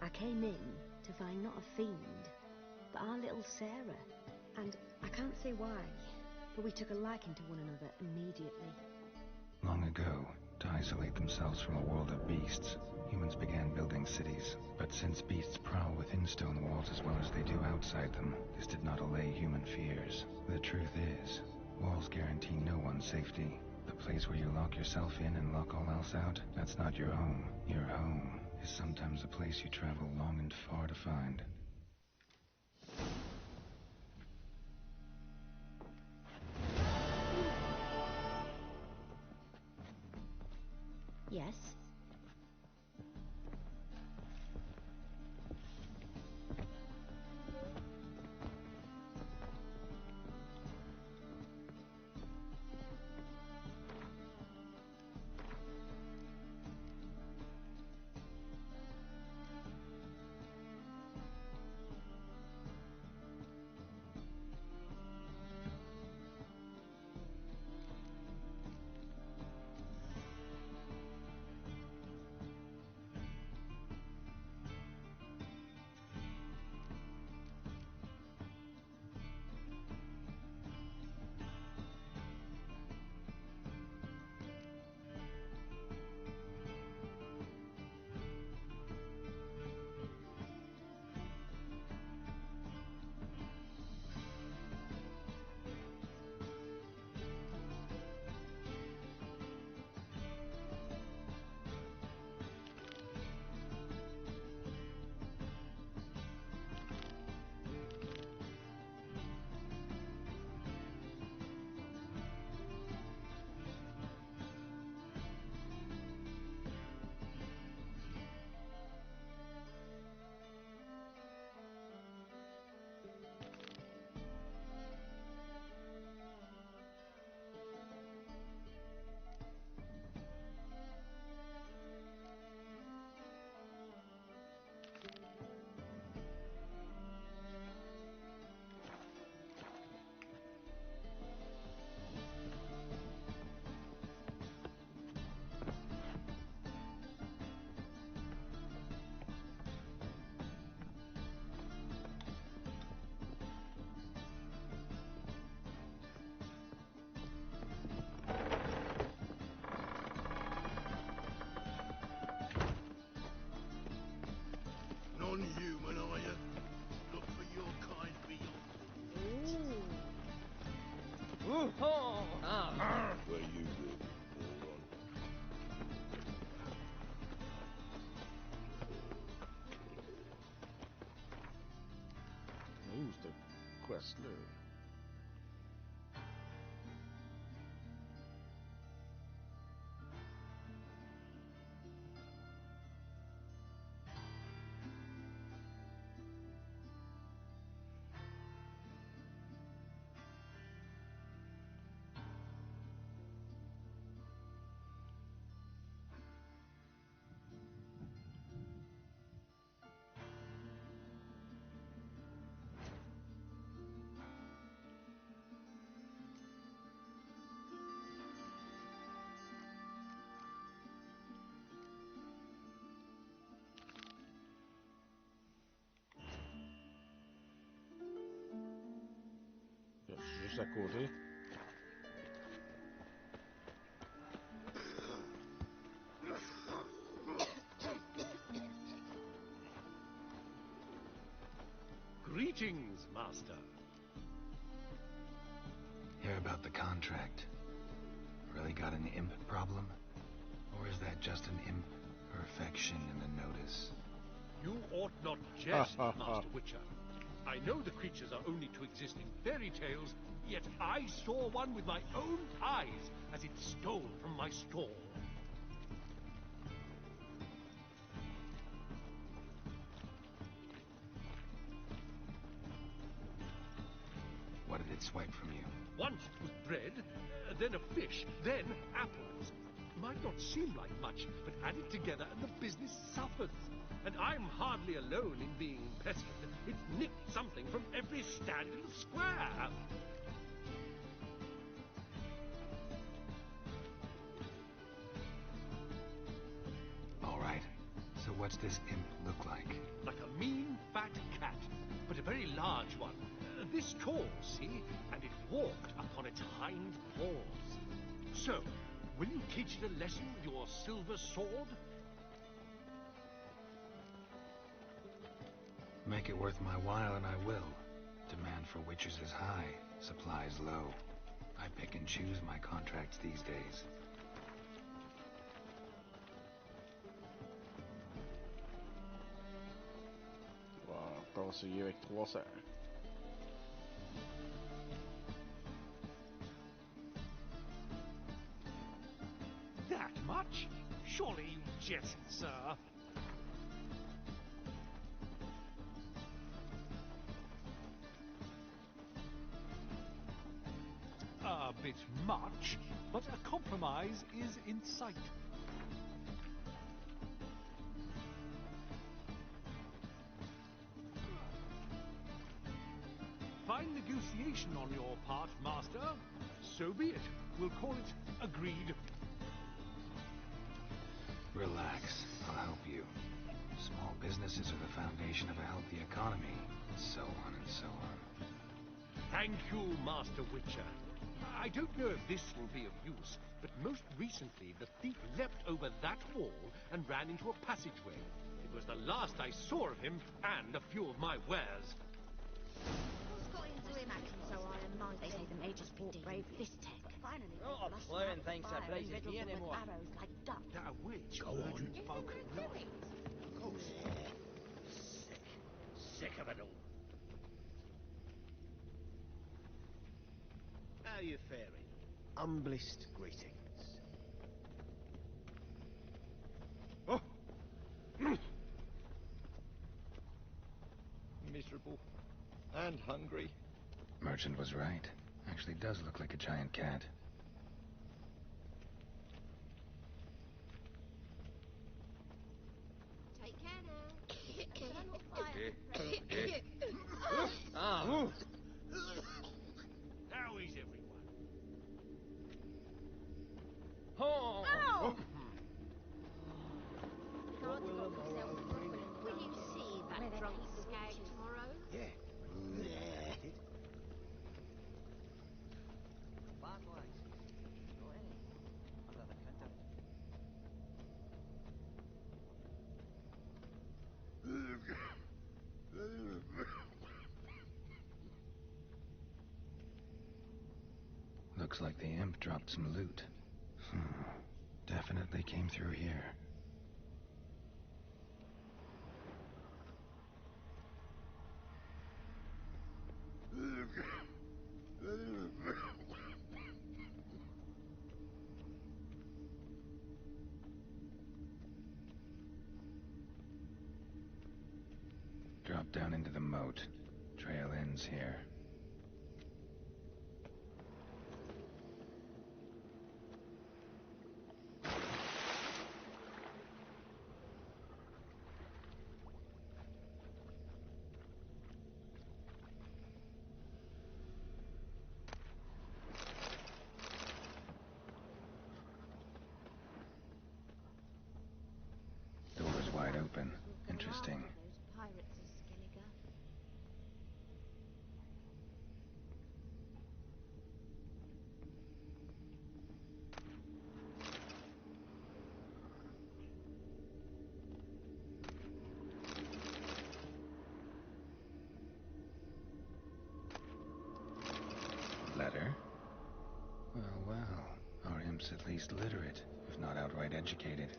I came in to find not a fiend, but our little Sarah. And I can't say why, but we took a liking to one another immediately. Long ago, to isolate themselves from a world of beasts, humans began building cities. But since beasts prowl within stone walls as well as they do outside them, this did not allay human fears. The truth is, walls guarantee no one's safety. The place where you lock yourself in and lock all else out, that's not your home. Your home is sometimes a place you travel long and far to find. Yes? reste-le. Juste à côté. Greetings, Master. Hear about the contract. Really got an imp problem? Or is that just an imp perfection in the notice? You ought not jest, Master Witcher. I know the creatures are only to exist in fairy tales, yet I saw one with my own eyes as it stole from my stall. What did it swipe from you? Once it was bread, then a fish, then apples. Might not seem like much, but add it together and the business suffers. And I'm hardly alone in being pestered. It's nicked something from every stand in the square. All right. So what's this imp look like? Like a mean, fat cat, but a very large one. This tall, see? And it walked upon its hind paws. So, will you teach it a lesson with your silver sword? Make it worth my while and I will. Demand for witches is high, supplies low. I pick and choose my contracts these days. On va conseiller avec 300. That much? Surely you jest, sir. A bit much, but a compromise is in sight. Fine negotiation on your part, Master. So be it. We'll call it agreed. Relax, I'll help you. Small businesses are the foundation of a healthy economy, and so on and so on. Thank you, Master Witcher. I don't know if this will be of use, but most recently the thief leapt over that wall and ran into a passageway. It was the last I saw of him and a few of my wares. What's got into him acting so iron minded? They say the mages fought bravely. This tech. Finally, Not a plain thing to please me anymore. Arrows like duck. That a witch. Go on. Folk life. Of course. Sick of it all. How are you faring? Humblest greetings. Oh! Miserable. And hungry. Merchant was right. Actually does look like a giant cat. Take care now. Ah! How is everyone? Oh! Ow! Can't look yourself properly. Will you see that drunk skag tomorrow? Yeah. Looks like the imp dropped some loot. Definitely came through here. Out down into the moat. Trail ends here. Door's wide open. Interesting. Those pirates of Skellige. Letter? Well, well. Our imp's at least literate, if not outright educated.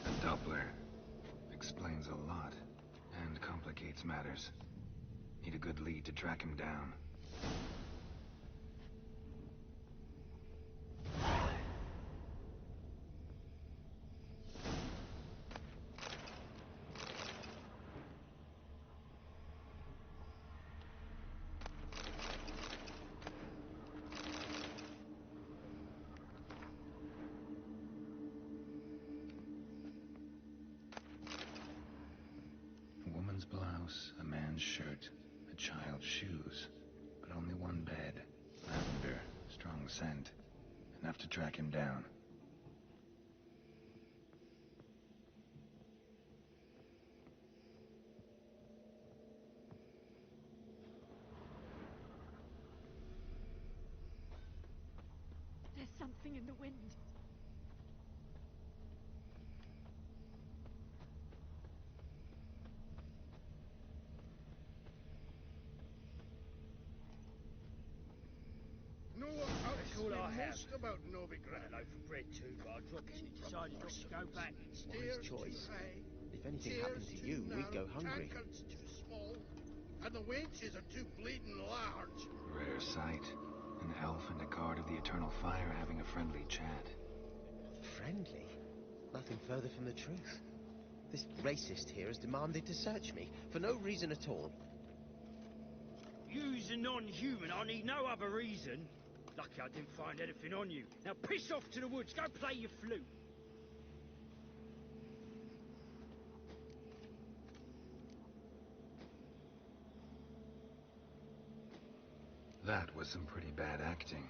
A Doppler. Explains a lot, and complicates matters. Need a good lead to track him down. A woman's blouse, a man's shirt, a child's shoes, but only one bed. Lavender, strong scent. Enough to track him down. There's something in the wind. Know what That's all I have. most about Novigrad? A loaf of bread too, but I dropped it and decided not to go back. Wise choice. If anything happened to you, we'd go hungry. Tankards too small, and the wenches are too bleeding large. Rare sight. An elf and a guard of the Eternal Fire having a friendly chat. Friendly? Nothing further from the truth. This racist here has demanded to search me, for no reason at all. You's a non-human, I need no other reason. Lucky I didn't find anything on you. Now piss off to the woods, go play your flute. That was some pretty bad acting.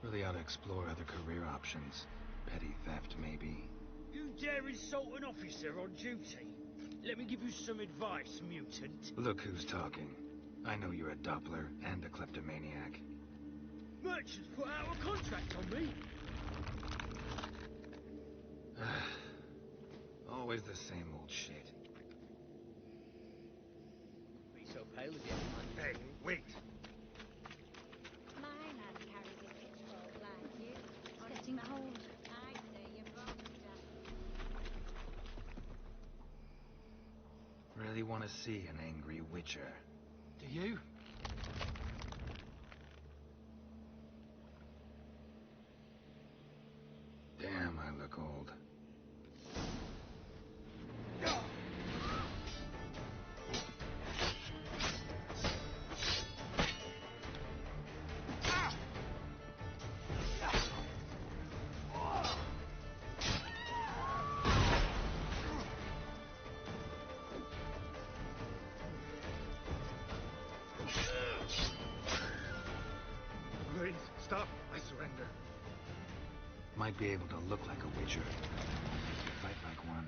Really ought to explore other career options. Petty theft, maybe. You dare insult an officer on duty? Let me give you some advice, mutant. Look who's talking. I know you're a Doppler and a kleptomaniac. Merchants put out a contract on me. Always the same old shit. Be so pale again, man. Hey, wait! My man carries a pitchfork like you. It's getting cold. I say you're both Really want to see an angry witcher. Do you? Damn, I look old. Please, stop. I surrender. Might be able to look like a witcher. Fight like one.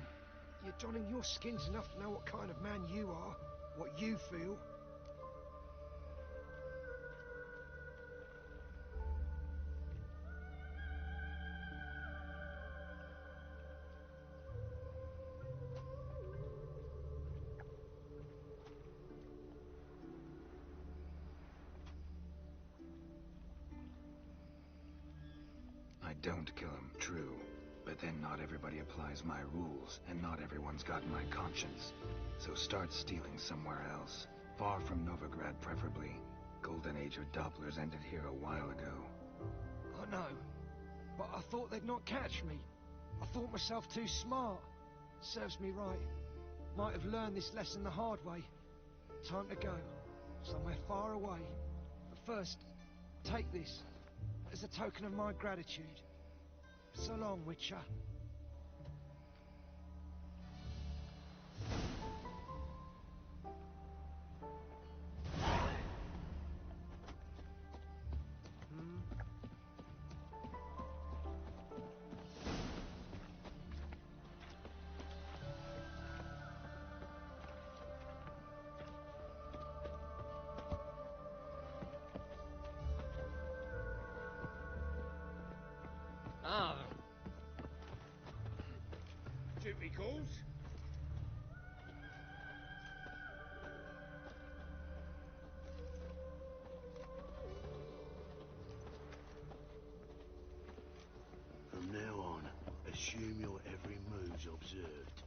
You're donning your skins enough to know what kind of man you are, what you feel. I don't kill him, true. But then not everybody applies my rules, and not everyone's got my conscience. So start stealing somewhere else. Far from Novigrad, preferably. Golden Age of Dopplers ended here a while ago. I know, but I thought they'd not catch me. I thought myself too smart. Serves me right. Might have learned this lesson the hard way. Time to go. Somewhere far away. But first, take this as a token of my gratitude. So long, Witcher. Ah, Duty calls. From now on, assume your every move's observed.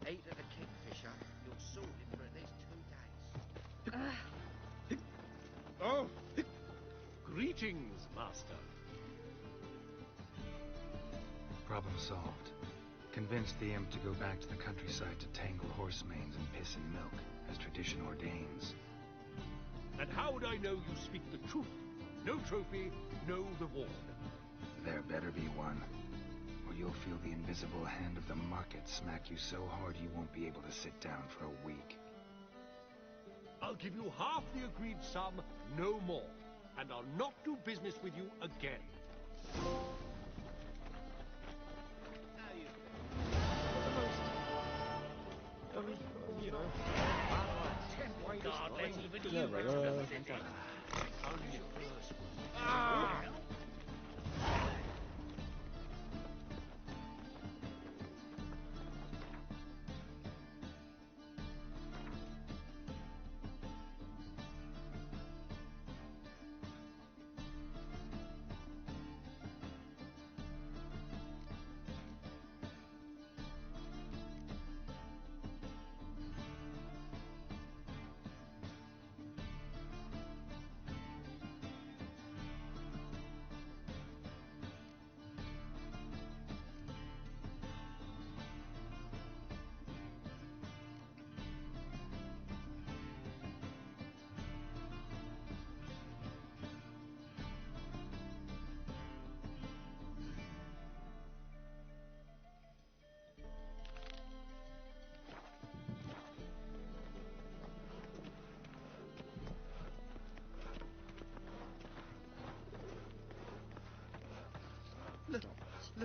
Eat of the kingfisher, you're sorted for at least 2 days. Oh, greetings, master. Problem solved. Convinced the imp to go back to the countryside to tangle horse manes and piss in milk, as tradition ordains. And how would I know you speak the truth? No trophy, no reward. There better be one, or you'll feel the invisible hand of the market smack you so hard you won't be able to sit down for a week. I'll give you half the agreed sum, no more. And I'll not do business with you again. you know. God, let's even Yeah, but, Ah!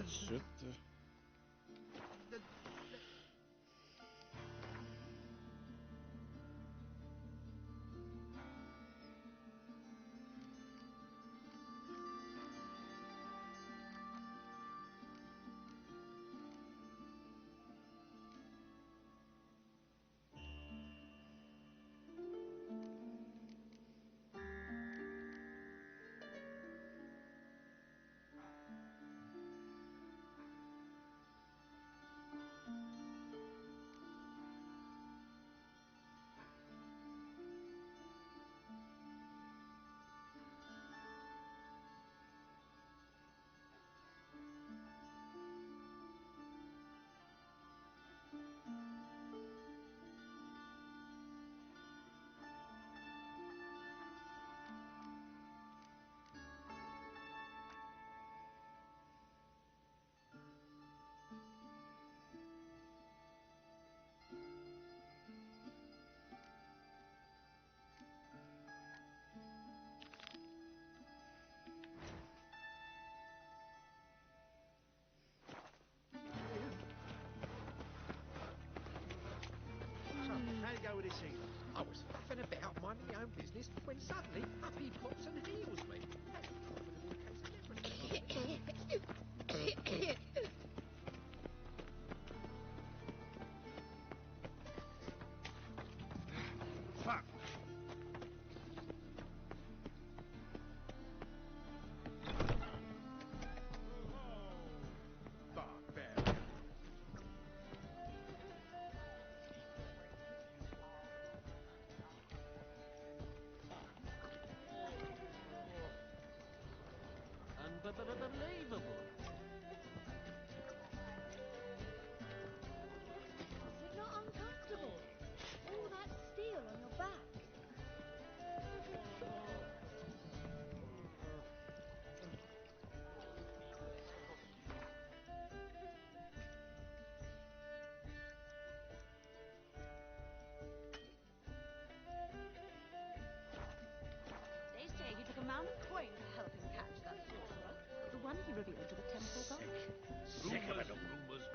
Shit. So, how you go with this evening? I was faffing about minding my own business when suddenly up he pops and heals me. That's a profitable case of leprosy. Fuck. reveal to the temple god. Sick of it, rumors.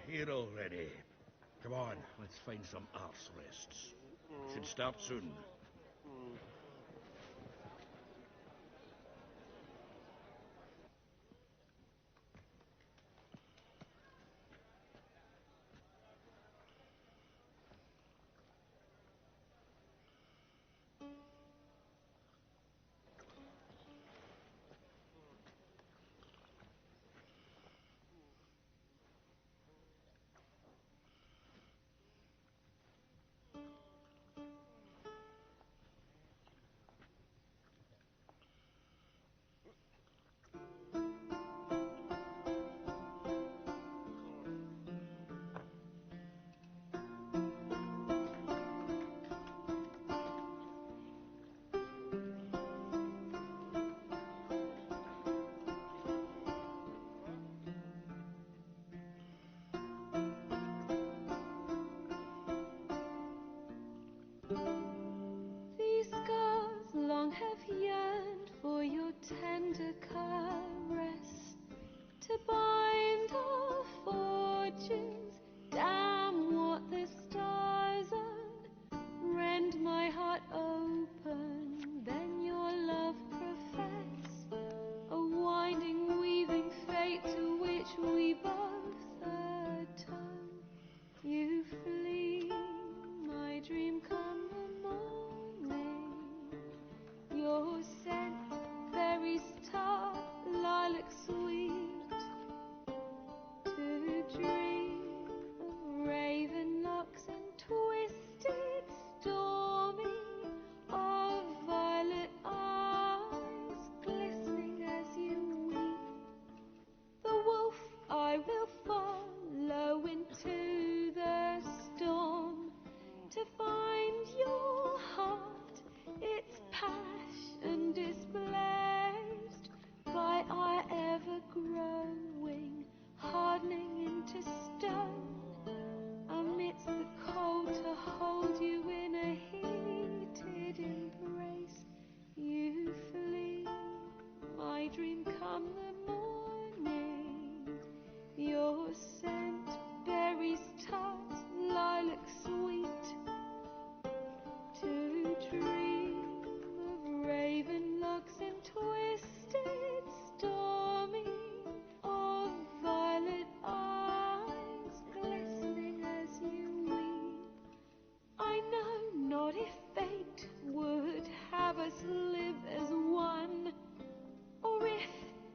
Here already. Come on, let's find some arse rests. Should start soon. These scars long have yearned for your tender caress, to bind our fortunes. Damn what the stars own, rend my heart open, then your love profess, a winding, weaving fate to which we both atone. You flee, my dream come the morning. Your scent, berry star, lilac sweet. To dream of raven locks and twisted, stormy, of violet eyes glistening as you weep. The wolf I will follow into the storm, to find your heart, its passion displaced by our ever-growing, hardening into stone. Amidst the cold, to hold you in a heated embrace. You flee, my dream come the morning. Your scent, berries tart, lilac sweet. To dream of raven locks and twisted, stormy, of violet eyes glistening as you weep. I know not if fate would have us live as one, or if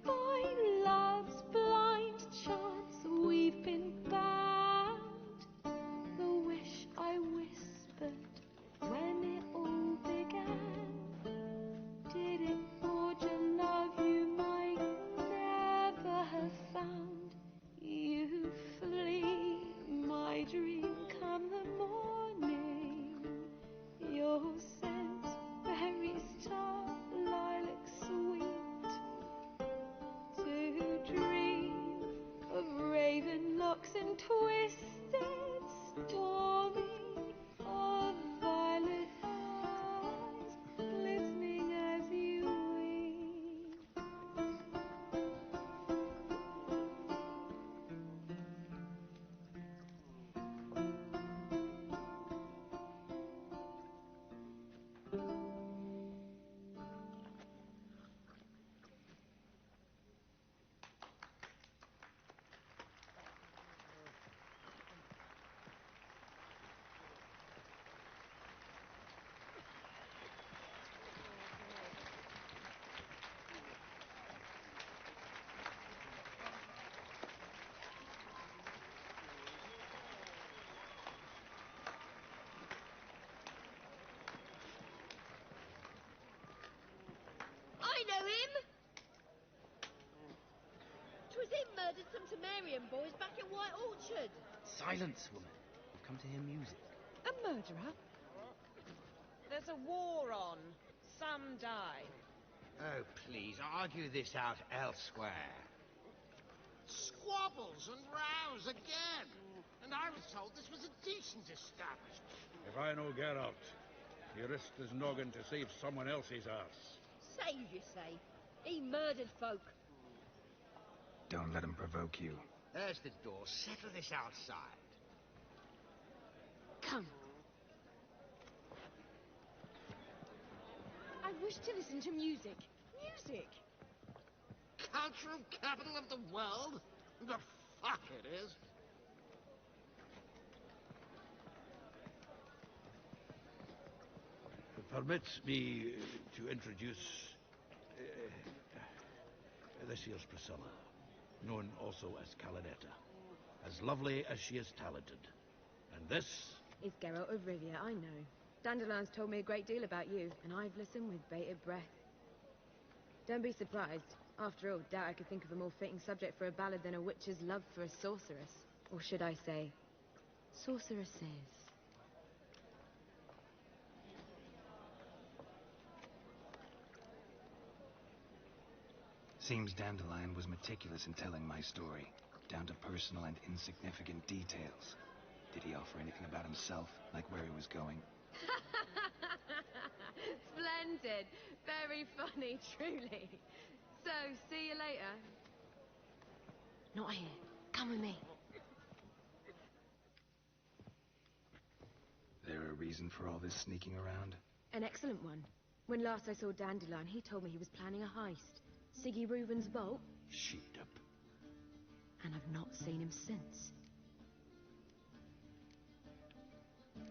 by love's blind chance we've been bound. The wish I whispered when it all began, did it forge a love you might never have found? You flee, my dream come the morning. Your scent, berries tart, lilac sweet. To dream of raven locks and twisted, stormy, of violet eyes glistening as you weep. I know him! murdered some Temerian boys back at White Orchard. Silence, woman. We've come to hear music. A murderer? There's a war on. Some die. Oh, please, argue this out elsewhere. Squabbles and rows again. And I was told this was a decent establishment. If I know Geralt, he risked his noggin to save someone else's arse. Save, you say? He murdered folk. Don't let him provoke you. There's the door. Settle this outside. Come. I wish to listen to music. Music? Cultural capital of the world? The fuck it is. Permit me to introduce this here's Priscilla, known also as Calinetta, as lovely as she is talented. And this is Geralt of Rivia, I know. Dandelion's told me a great deal about you, and I've listened with bated breath. Don't be surprised. After all, doubt I could think of a more fitting subject for a ballad than a witch's love for a sorceress. Or should I say, sorceresses. Seems Dandelion was meticulous in telling my story, down to personal and insignificant details. Did he offer anything about himself, like where he was going? Splendid. Very funny, truly. So, see you later. Not here. Come with me. There a reason for all this sneaking around? An excellent one. When last I saw Dandelion, he told me he was planning a heist. Siggy Reuven's vault. sheet up. And I've not seen him since.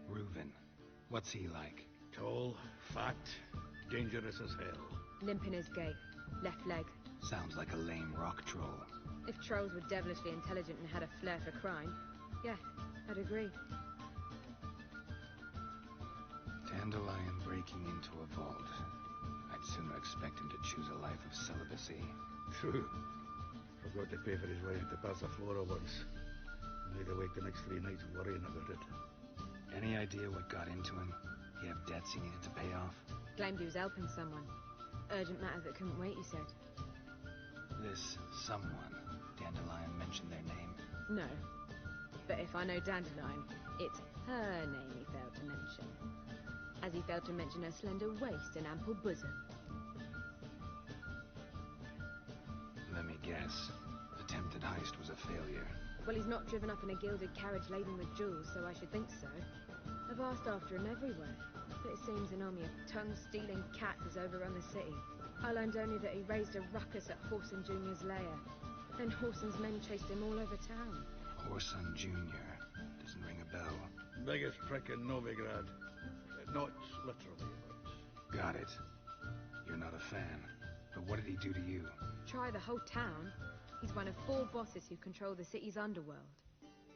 Reuven. What's he like? Tall, fat, dangerous as hell. Limp in his gait. Left leg. Sounds like a lame rock troll. If trolls were devilishly intelligent and had a flair for crime, yeah, I'd agree. Dandelion breaking into a vault. I'd sooner expect him to choose a life of celibacy. True. Forgot to pay for his way into Passaflora once. Laid awake the next 3 nights worrying about it. Any idea what got into him? He have debts he needed to pay off? Claimed he was helping someone. Urgent matter that couldn't wait, he said. This someone, Dandelion mentioned their name? No. But if I know Dandelion, it's her name he failed to mention. As he failed to mention her slender waist and ample bosom. Let me guess. Attempted heist was a failure. Well, he's not driven up in a gilded carriage laden with jewels, so I should think so. I've asked after him everywhere, but it seems an army of tongue-stealing cats has overrun the city. I learned only that he raised a ruckus at Whoreson Jr.'s lair. Then Whoreson's men chased him all over town. Whoreson Jr. Doesn't ring a bell. Biggest prick in Novigrad. Not literally, but... Got it. You're not a fan. But what did he do to you? Try the whole town. He's one of 4 bosses who control the city's underworld.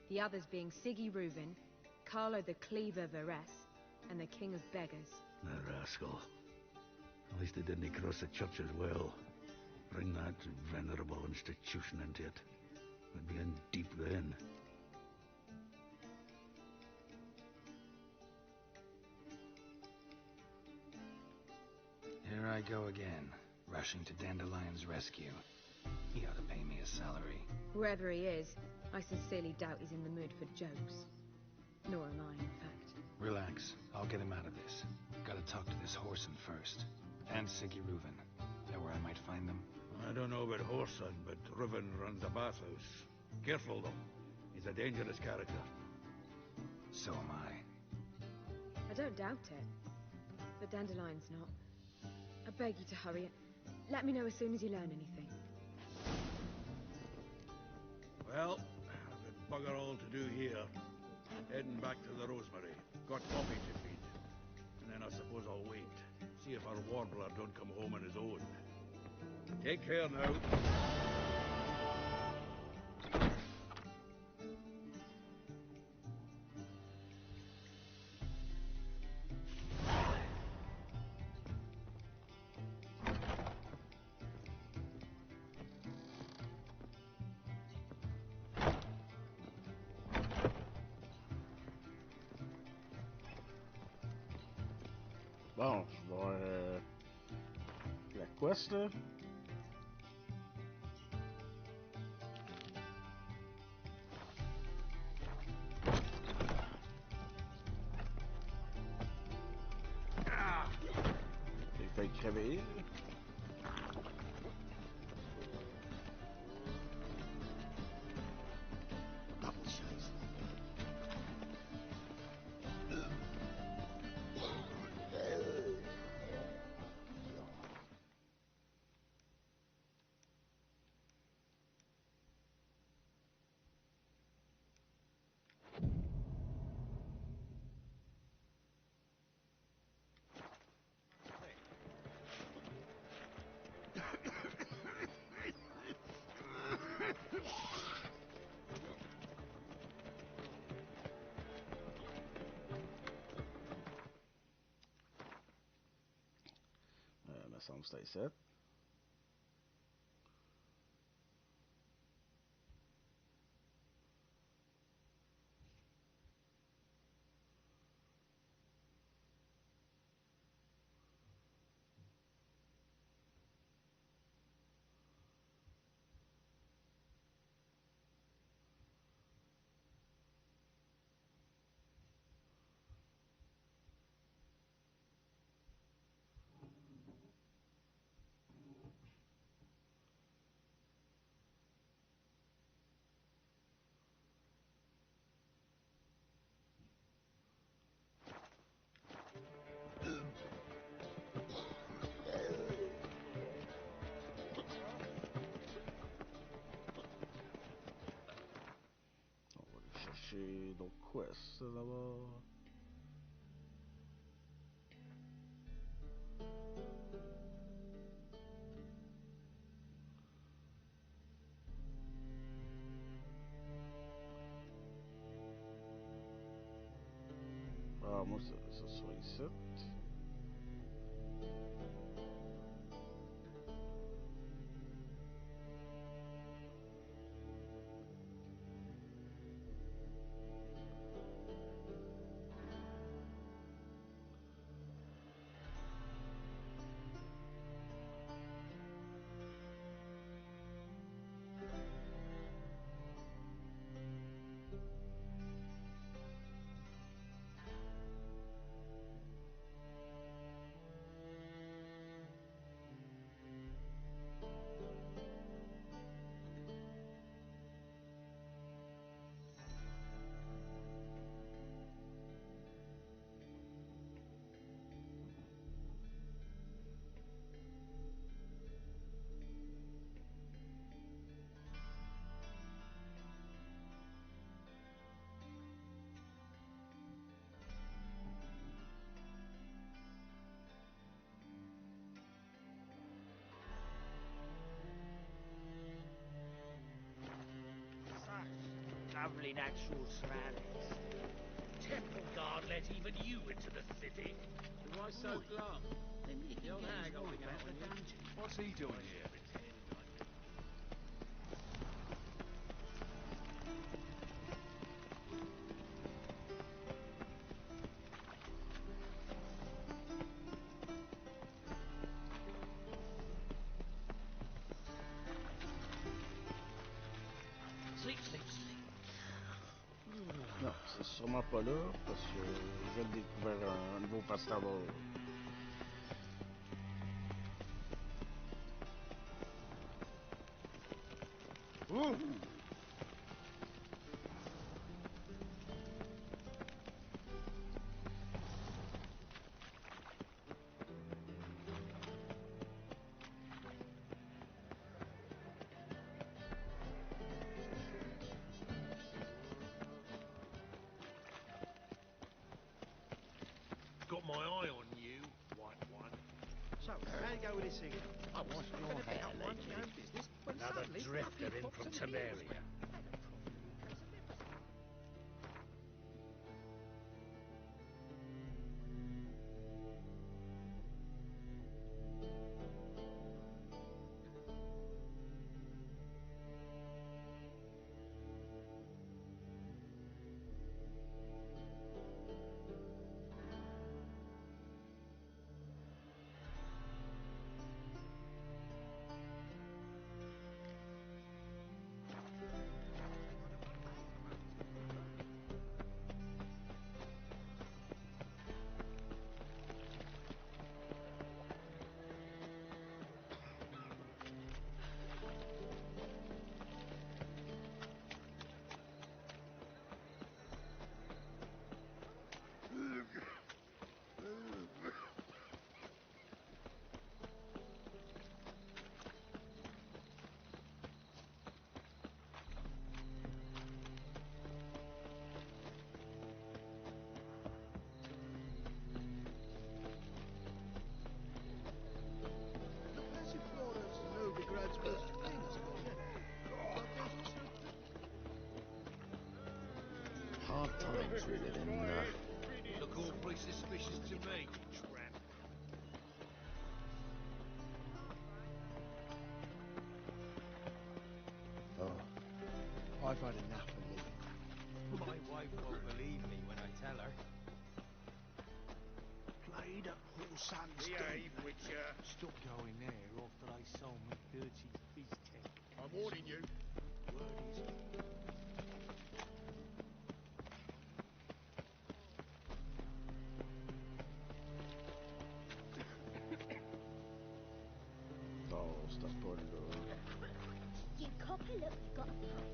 The others being Siggy Reuven, Carlo the Cleaver Varese, and the King of Beggars. The rascal. At least they didn't cross the church as well. Bring that venerable institution into it. We'd be in deep then. Here I go again, rushing to Dandelion's rescue. He ought to pay me a salary. Wherever he is, I sincerely doubt he's in the mood for jokes. Nor am I, in fact. Relax. I'll get him out of this. Gotta talk to this Whoreson first. And Siggy Reuven. Know where I might find them? I don't know about Whoreson, but Reuven runs a bathhouse. Careful, though. He's a dangerous character. So am I. I don't doubt it. But Dandelion's not. I beg you to hurry it. Let me know as soon as you learn anything. Well, I've got bugger all to do here. Heading back to the Rosemary. Got coffee to feed. And then I suppose I'll wait. See if our warbler don't come home on his own. Take care now. Bon, je vais voir la quest là. J'ai failli crever. Me semble que c'était ici. Chercher d'autres quests d'abord. Ah, moi, ça soit ici. Lovely natural surroundings. Temple guard let even you into the city. Why so glum? The old hag holding out on you. What's he doing here? Sleep, sleep, sleep. Non, c'est sûrement pas là, parce que je viens de découvrir un nouveau festival. Ouh! Got my eye on you, white one. So, how you go with this thing? I washed your hair lately. Another drifter in from Temeria. Twitter in You look awfully suspicious to me, tramp. Oh, I've had enough of living. My wife won't believe me when I tell her. Played at Paul Sand's Behave, den. Witcher. Stop going there after I sold me dirty fizz-tech. I'm warning you. Word is... Oh, c'était pas là. You copper, look, you got a pop.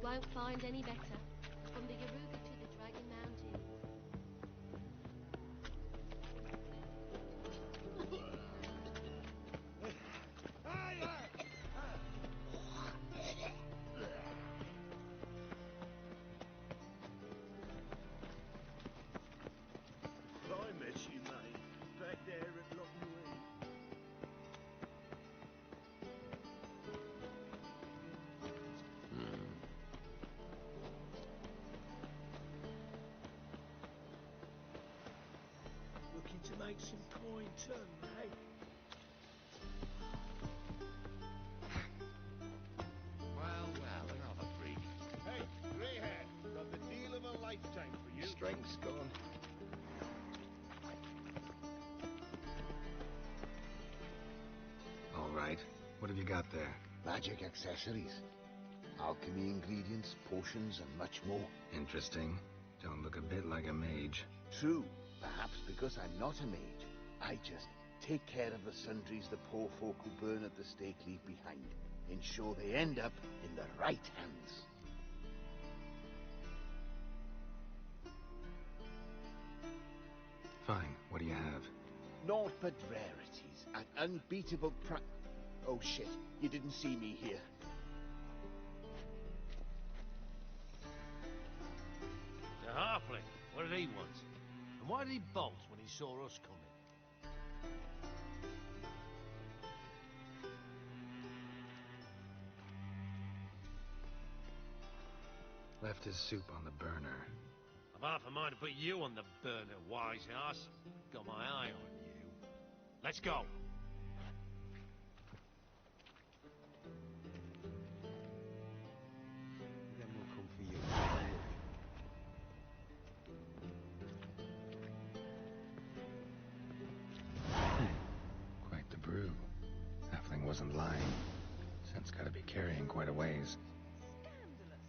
Won't find any better. From the Yaruga to the Dragon Mountains. Fine mess you made. Back there at Loch Newry. Looking to make some coin too, eh? Well, another freak. Hey, grey-haired, got the deal of a lifetime for you. Strength's gone. All right. What have you got there? Magic accessories. Alchemy ingredients, potions, and much more. Interesting. Don't look a bit like a mage. True. Perhaps because I'm not a mage. I just take care of the sundries the poor folk who burn at the stake leave behind. Ensure they end up in the right hands. Fine. What do you have? Naught but rarities at unbeatable Oh shit, you didn't see me here. The halfling. What did he want? And why did he bolt when he saw us coming? Left his soup on the burner. I've half a mind to put you on the burner, wise ass. Got my eye on you. Let's go. Then we'll come for you. Quite the brew. Halfling wasn't lying. Scent's gotta be carrying quite a ways. Scandalous.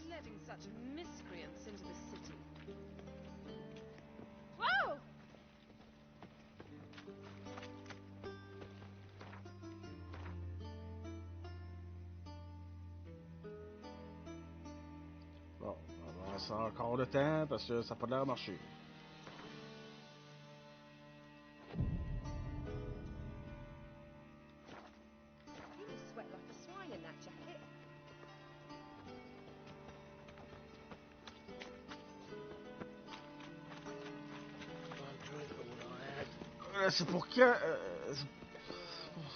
Letting such miscreants into the city. Whoa! Bon, on avance encore le temps parce que ça n'a pas l'air de marcher. You will sweat like a swine in that jacket. C'est pour quand...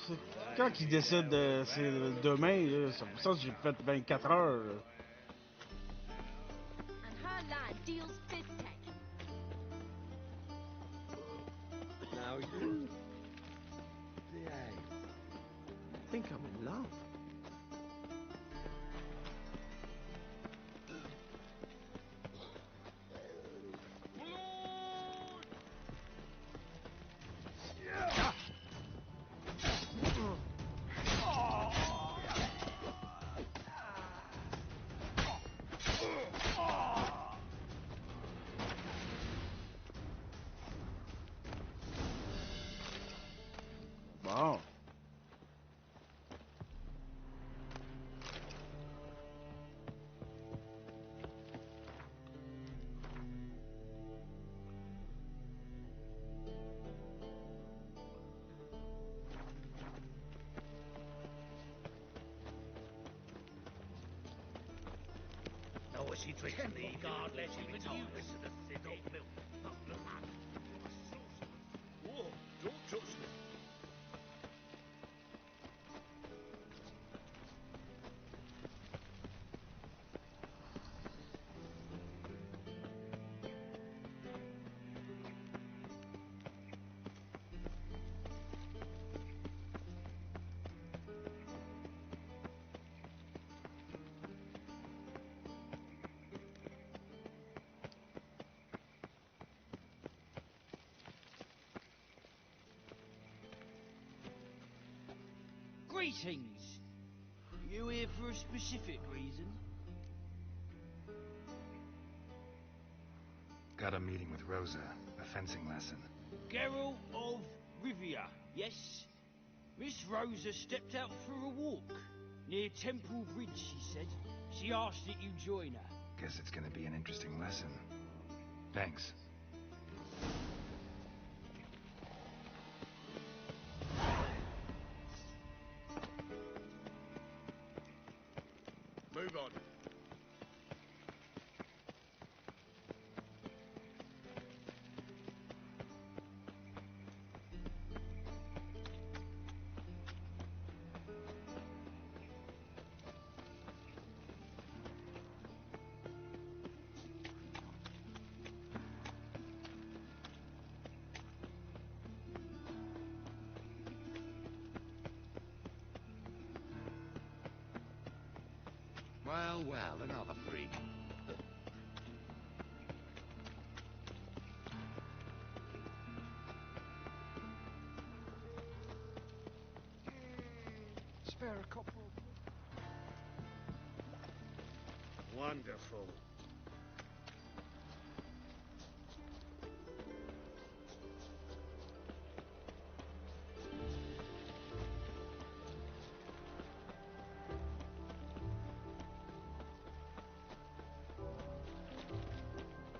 c'est quand qu'ils décident de... C'est demain, là. C'est pour ça que j'ai fait 24 heures. Là. And her line deals fizz-tech. Now you... behave. I think I'm in love. Bon. No, she tricks me, regardless, even you listen to city. Whoa, don't touch me. Greetings. You here for a specific reason? Got a meeting with Rosa, a fencing lesson. Geralt of Rivia, yes? Miss Rosa stepped out for a walk. Near Temple Bridge, she said. She asked that you join her. Guess it's gonna be an interesting lesson. Thanks. Move on. Well, well, another freak. Spare a couple. Wonderful.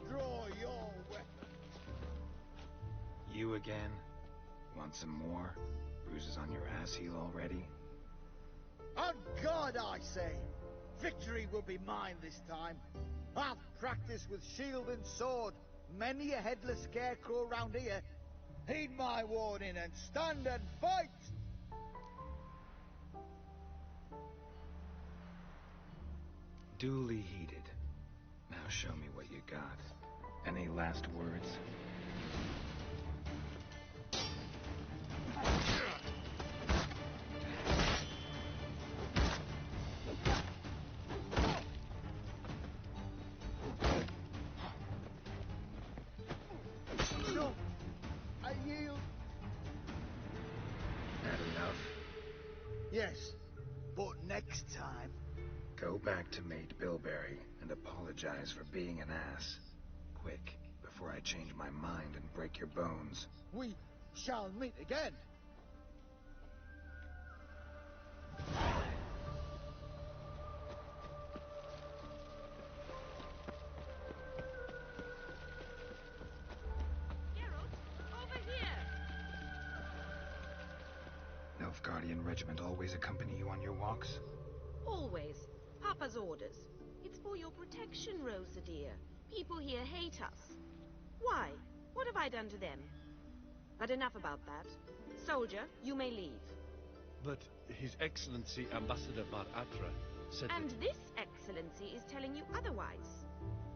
Draw your weapon. You again? Want some more? Bruises on your ass heel already? On God, I say! Victory will be mine this time. I've practiced with shield and sword. Many a headless scarecrow round here. Heed my warning and stand and fight! Duly heeded. Now show me what you got. Any last words? No! I yield! Had enough? Yes, but next time... Go back to Mate Bilberry and apologize for being an ass. Quick, before I change my mind and break your bones. We shall meet again. Over here! Nilfgaardian regiment always accompany you on your walks? Always. Papa's orders. It's for your protection, Rosa dear. People here hate us. Why? What have I done to them? But enough about that. Soldier, you may leave. But His Excellency Ambassador Bar Atra said And that... this excellency is telling you otherwise.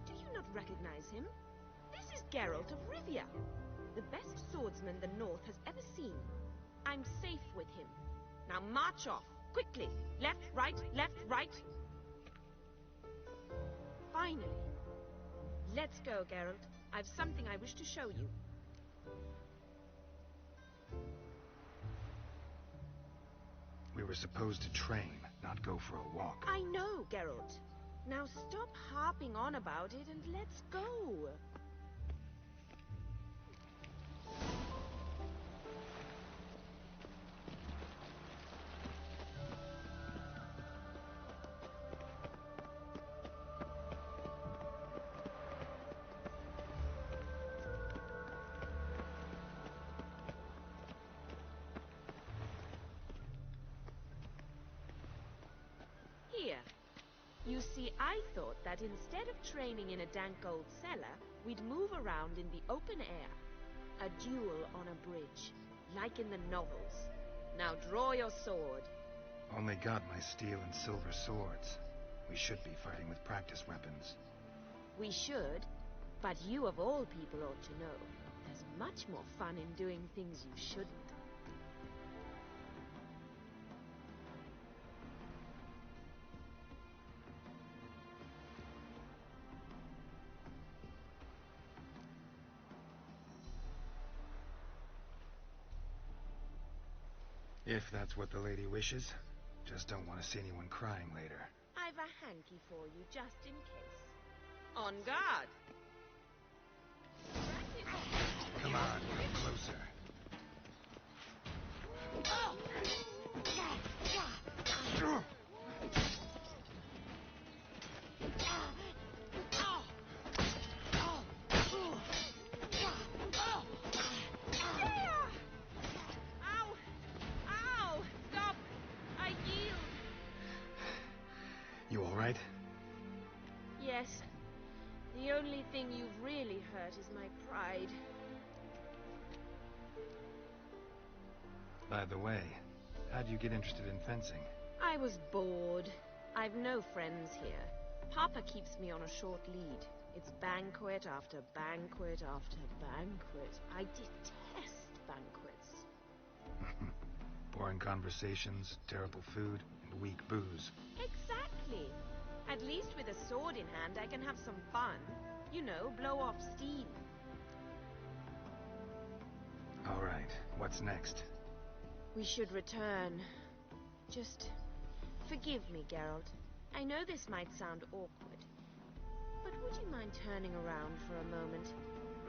Do you not recognize him? This is Geralt of Rivia, the best swordsman the North has ever seen. I'm safe with him. Now march off, quickly. Left, right, left, right. Finally. Let's go, Geralt. I've something I wish to show you. We were supposed to train, not go for a walk. I know, Geralt. Now stop harping on about it and let's go. Here. You see, I thought that instead of training in a dank old cellar, we'd move around in the open air. A duel on a bridge, like in the novels. Now draw your sword. Only got my steel and silver swords. We should be fighting with practice weapons. We should, but you of all people ought to know. There's much more fun in doing things you shouldn't. If that's what the lady wishes. Just don't want to see anyone crying later. I've a hanky for you, just in case. On guard! Come on, get closer. You all right? Yes. The only thing you've really hurt is my pride. By the way, how'd you get interested in fencing? I was bored. I've no friends here. Papa keeps me on a short lead. It's banquet after banquet after banquet. I detest banquets. Boring conversations, terrible food, and weak booze. Exactly. At least with a sword in hand, I can have some fun. You know, blow off steam. All right, what's next? We should return. Just forgive me, Geralt. I know this might sound awkward, but would you mind turning around for a moment?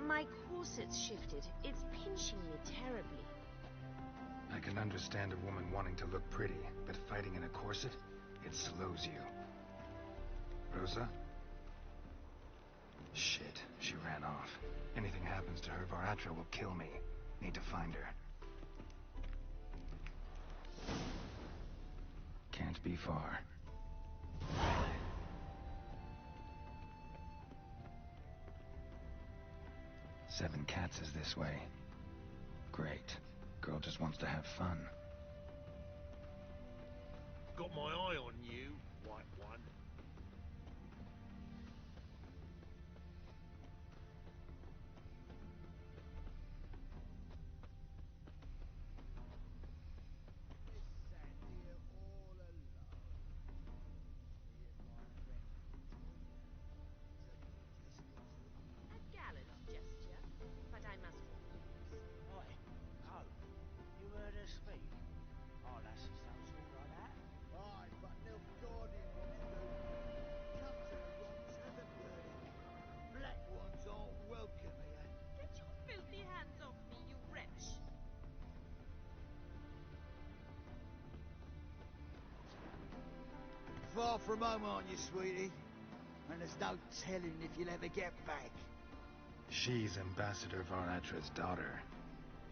My corset's shifted. It's pinching me terribly. I can understand a woman wanting to look pretty, but fighting in a corset, it slows you. Rosa? Shit, she ran off. Anything happens to her, Varatra will kill me. Need to find her. Can't be far. Seven Cats is this way. Great. Girl just wants to have fun. Got my eye on you, White One. A gallant gesture, but I must refuse. Right. Oh, you heard her speak? Oh, that's sounds all like that. Aye, but Nilfgaardian ones do. Captain ones haven't heard it. Black ones aren't welcome here. Get your filthy hands off me, you wretch! Far from home, aren't you, sweetie? And there's no telling if you'll ever get back. She's Ambassador Varatra's daughter.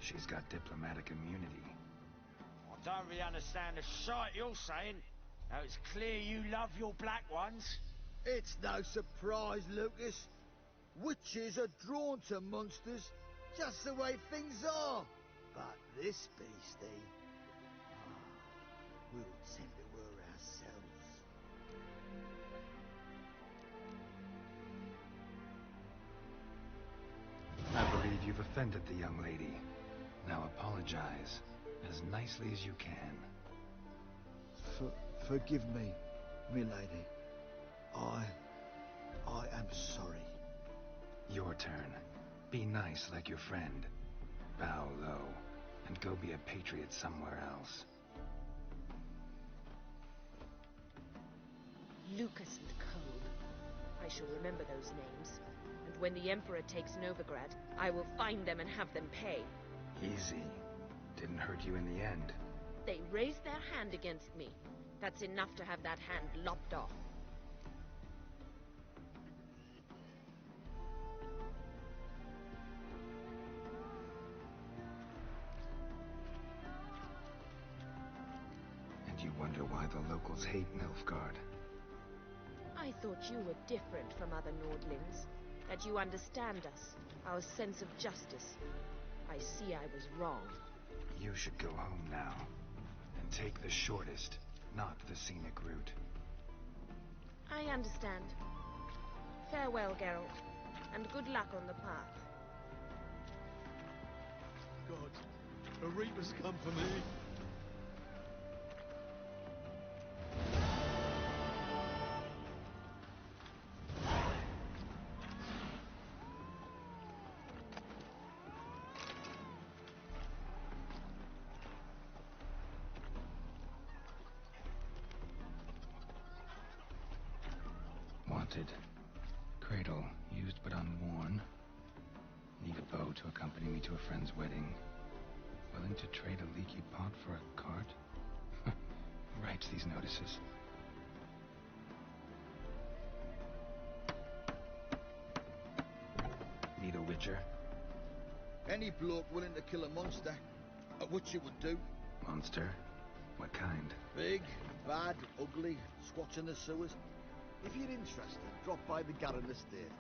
She's got diplomatic immunity. I don't really understand the shite you're saying. Now it's clear you love your black ones. It's no surprise, Lucas. Witches are drawn to monsters, just the way things are. But this beastie, we'll tend to her ourselves. I believe you've offended the young lady. Now apologize, as nicely as you can. Forgive me, milady. I am sorry. Your turn. Be nice like your friend. Bow low, and go be a patriot somewhere else. Lucas and Kolb. I shall remember those names. And when the Emperor takes Novigrad, I will find them and have them pay. Easy. Didn't hurt you in the end. They raised their hand against me. That's enough to have that hand lopped off. And you wonder why the locals hate Nilfgaard. I thought you were different from other Nordlings. That you understand us, our sense of justice. I see I was wrong. You should go home now. And take the shortest, not the scenic route. I understand. Farewell, Geralt, and good luck on the path. God, a reaper's come for me. Noted. Cradle, used but unworn. Need a bow to accompany me to a friend's wedding. Willing to trade a leaky pot for a cart? Who writes these notices? Need a witcher? Any bloke willing to kill a monster, a witcher would do. Monster? What kind? Big, bad, ugly, squats in the sewers. If you're interested, drop by the Garren estate.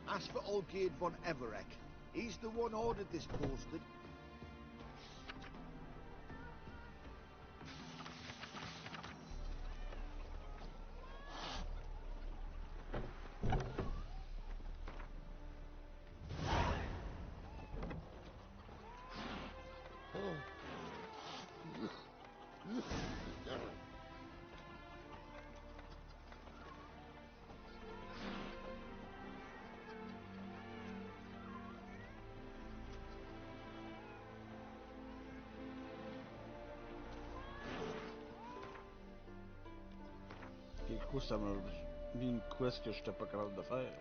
Ask for Olgierd von Everek. He's the one ordered this posted. Du coup, ça m'a mis une quest que j'étais pas capable de faire.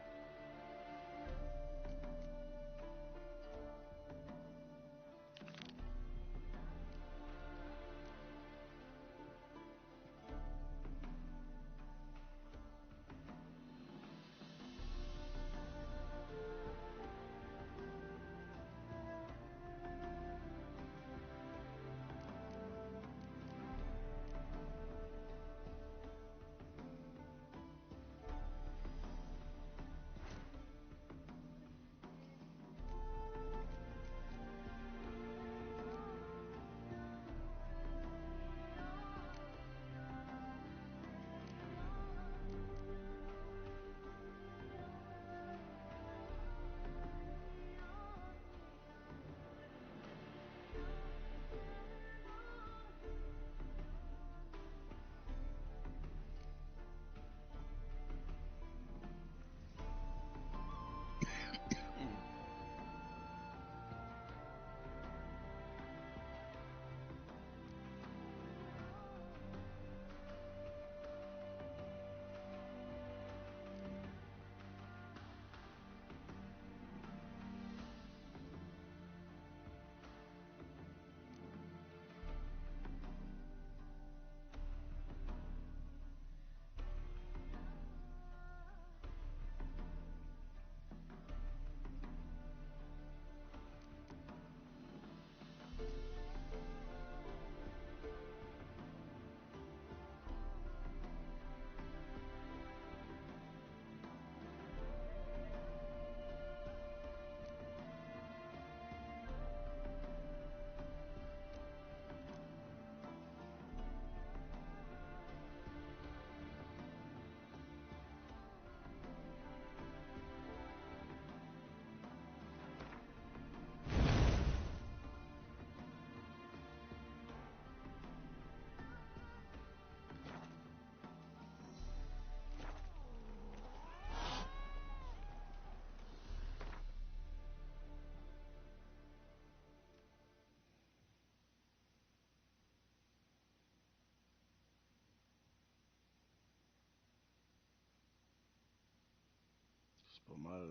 C'est pas mal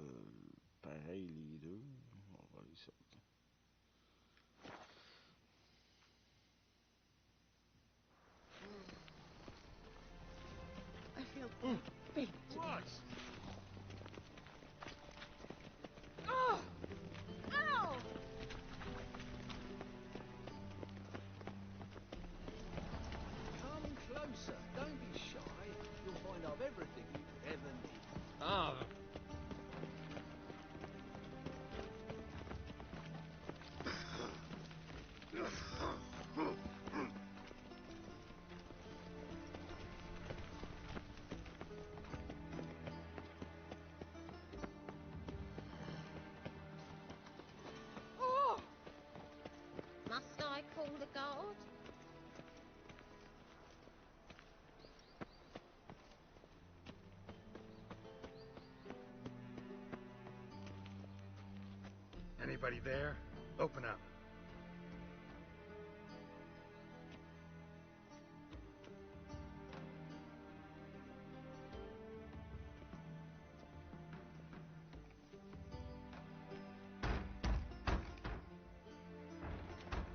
pareil les deux. On va aller ça. I feel big today. Oh! Ow! Come closer. Don't be shy. You'll find I've everything you could ever need. Ah, Oh! Must I call the guard? Anybody there? Open up.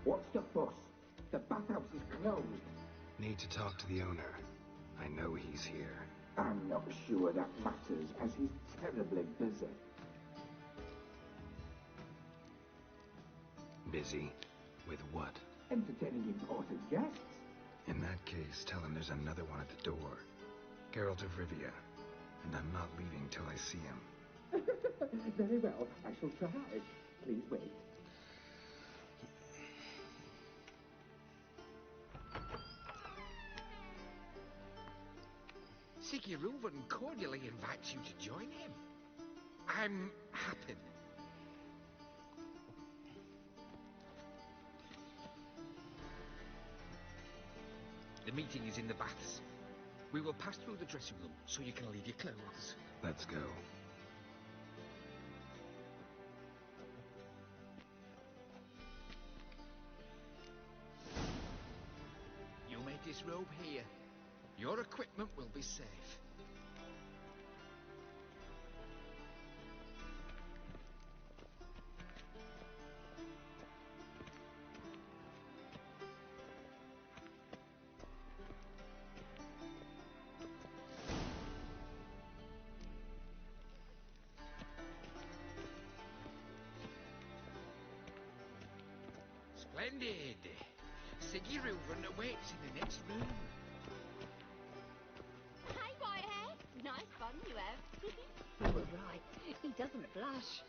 What's the fuss? The bathhouse is closed. Need to talk to the owner. I know he's here. I'm not sure that matters, as he's terribly busy. Busy? With what? Entertaining important guests. In that case, tell him there's another one at the door. Geralt of Rivia. And I'm not leaving till I see him. Very well, I shall try. Please wait. Siggy Reuven cordially invites you to join him. I'm happy. The meeting is in the baths. We will pass through the dressing room so you can leave your clothes. Let's go. You may disrobe here. Your equipment will be safe. Splendid! Siggy Reuven awaits in the next room. Hey, Whitehead. Nice bun you have. You were right. He doesn't blush.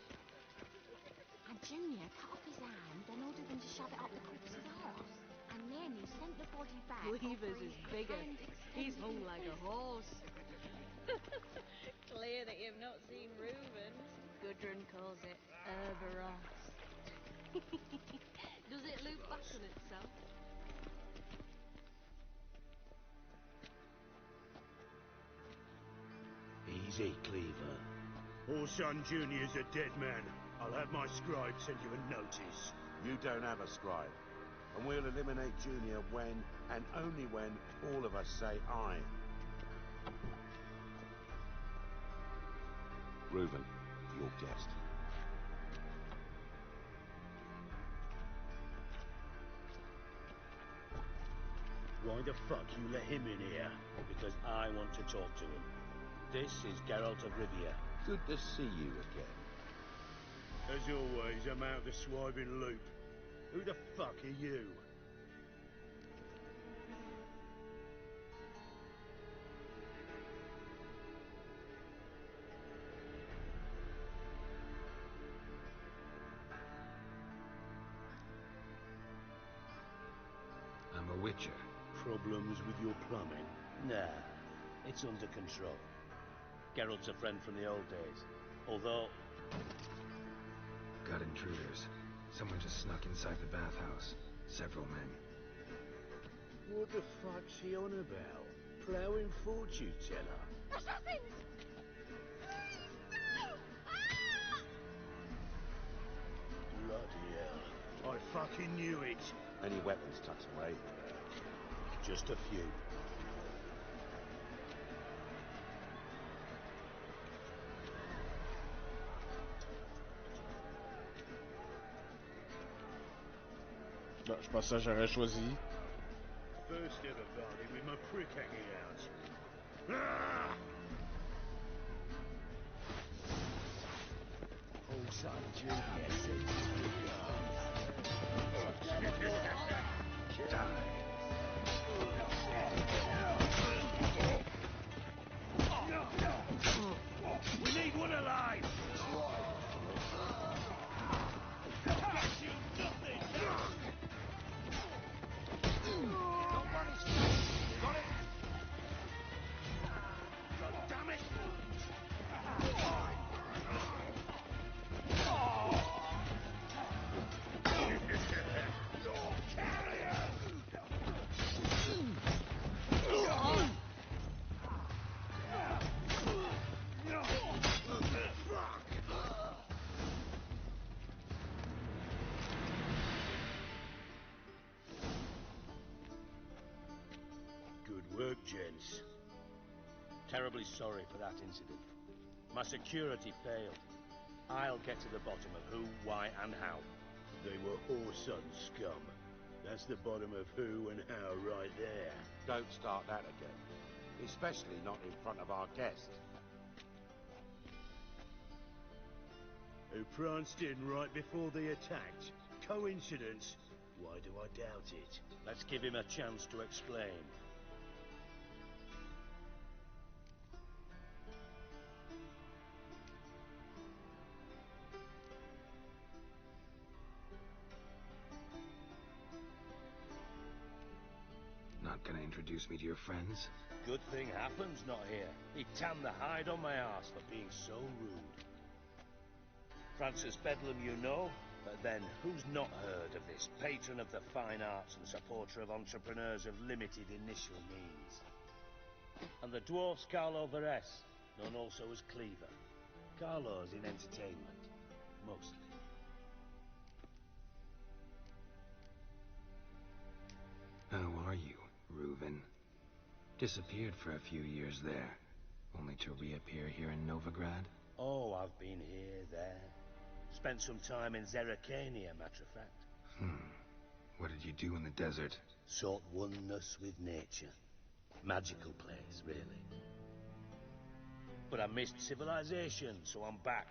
And Junior cut off his hand and ordered them to shove it up the corpse's arse. And then he sent the body back. Weavers offering is bigger. hand He's extended hung in like a peace. horse. Clear that you've not seen Reuven. Gudrun calls it Herbaros. Does it loop back on itself? Easy, Cleaver. Orson Jr.'s a dead man. I'll have my scribe send you a notice. You don't have a scribe. And we'll eliminate Junior when, and only when, all of us say aye. Reuven, your guest. Why the fuck you let him in here? Because I want to talk to him. This is Geralt of Rivia. Good to see you again. As always, I'm out of the swiving loop. Who the fuck are you? I'm a witcher. Problems with your plumbing? Nah, it's under control. Geralt's a friend from the old days. Although... Got intruders. Someone just snuck inside the bathhouse. Several men. What the fuck's he on about? Ploughing fortune teller? Assassins! Bloody hell. I fucking knew it. Any weapons tucked away? Just a few. Non, je pense que j'aurais choisi. First ever party with my prick hanging out. Ah! Oh, son, Junior sends We need one alive! Got you nothing! Got it? God damn it! Good work, gents. Terribly sorry for that incident. My security failed. I'll get to the bottom of who, why, and how. They were Orson scum. That's the bottom of who and how right there. Don't start that again. Especially not in front of our guest. Who pranced in right before they attacked. Coincidence? Why do I doubt it? Let's give him a chance to explain. Not gonna introduce me to your friends? Good thing happens not here. He tanned the hide on my arse for being so rude. Francis Bedlam you know, but then who's not heard of this patron of the fine arts and supporter of entrepreneurs of limited initial means? And the dwarf's Carlo Varese, known also as Cleaver. Carlo's in entertainment, mostly. How are you, Reuven? Disappeared for a few years there, only to reappear here in Novigrad? Oh, I've been here, there. Spent some time in Zerrikania, matter of fact. What did you do in the desert? Sought oneness with nature. Magical place, really. But I missed civilization, so I'm back.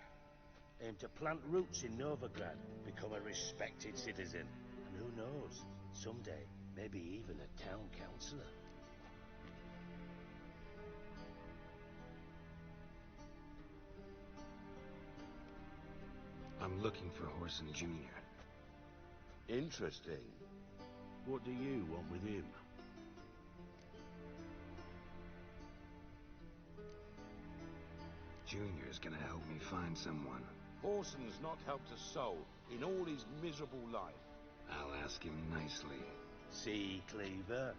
Aim to plant roots in Novigrad, become a respected citizen. And who knows, someday, maybe even a town councillor. I'm looking for Horson Jr. Interesting. What do you want with him? Junior's gonna help me find someone. Horson's not helped a soul in all his miserable life. I'll ask him nicely. See, Cleaver?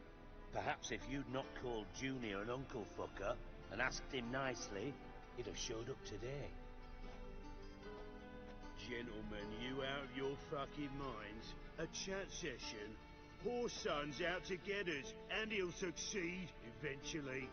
Perhaps if you'd not called Junior an uncle fucker and asked him nicely, he'd have showed up today. Gentlemen, you out of your fucking minds? A chat session? Horson's out to get us, and he'll succeed eventually.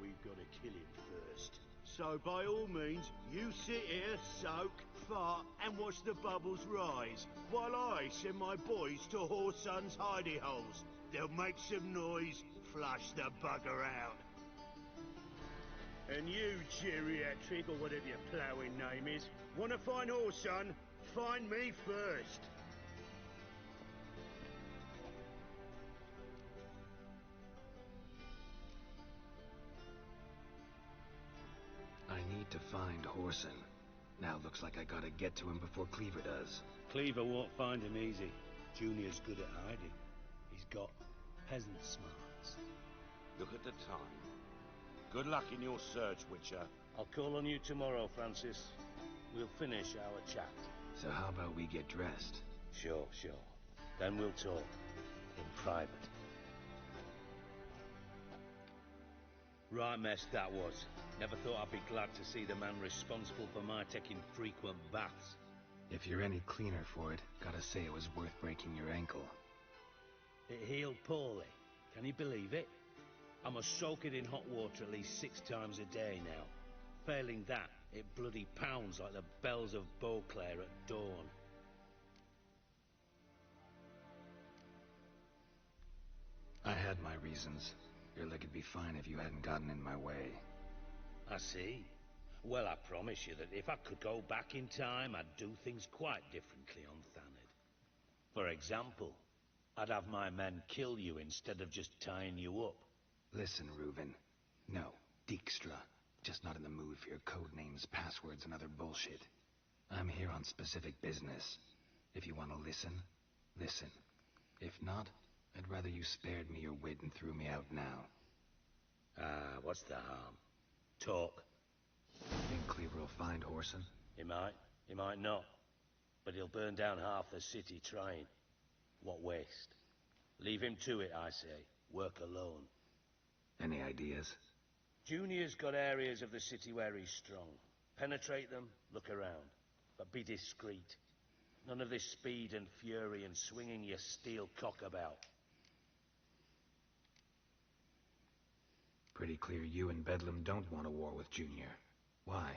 We've got to kill him first. So by all means, you sit here, soak, fart, and watch the bubbles rise, while I send my boys to Horson's hidey holes. They'll make some noise, flush the bugger out. And you, geriatric, or whatever your ploughing name is, want to find Horson? Find me first. I need to find Horson. Now looks like I gotta get to him before Cleaver does. Cleaver won't find him easy. Junior's good at hiding. He's got peasant smarts. Look at the time. Good luck in your search, Witcher. I'll call on you tomorrow, Francis. We'll finish our chat. So how about we get dressed? Sure. Then we'll talk. In private. Right mess that was. Never thought I'd be glad to see the man responsible for my taking frequent baths. If you're any cleaner for it, gotta say it was worth breaking your ankle. It healed poorly. Can you believe it? I must soak it in hot water at least 6 times a day now. Failing that, it bloody pounds like the bells of Beauclair at dawn. I had my reasons. Your leg would be fine if you hadn't gotten in my way. I see. Well, I promise you that if I could go back in time, I'd do things quite differently on Thanedd. For example, I'd have my men kill you instead of just tying you up. Listen, Reuven. No, Dijkstra. Just not in the mood for your code names, passwords, and other bullshit. I'm here on specific business. If you want to listen, listen. If not, I'd rather you spared me your wit and threw me out now. What's the harm? Talk. Think Cleaver will find Horson? He might not. But he'll burn down half the city trying. What waste. Leave him to it, I say. Work alone. Any ideas? Junior's got areas of the city where he's strong. Penetrate them, look around. But be discreet. None of this speed and fury and swinging your steel cock about. Pretty clear you and Bedlam don't want a war with Junior. Why?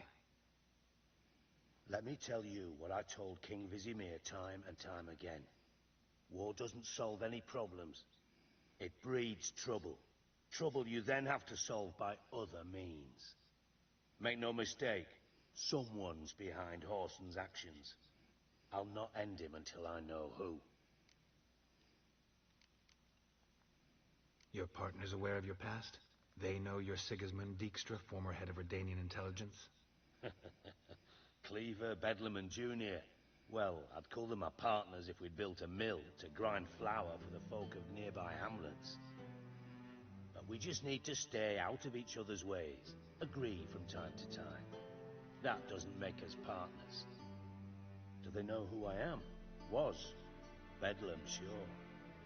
Let me tell you what I told King Vizimir time and time again. War doesn't solve any problems. It breeds trouble. Trouble you then have to solve by other means. Make no mistake, someone's behind Horson's actions. I'll not end him until I know who. Your partner's aware of your past? They know you're Sigismund Dijkstra, former head of Redanian intelligence? Cleaver, Bedlam and Junior. Well, I'd call them my partners if we'd built a mill to grind flour for the folk of nearby hamlets. But we just need to stay out of each other's ways, agree from time to time. That doesn't make us partners. Do they know who I am? Was. Bedlam, sure.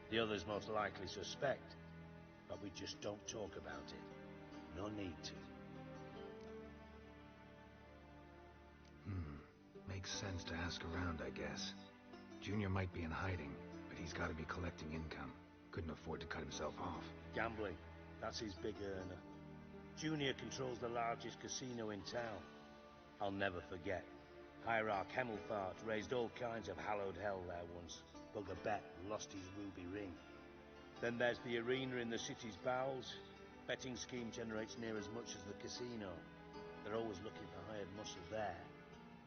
The others most likely suspect. But we just don't talk about it. No need to. Makes sense to ask around, I guess. Junior might be in hiding, but he's got to be collecting income. Couldn't afford to cut himself off. Gambling. That's his big earner. Junior controls the largest casino in town. I'll never forget. Hierarch Hemmelfart raised all kinds of hallowed hell there once. Bug a bet and lost his ruby ring. Then there's the arena in the city's bowels. Betting scheme generates near as much as the casino. They're always looking for hired muscle there.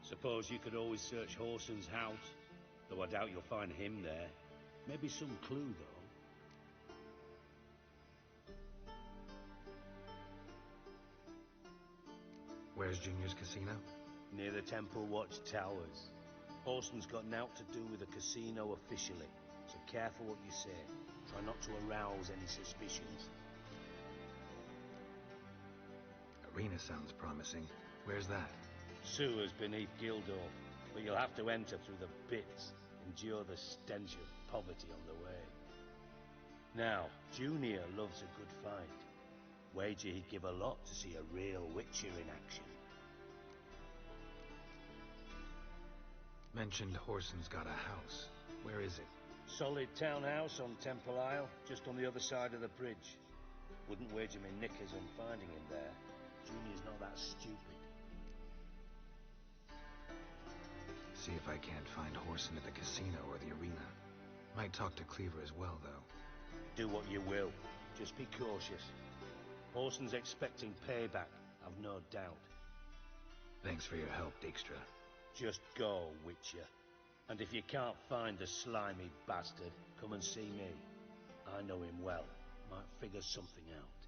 Suppose you could always search Horson's house, though I doubt you'll find him there. Maybe some clue, though. Where's Junior's casino? Near the Temple Watch Towers. Horson's got nought to do with the casino officially, so careful what you say. Try not to arouse any suspicions. Arena sounds promising. Where's that? Sewers beneath Gildor, but you'll have to enter through the pits, endure the stench of poverty on the way. Now, Junior loves a good fight. Wager he'd give a lot to see a real Witcher in action. Mentioned Horson's got a house. Where is it? Solid townhouse on Temple Isle, just on the other side of the bridge. Wouldn't wager me knickers on finding him there. Junior's not that stupid. See if I can't find Horson at the casino or the arena. Might talk to Cleaver as well, though. Do what you will. Just be cautious. Horson's expecting payback, I've no doubt. Thanks for your help, Dijkstra. Just go, Witcher. And if you can't find the slimy bastard, come and see me. I know him well. Might figure something out.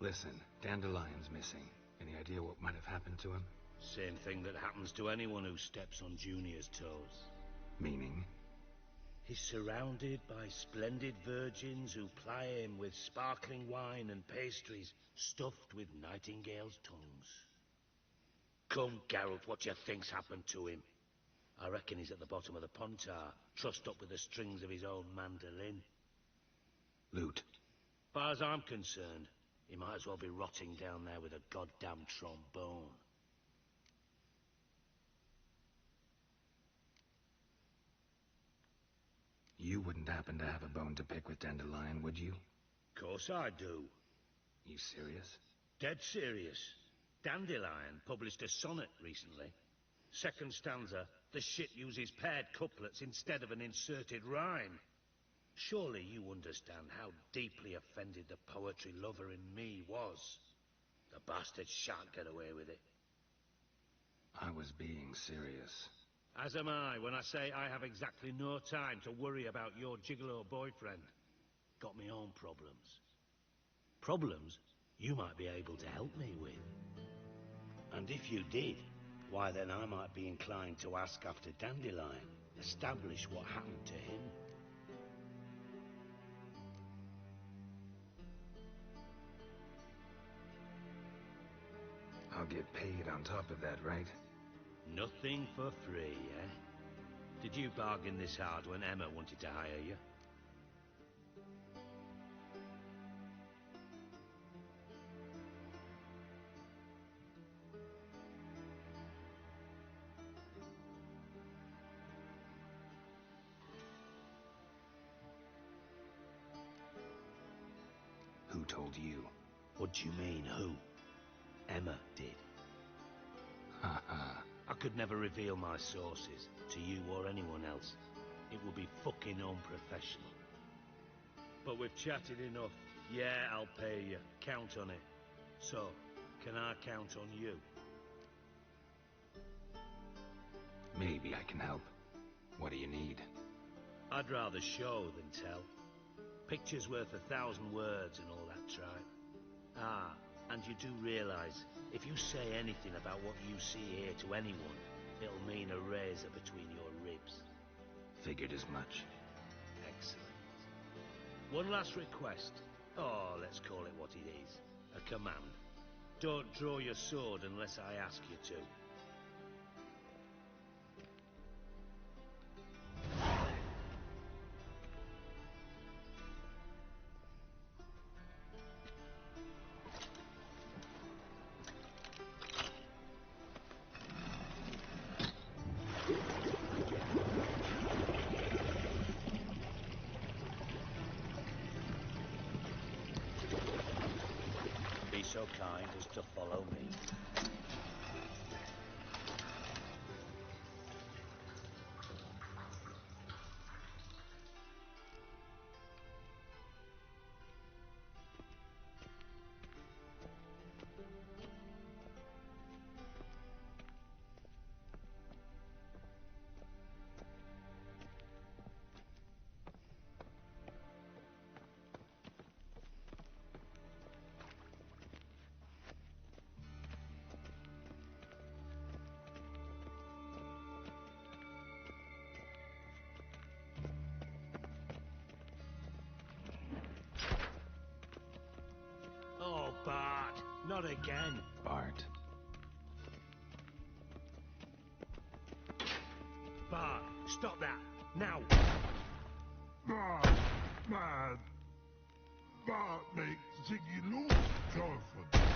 Listen, Dandelion's missing. Any idea what might have happened to him? Same thing that happens to anyone who steps on Junior's toes. Meaning? He's surrounded by splendid virgins who ply him with sparkling wine and pastries stuffed with nightingales' tongues. Come, Geralt, what do you think's happened to him? I reckon he's at the bottom of the Pontar, trussed up with the strings of his old mandolin. Loot. Far as I'm concerned, he might as well be rotting down there with a goddamn trombone. You wouldn't happen to have a bone to pick with Dandelion, would you? Course I do. You serious? Dead serious. Dandelion published a sonnet recently. Second stanza, the shit uses paired couplets instead of an inserted rhyme. Surely you understand how deeply offended the poetry lover in me was. The bastard shan't get away with it. I was being serious. As am I when I say I have exactly no time to worry about your gigolo boyfriend. Got me own problems. Problems you might be able to help me with. And if you did, why then I might be inclined to ask after Dandelion, establish what happened to him. I'll get paid on top of that, right? Nothing for free, eh? Did you bargain this hard when Emma wanted to hire you? Who told you? What do you mean, who? Emma did. Ha ha. I could never reveal my sources to you or anyone else. It would be fucking unprofessional. But we've chatted enough. Yeah, I'll pay you. Count on it. So, can I count on you? Maybe I can help. What do you need? I'd rather show than tell. Picture's worth 1,000 words and all that tripe. Ah, and you do realise, if you say anything about what you see here to anyone, it'll mean a razor between your ribs. Figured as much. Excellent. One last request. Oh, let's call it what it is. A command. Don't draw your sword unless I ask you to. So kind as to follow me. Oh, Bart, not again. Bart. Bart, stop that, now. Bart, man. Bart makes Ziggy lose, Jonathan.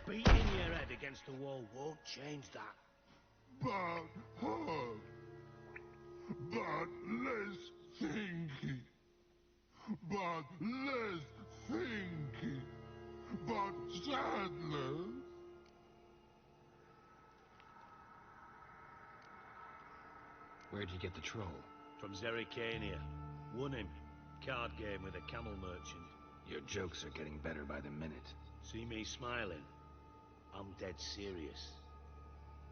Beating your head against the wall won't change that. Bart hurt. Bart less thinky. Bart less thinky. But Sadler. Where'd you get the troll? From Zerrikania. Won him. Card game with a camel merchant. Your jokes are getting better by the minute. See me smiling? I'm dead serious.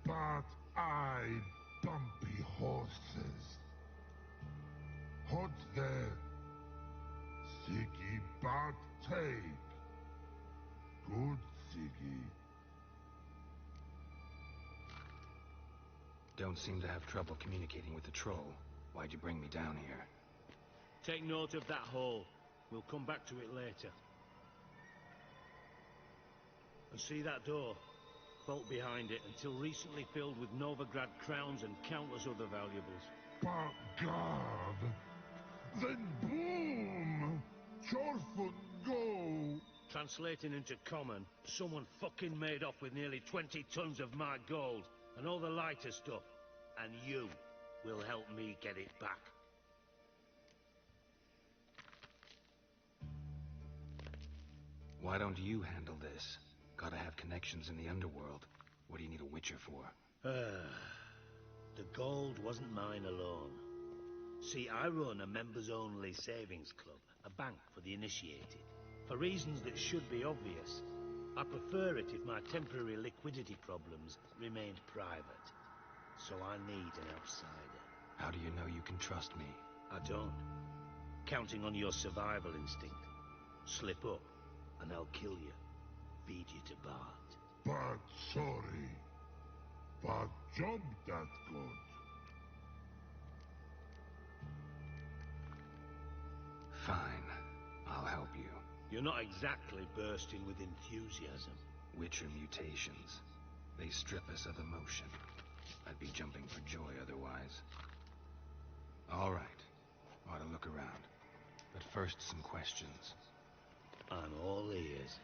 But I bumpy horses. Hot there. Siggy but take. Good Siggy. Don't seem to have trouble communicating with the troll. Why'd you bring me down here? Take note of that hole. We'll come back to it later. And see that door? Vault behind it, until recently filled with Novigrad crowns and countless other valuables. But God! Then boom! Chorfut go! Translating into common, someone fucking made off with nearly 20 tons of my gold, and all the lighter stuff. And you will help me get it back. Why don't you handle this? Gotta have connections in the underworld. What do you need a witcher for? The gold wasn't mine alone. See, I run a members-only savings club, a bank for the initiated. For reasons that should be obvious, I prefer it if my temporary liquidity problems remained private. So I need an outsider. How do you know you can trust me? I don't. Counting on your survival instinct. Slip up, and I'll kill you. Feed you to Bart. But sorry. But job that good. Fine. I'll help you. You're not exactly bursting with enthusiasm. Witcher mutations. They strip us of emotion. I'd be jumping for joy otherwise. All right. Ought to look around. But first, some questions. I'm all ears.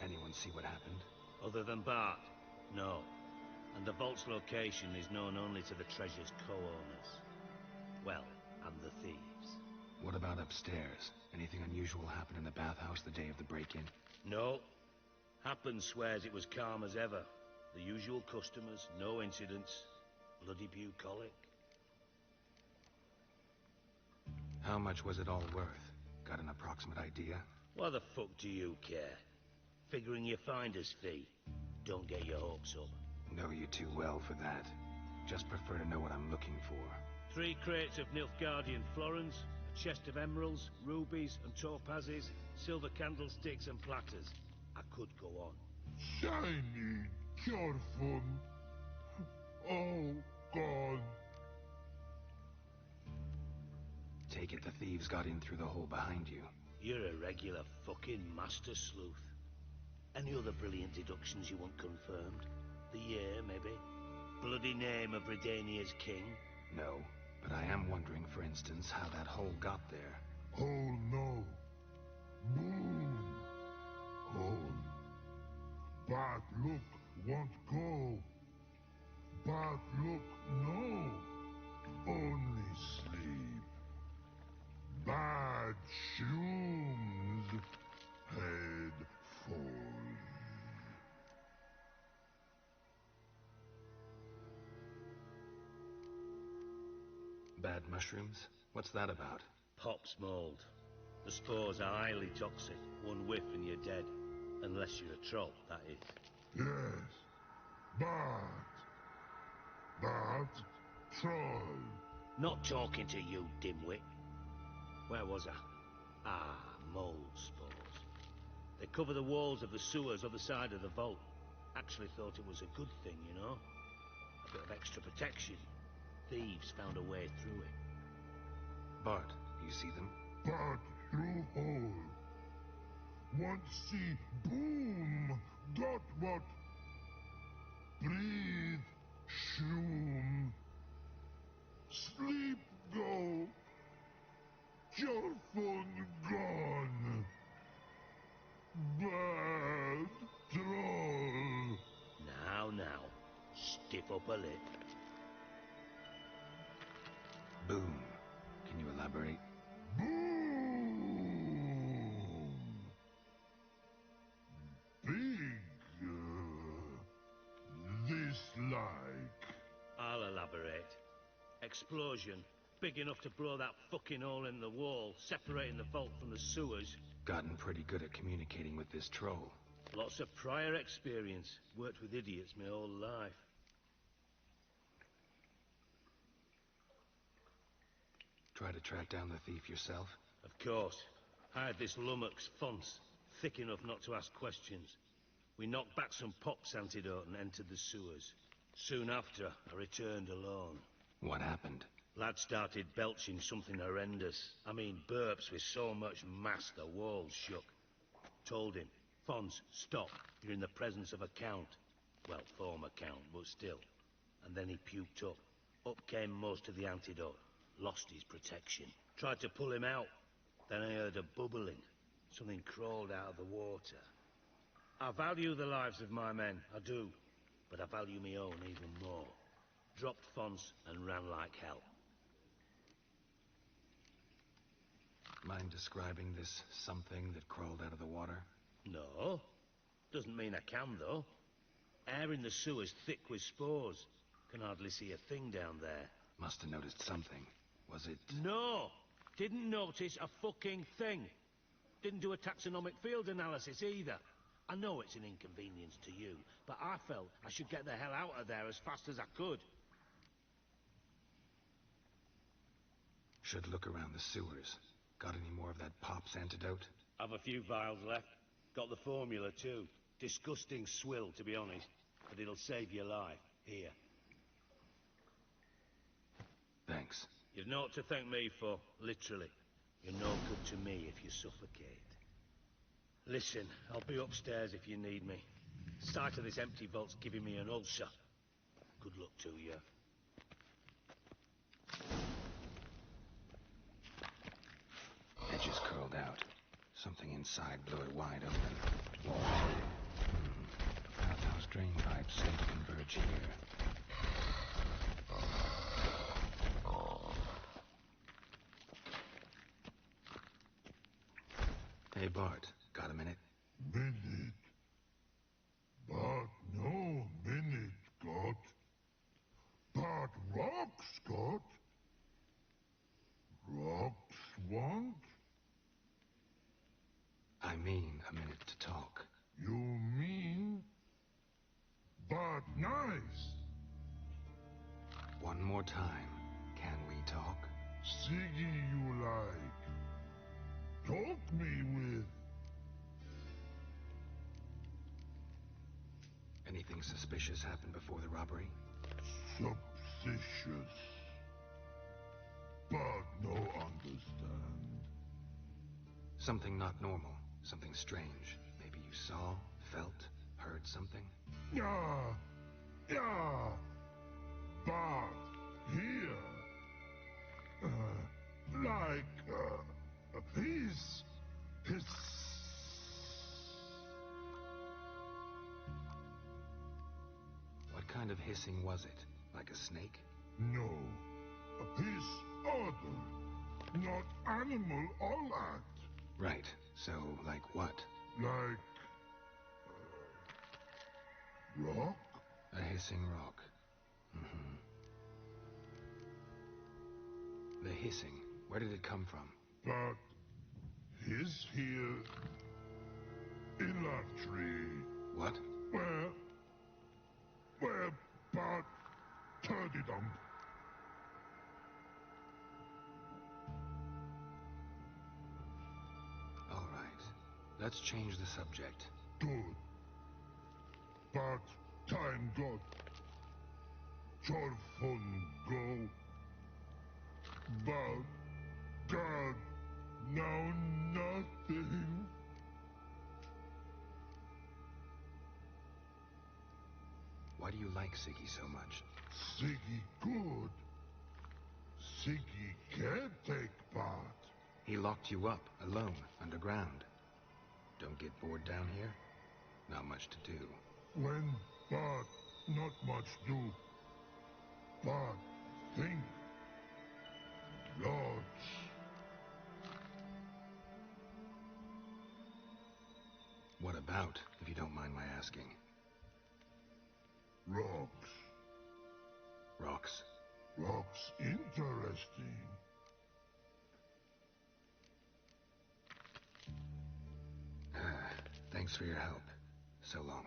Anyone see what happened? Other than Bart? No. And the vault's location is known only to the treasure's co-owners. Well, and the thieves. What about upstairs? Anything unusual happen in the bathhouse the day of the break-in? No. Happen swears it was calm as ever. The usual customers, no incidents. Bloody bucolic. How much was it all worth? Got an approximate idea? Why the fuck do you care? Figuring your finder's fee. Don't get your hopes up. Know you too well for that. Just prefer to know what I'm looking for. 3 crates of Nilfgaardian florins, a chest of emeralds, rubies and topazes, silver candlesticks and platters. I could go on. Shiny, careful. Oh, God. Take it the thieves got in through the hole behind you. You're a regular fucking master sleuth. Any other brilliant deductions you want confirmed? The year, maybe? Bloody name of Redania's king? No, but I am wondering, for instance, how that hole got there. Oh, no. Boom. Hole. Bad look won't go. Bad look, no. Only sleep. Bad shrooms. Head full. Bad mushrooms? What's that about? Pops mold. The spores are highly toxic. One whiff and you're dead. Unless you're a troll, that is. Yes. Bad. Bad troll. Not talking to you, dimwit. Where was I? Ah, mold spores. They cover the walls of the sewers other side of the vault. Actually thought it was a good thing, you know? A bit of extra protection. Thieves found a way through it. Bart, you see them? Bad through hole. Want see boom. Got what? Breathe. Shroom. Sleep go. Your phone gone. Bad troll. Now. Stiff up a lip. Boom. Can you elaborate? Boom. Big. This like. I'll elaborate. Explosion. Big enough to blow that fucking hole in the wall, separating the vault from the sewers. Gotten pretty good at communicating with this troll. Lots of prior experience. Worked with idiots my whole life. Try to track down the thief yourself? Of course. I had this lummox Fons, thick enough not to ask questions. We knocked back some Pop's antidote and entered the sewers. Soon after, I returned alone. What happened? Lad started belching something horrendous. I mean, burps with so much mass the walls shook. Told him, Fons, stop. You're in the presence of a count. Well, former count, but still. And then he puked up. Up came most of the antidote. Lost his protection. Tried to pull him out. Then I heard a bubbling. Something crawled out of the water. I value the lives of my men, I do. But I value my own even more. Dropped Fons and ran like hell. Mind describing this something that crawled out of the water? No. Doesn't mean I can, though. Air in the sewer's thick with spores. Can hardly see a thing down there. Must have noticed something. Was it... No! Didn't notice a fucking thing. Didn't do a taxonomic field analysis either. I know it's an inconvenience to you, but I felt I should get the hell out of there as fast as I could. Should look around the sewers. Got any more of that Pop's antidote? I've a few vials left. Got the formula too. Disgusting swill, to be honest. But it'll save your life. Here. Thanks. You've naught to thank me for, literally. You're no good to me if you suffocate. Listen, I'll be upstairs if you need me. Sight of this empty vault's giving me an ulcer. Good luck to you. Edges curled out. Something inside blew it wide open. Outhouse drain pipes seem to converge here. Hey, Bart. Got a minute? Minute. mean a minute to talk. You mean? But nice. One more time. Can we talk? Siggy you like. Talk me with. Anything suspicious happened before the robbery? Suspicious. But no understand. Something not normal. Something strange. Maybe you saw, felt, heard something? Yeah. Yeah. But here. He's... What kind of hissing was it? Like a snake? No. A piece other. Not animal all that. Right. So, like what? Like... rock? A hissing rock. Mm-hmm. The hissing. Where did it come from? But... he's here... in that tree. What? Where... but... turdy-dump. All right. Let's change the subject. Good. But time got... Chorfun go... But... God... Now nothing... Why do you like Siggy so much? Siggy good. Siggy can't take part. He locked you up, alone, underground. Don't get bored down here? Not much to do. When but not much do. But think. Lots. What about, if you don't mind my asking? Rocks. Rocks? Rocks interesting. Thanks for your help. So long.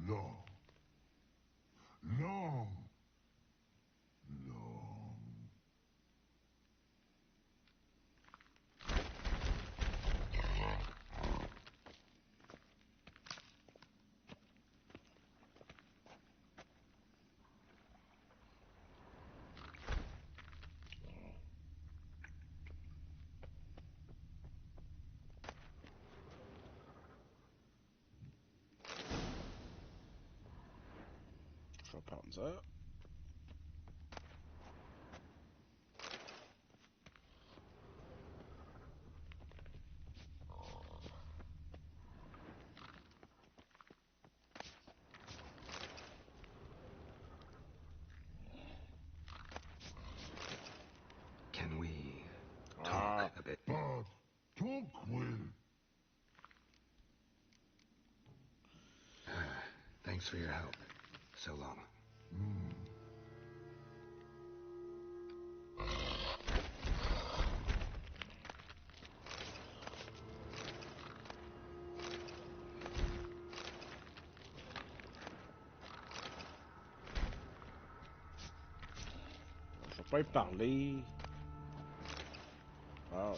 Long. Long. Schau Panzer. Can we talk a bit? But talk will. Thanks for your help. So long. Je vais pas y parler. Wow.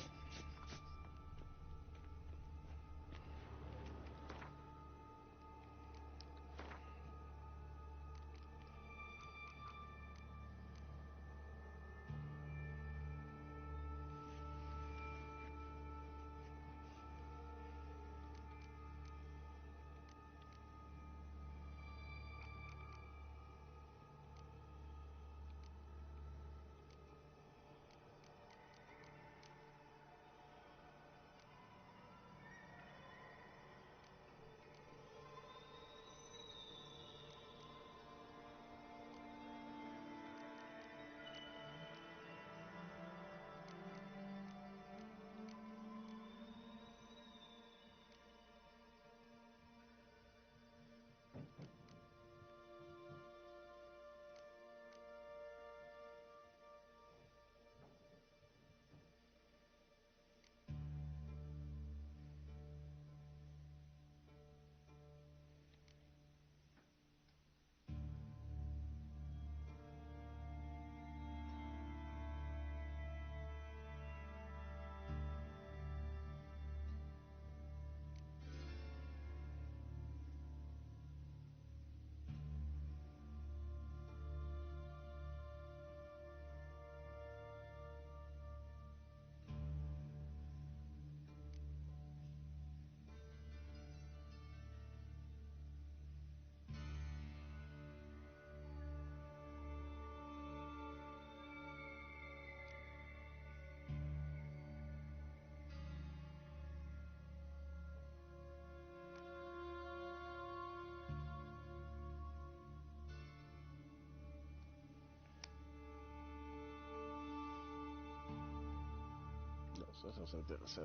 Ça c'est intéressant.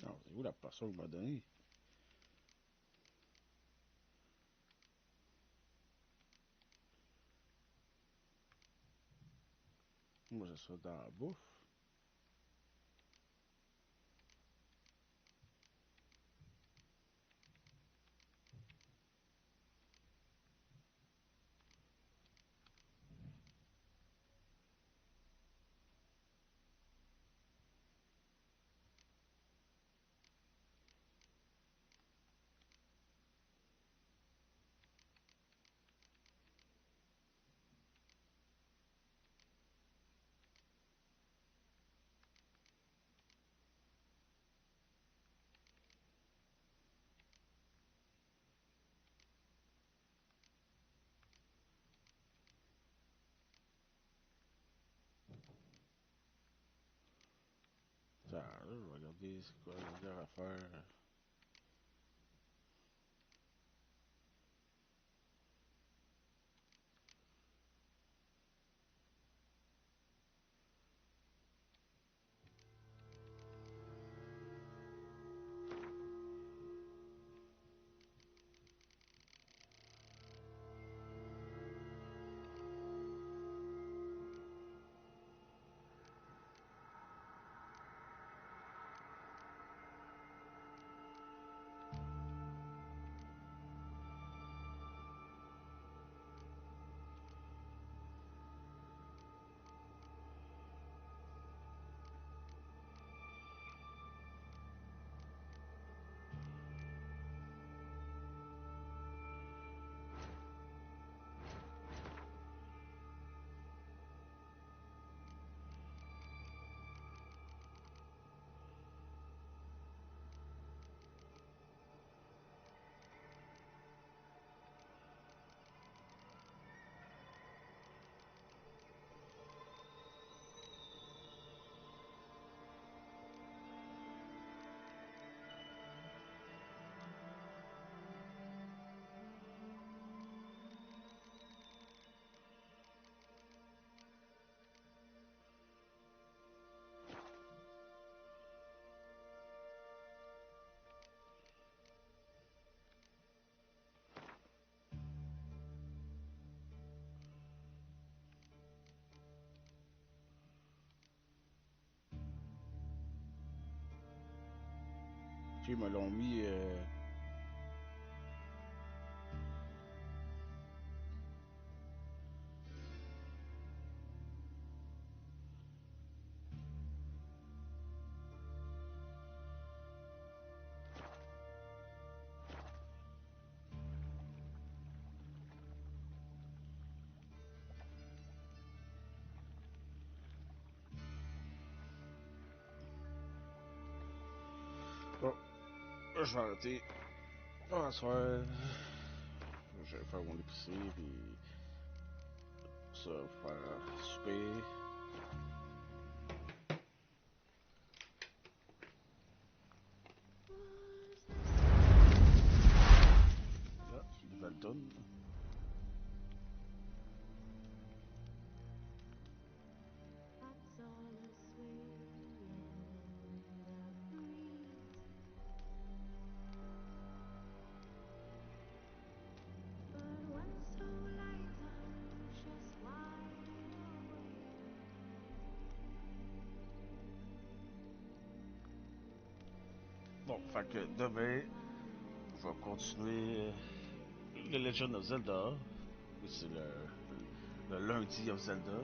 Ah, c'est où la portion que m'a donnée? Moi, je suis dans la bouffe. Ça, là, je vais regarder c'est quoi la dernière affaire. ils me l'ont mis... Bon, je vais arrêter. Ah, ce soir, je vais faire mon épicerie, puis ça, faire souper. Là, une nouvelle tonne. Bon, fait que demain, je vais continuer The Legend of Zelda. C'est le lundi of Zelda.